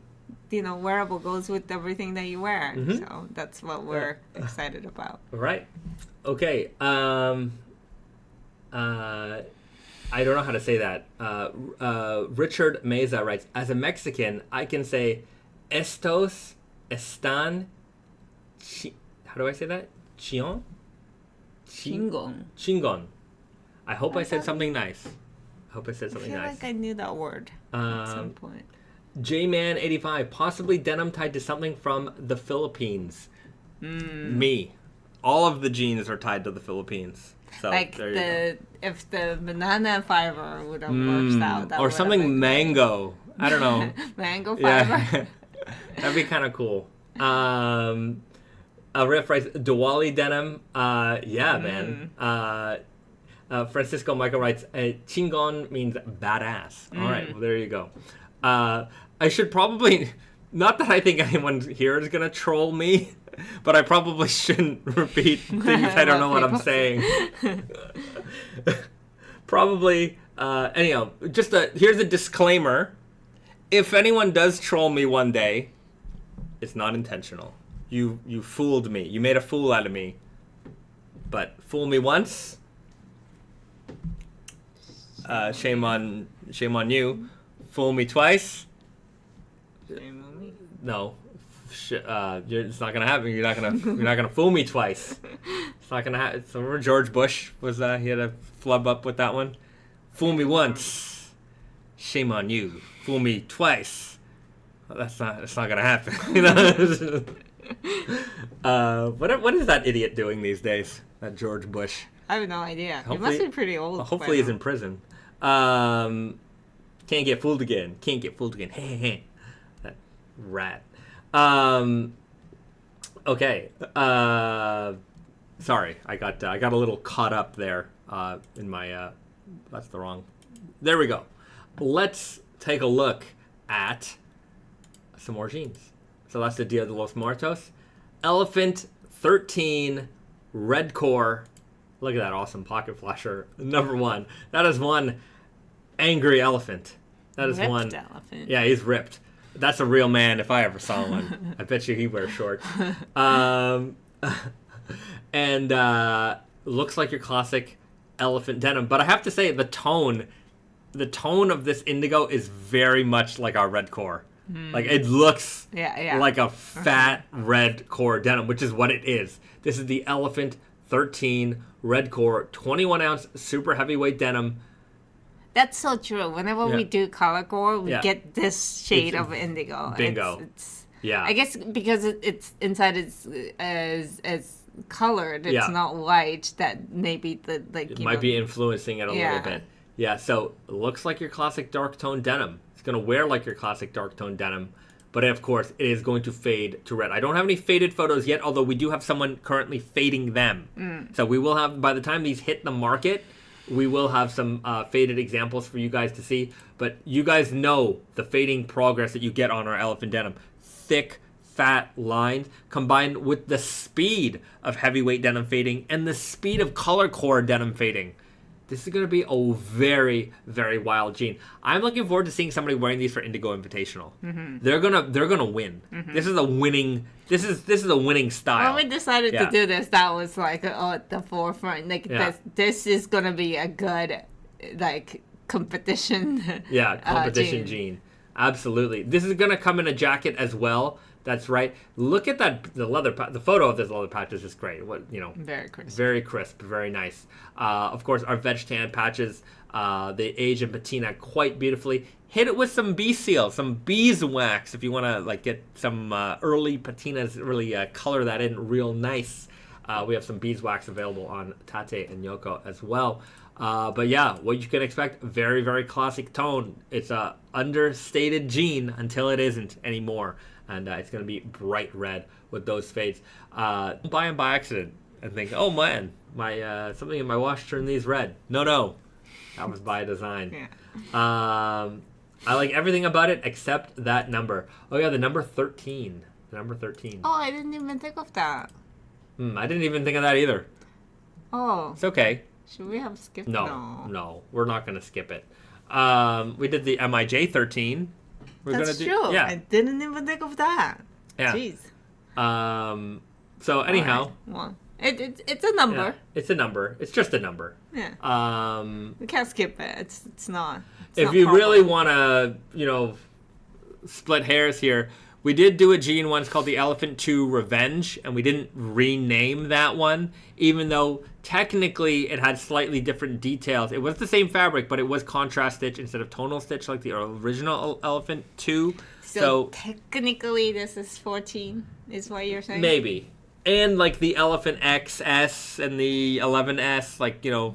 wearable. Goes with everything that you wear. So that's what we're excited about. Right. Okay. I don't know how to say that. Richard Meza writes, as a Mexican, I can say estos están how do I say that? Chingon? Chingon. I hope I said something nice. I feel like I knew that word at some point. J-Man85, possibly denim tied to something from the Philippines. Me. All of the jeans are tied to the Philippines. So, like if the banana fiber would have worked out. Or something mango. I don't know. Mango fiber? Yeah. That'd be kind of cool. Riff writes, Diwali denim. Man. Francisco Michael writes, Chingon means badass. All right, well, there you go. I should probably, not that I think anyone here is going to troll me, but I probably shouldn't repeat things I don't know what I'm saying. Probably, anyhow, here's a disclaimer. If anyone does troll me one day, it's not intentional. You fooled me. You made a fool out of me. But fool me once, shame on you. Fool me twice. Shame on me. No, it's not gonna happen. You're not gonna fool me twice. It's not gonna happen. So remember George Bush was he had a flub up with that one. Fool me once, shame on you. Fool me twice. It's not gonna happen. What is that idiot doing these days? That George Bush. I have no idea. He must be pretty old. Hopefully he's in prison. Can't get fooled again. Hey. That rat. Okay. Sorry, I got a little caught up there in my. That's the wrong. There we go. Let's take a look at some more jeans. So that's the Dia de los Muertos. Elephant 13 red core. Look at that awesome pocket flasher. Number 1. That is one angry elephant. That is ripped one elephant. Yeah, he's ripped. That's a real man if I ever saw one. I bet you he wears shorts. And looks like your classic elephant denim. But I have to say the tone of this indigo is very much like our red core. Like it looks like a fat red core denim, which is what it is. This is the Elephant 13 red core 21 ounce super heavyweight denim. That's so true. Whenever we do color core, we get this shade of indigo. Bingo. It's I guess because it's inside as colored, it's not white. That maybe it might be influencing it a little bit. Yeah. So it looks like your classic dark tone denim. It's going to wear like your classic dark tone denim, but of course it is going to fade to red. I don't have any faded photos yet, although we do have someone currently fading them. So we will have, by the time these hit the market, we will have some faded examples for you guys to see. But you guys know the fading progress that you get on our elephant denim. Thick, fat lines combined with the speed of heavyweight denim fading and the speed of color core denim fading. This is going to be a very, very wild jean. I'm looking forward to seeing somebody wearing these for Indigo Invitational. They're gonna win. This is a winning. This is a winning style. When we decided to do this, that was like at the forefront. Like this is gonna be a good competition. Competition jean. Absolutely. This is gonna come in a jacket as well That's right. Look at that. The photo of this leather patch is just great. Very crisp. Very crisp. Very nice. Of course, our veg tan patches, they age and patina quite beautifully. Hit it with some bee seal, some beeswax if you want to get some early patinas. Really color that in real nice. We have some beeswax available on Tate and Yoko as well. But yeah, what you can expect, very, very classic tone. It's a understated jean until it isn't anymore. And it's going to be bright red with those fades. Don't buy them by accident and think, oh man, my something in my wash turned these red. No. That was by design. Yeah. I like everything about it except that number. Oh yeah, the number 13. The number 13. Oh, I didn't even think of that. I didn't even think of that either. Oh. It's okay. Should we have skipped? No. We're not going to skip it. We did the MIJ 13. That's true. Yeah. I didn't even think of that. Yeah. Jeez. So anyhow. Right. Well, it's a number. Yeah, it's a number. It's just a number. Yeah. We can't skip it. It's not. If you really want to, split hairs here, we did do a jean once called the Elephant 2 Revenge, and we didn't rename that one, even though technically it had slightly different details. It was the same fabric, but it was contrast stitch instead of tonal stitch like the original Elephant 2. So technically this is 14, is what you're saying? Maybe. And the Elephant XS and the 11S,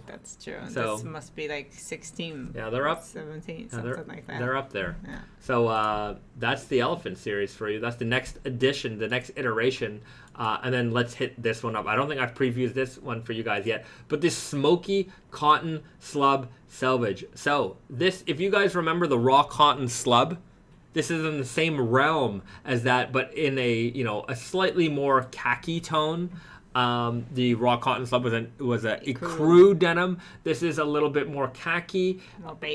That's true. So, this must be 16. Yeah, they're up. 17, something like that. They're up there. Yeah. So that's the Elephant series for you. That's the next edition, the next iteration. And then let's hit this one up. I don't think I've previewed this one for you guys yet. But this Smokey Cotton Slub Selvedge. So this, if you guys remember the raw cotton slub, this is in the same realm as that, but in a slightly more khaki tone. The raw cotton slub was a Ecru denim. This is a little bit more khaki,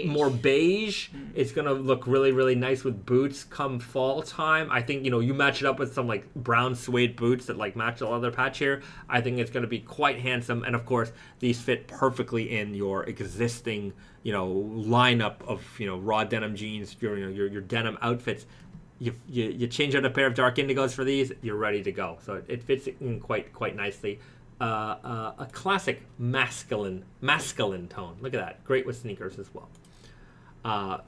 more beige. It's gonna look really, really nice with boots come fall time. I think you match it up with some brown suede boots that match the leather patch here. I think it's gonna be quite handsome, and of course these fit perfectly in your existing lineup of raw denim jeans, your denim outfits. You change out a pair of dark indigos for these, you're ready to go. So it fits in quite nicely. A classic masculine tone. Look at that. Great with sneakers as well.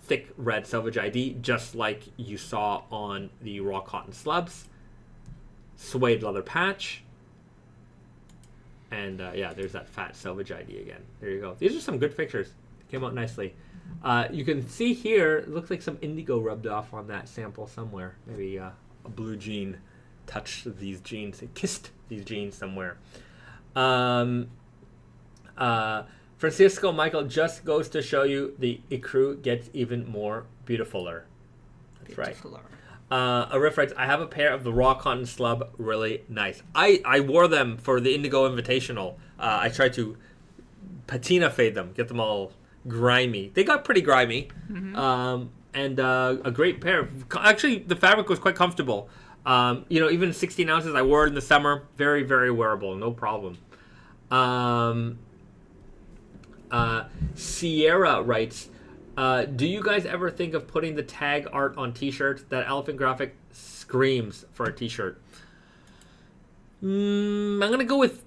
Thick red Selvedge ID, just like you saw on the raw cotton slubs. Suede leather patch. And there's that fat Selvedge ID again. There you go. These are some good pictures. Came out nicely. You can see here, it looks like some indigo rubbed off on that sample somewhere. Maybe a blue jean touched these jeans, it kissed these jeans somewhere. Francisco Michael just goes to show you the Ecru gets even more beautifuler. That's right. A riff writes, I have a pair of the raw cotton slub, really nice. I wore them for the Indigo Invitational. I tried to patina fade them, get them all grimy. They got pretty grimy. And a great pair. Actually, the fabric was quite comfortable. Even 16 ounces, I wore it in the summer. Very, very wearable. No problem. Sierra writes, do you guys ever think of putting the tag art on t-shirts? That elephant graphic screams for a t-shirt. I'm going to go with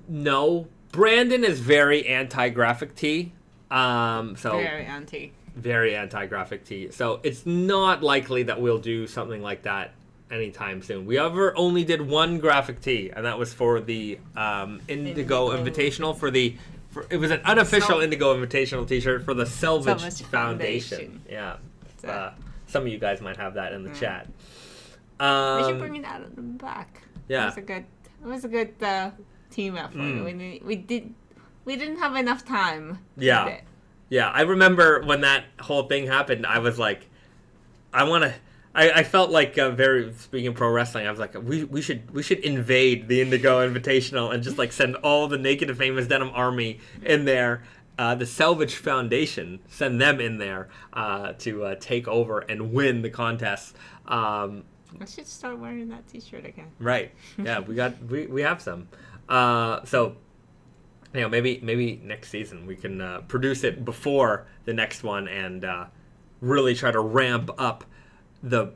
no. Brandon is very anti-graphic tee. Very anti-graphic tee. So it's not likely that we'll do something like that anytime soon. We only did one graphic tee, and that was for the Indigo Invitational it was an unofficial Indigo Invitational t-shirt for the Selvedge Foundation. Yeah. Some of you guys might have that in the chat. We should bring it out of the back. Yeah. It was a good team effort. We didn't have enough time. Yeah. With it. Yeah, I remember when that whole thing happened, I was like, I felt like speaking pro wrestling, I was like, we should invade the Indigo Invitational and just send all the Naked Famous Denim army in there. The Selvedge Foundation, send them in there to take over and win the contest. I should start wearing that t-shirt again. Right. Yeah, we have some. So maybe next season we can produce it before the next one and really try to ramp up the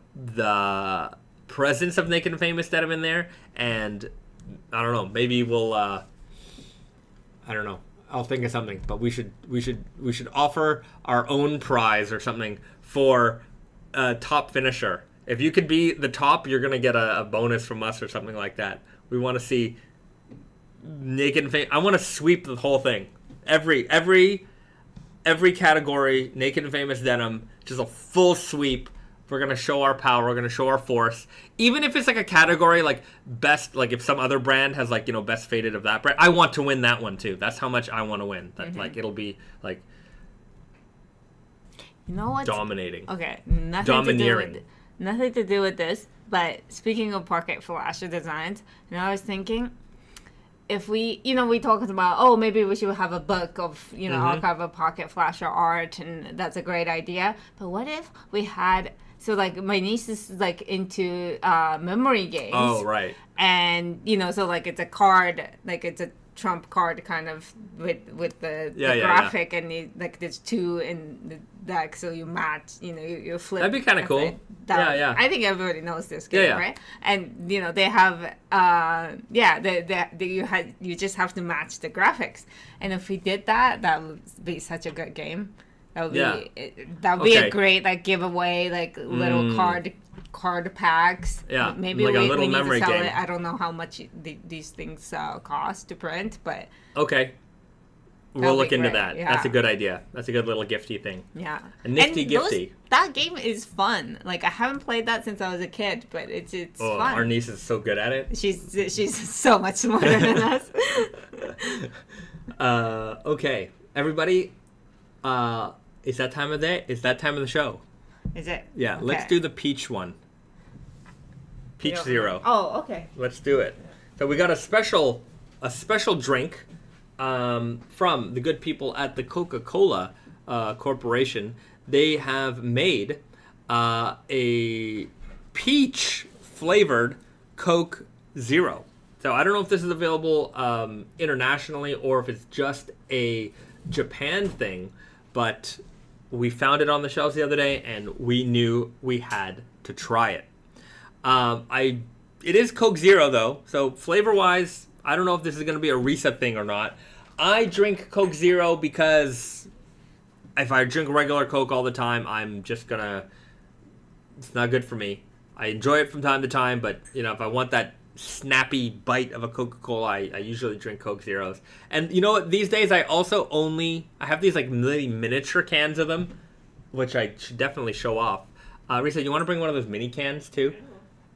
presence of Naked and Famous Denim in there, and I don't know, maybe we'll I don't know, I'll think of something, but we should offer our own prize or something for top finisher. If you could be the top, you're gonna get a bonus from us or something like that. We want to see Naked and Famous. I want to sweep the whole thing. Every category, Naked and Famous Denim, just a full sweep. We're gonna show our power. We're gonna show our force. Even if it's like a category like best, like if some other brand has like, you know, best faded of that brand, I want to win that one too. That's how much I want to win. That like it'll be like, you know what? Dominating. Okay, nothing to do with this. But speaking of pocket flasher designs, and I was thinking, if we, you know, we talked about, oh, maybe we should have a book of, you know, archive of pocket flasher art, and that's a great idea. But what if we had, so like my niece is like into memory games. Oh, right. And, you know, so like it's a card, like it's a trump card kind of with the graphic, and like there's two in the deck, so you match, you know, you flip. That'd be kind of cool. I think everybody knows this game, right? And you know they have you just have to match the graphics, and if we did that, that would be such a good game. That would be a great like giveaway, like little card packs. Yeah, maybe like we a little need memory to sell game. it. I don't know how much these things cost to print, but okay, we'll look into great. that. Yeah. That's a good idea. That's a good little gifty thing. Yeah, a nifty gifty. That game is fun. Like I haven't played that since I was a kid, but it's fun. Our niece is so good at it. She's so much smarter than us. Okay, everybody. It's that time of day. It's that time of the show. Is it? Yeah, okay. Let's do the peach one. Peach Zero. Oh, okay. Let's do it. So we got a special drink from the good people at the Coca-Cola Corporation. They have made a peach flavored Coke Zero. So I don't know if this is available internationally or if it's just a Japan thing, but we found it on the shelves the other day, and we knew we had to try it. It is Coke Zero though, so flavor-wise, I don't know if this is going to be a Risa thing or not. I drink Coke Zero because if I drink regular Coke all the time, I'm just gonna. It's not good for me. I enjoy it from time to time, but you know, if I want that snappy bite of a Coca-Cola, I usually drink Coke Zeros. And you know what? These days I have these like really miniature cans of them, which I should definitely show off. Risa, you want to bring one of those mini cans too?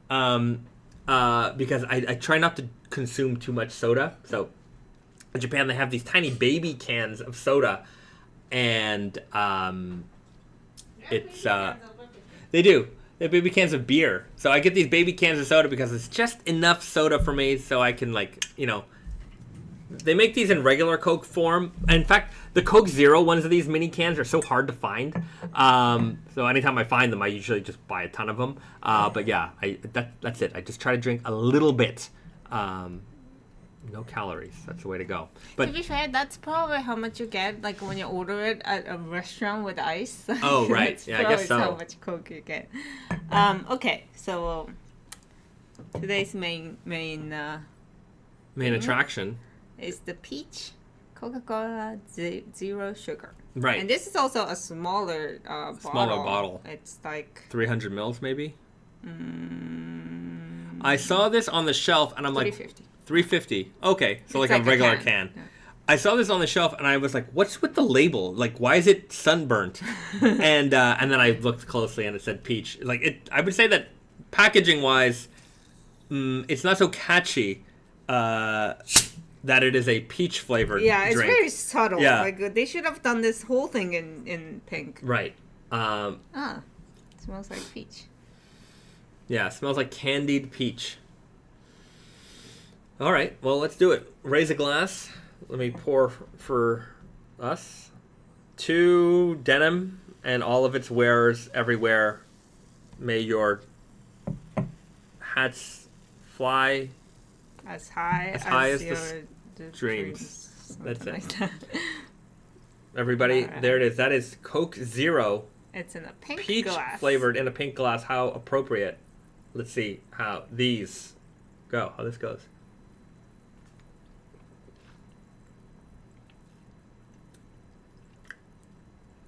Because I try not to consume too much soda. So in Japan they have these tiny baby cans of soda, and they do. They're baby cans of beer. So I get these baby cans of soda because it's just enough soda for me so I can, like, you know. They make these in regular Coke form. In fact, the Coke Zero ones of these mini cans are so hard to find. So anytime I find them, I usually just buy a ton of them. But yeah, that's it. I just try to drink a little bit. No calories. That's the way to go. But to be fair, that's probably how much you get, like when you order it at a restaurant with ice. Oh, right. Yeah, I guess so. How much Coke you get. Okay, so today's main attraction is the peach Coca-Cola Zero Sugar. Right. And this is also a smaller bottle. Smaller bottle. It's like 300 mils, maybe. I saw this on the shelf, and I'm like. 350. Okay, so like a regular can. Yeah. I saw this on the shelf, and I was like, "What's with the label? Like, why is it sunburnt?" and then I looked closely, and it said peach. Like it, I would say that packaging wise, it's not so catchy. That it is a peach flavored. Yeah, it's drink. very subtle. Yeah. Like they should have done this whole thing in pink. Right. It smells like peach. Yeah, it smells like candied peach. All right, well, let's do it. Raise a glass. Let me pour for us. To denim and all of its wearers everywhere. May your hats fly as high as your dreams. That's it. Like that. Everybody, there it is. That is Coke Zero. It's in a pink peach glass. Flavored in a pink glass. How appropriate. let's see how these go. How this goes.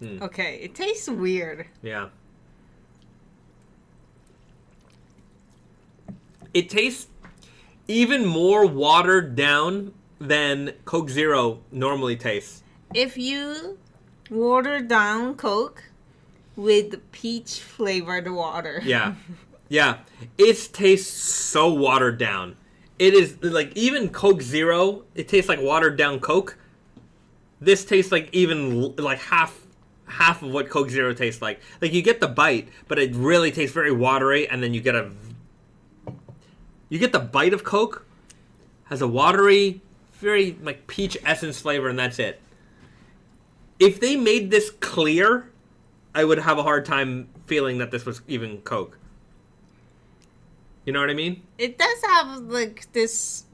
Okay, it tastes weird. Yeah. It tastes even more watered down than Coke Zero normally tastes. If you water down Coke with peach flavored water. Yeah. Yeah. It tastes so watered down. It is like even Coke Zero, it tastes like watered down Coke. This tastes like even like half of what Coke Zero tastes like. Like you get the bite, but it really tastes very watery, and then you get the bite of Coke, has a watery, very like peach essence flavor, and that's it. If they made this clear, I would have a hard time feeling that this was even Coke. You know what I mean? It does have like this,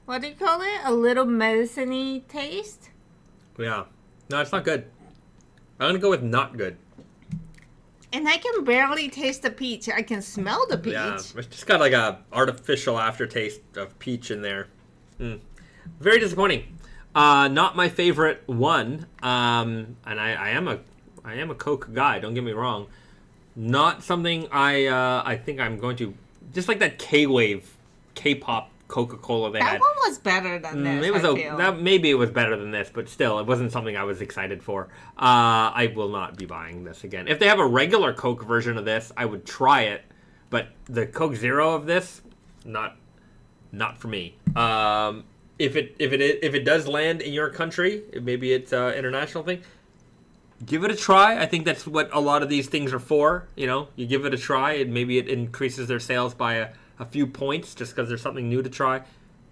what do you call it? A little medicine-y taste. Yeah. No, it's not good. I'm going to go with not good. And I can barely taste the peach. I can smell the peach. Yeah, it's just got like a artificial aftertaste of peach in there. Very disappointing. Not my favorite one. And I am a Coke guy. Don't get me wrong. Not something I think I'm going to. Just like that K-Wave, K-pop Coca-Cola they had. That one was better than this. Maybe it was better than this, but still, it wasn't something I was excited for. I will not be buying this again. If they have a regular Coke version of this, I would try it. But the Coke Zero of this, not for me. If it does land in your country, maybe it's an international thing. Give it a try. I think that's what a lot of these things are for. You know, you give it a try, and maybe it increases their sales by a few points just because there's something new to try.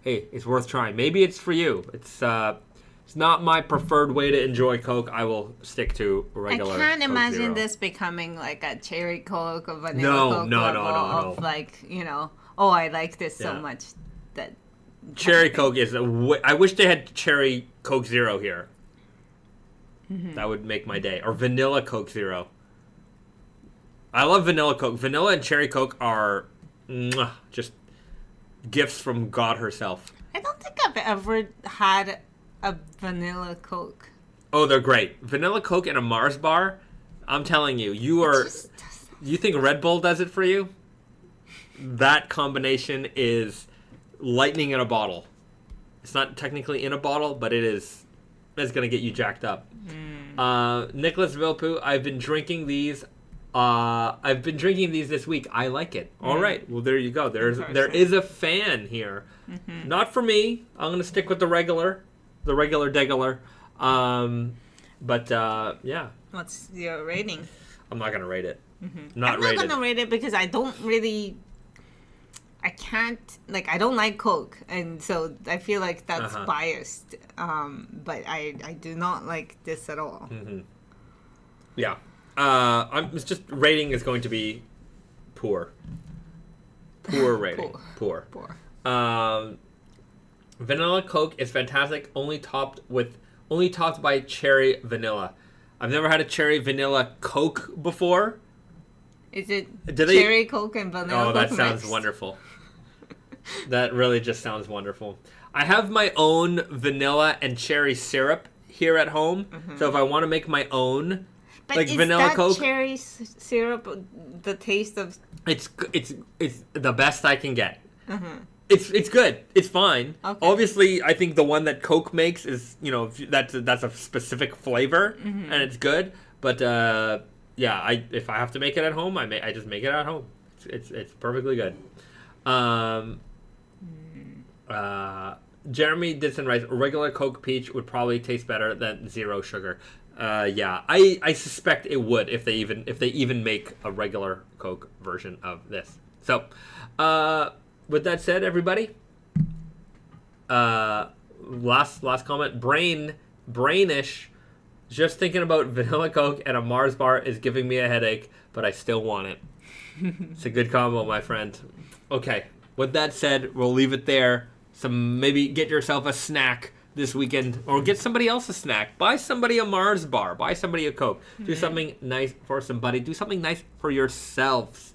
Hey, it's worth trying. Maybe it's for you. It's not my preferred way to enjoy Coke. I will stick to regular. I can't Coke imagine Zero. this becoming like a cherry Coke or vanilla Coke No. of like, you know, oh, I like this so much that cherry Coke is. I wish they had cherry Coke Zero here. Mm-hmm. That would make my day. Or vanilla Coke Zero. I love vanilla Coke. Vanilla and cherry Coke are just gifts from God herself. I don't think I've ever had a vanilla Coke. Oh, they're great. Vanilla Coke and a Mars bar. I'm telling you, you think Red Bull does it for you? That combination is lightning in a bottle. It's not technically in a bottle, but it is. That's going to get you jacked up. Nicholas Vilpu, I've been drinking these this week. I like it. All right. Well, there you go. There is a fan here. Mm-hmm. Not for me. I'm going to stick with the regular degular. But yeah. What's your rating? I'm not going to rate it. Mm-hmm. I'm not going to rate it because I don't like Coke, and so I feel like that's biased. But I do not like this at all. Mm-hmm. Yeah. It's just rating is going to be poor. Poor rating. Poor. Vanilla Coke is fantastic. Only topped by cherry vanilla. I've never had a cherry vanilla Coke before. Is it cherry Coke and vanilla? Oh, that sounds wonderful. That really just sounds wonderful. I have my own vanilla and cherry syrup here at home. Mm-hmm. So if I want to make my own, but like vanilla Coke, is that cherry syrup the taste of? It's the best I can get. Mm-hmm. It's good. It's fine. Okay. Obviously, I think the one that Coke makes is that's a specific flavor, mm-hmm. and it's good. But yeah, if I have to make it at home, I just make it at home. It's perfectly good. Jeremy Ditson writes, regular Coke Peach would probably taste better than zero sugar. Yeah, I suspect it would if they even make a regular Coke version of this. So, with that said, everybody, last comment, brainish. Just thinking about vanilla Coke and a Mars bar is giving me a headache, but I still want it. It's a good combo, my friend. Okay, with that said, we'll leave it there. Maybe get yourself a snack this weekend, or get somebody else a snack. Buy somebody a Mars bar. Buy somebody a Coke. Do something nice for somebody. Do something nice for yourselves.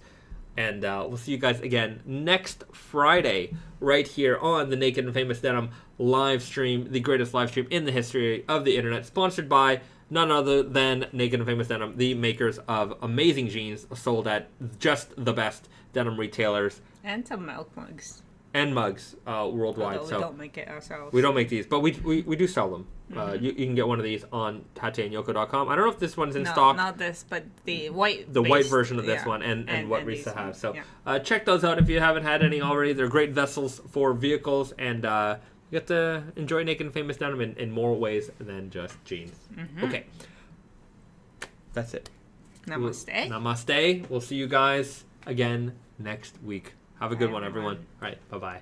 And we'll see you guys again next Friday right here on the Naked and Famous Denim live stream, the greatest live stream in the history of the internet, sponsored by none other than Naked and Famous Denim, the makers of amazing jeans sold at just the best denim retailers. And some milk mugs. And mugs worldwide. Although we don't make it ourselves. We don't make these, but we do sell them. You can get one of these on tateandyoko.com. I don't know if this one's in stock. Not this, but the white version of this one and what Risa has. So check those out if you haven't had any already. They're great vessels for vehicles, and you get to enjoy Naked and Famous Denim in more ways than just jeans. Okay. That's it. Namaste. We'll see you guys again next week. Have a good one, everyone. All right. Bye-bye.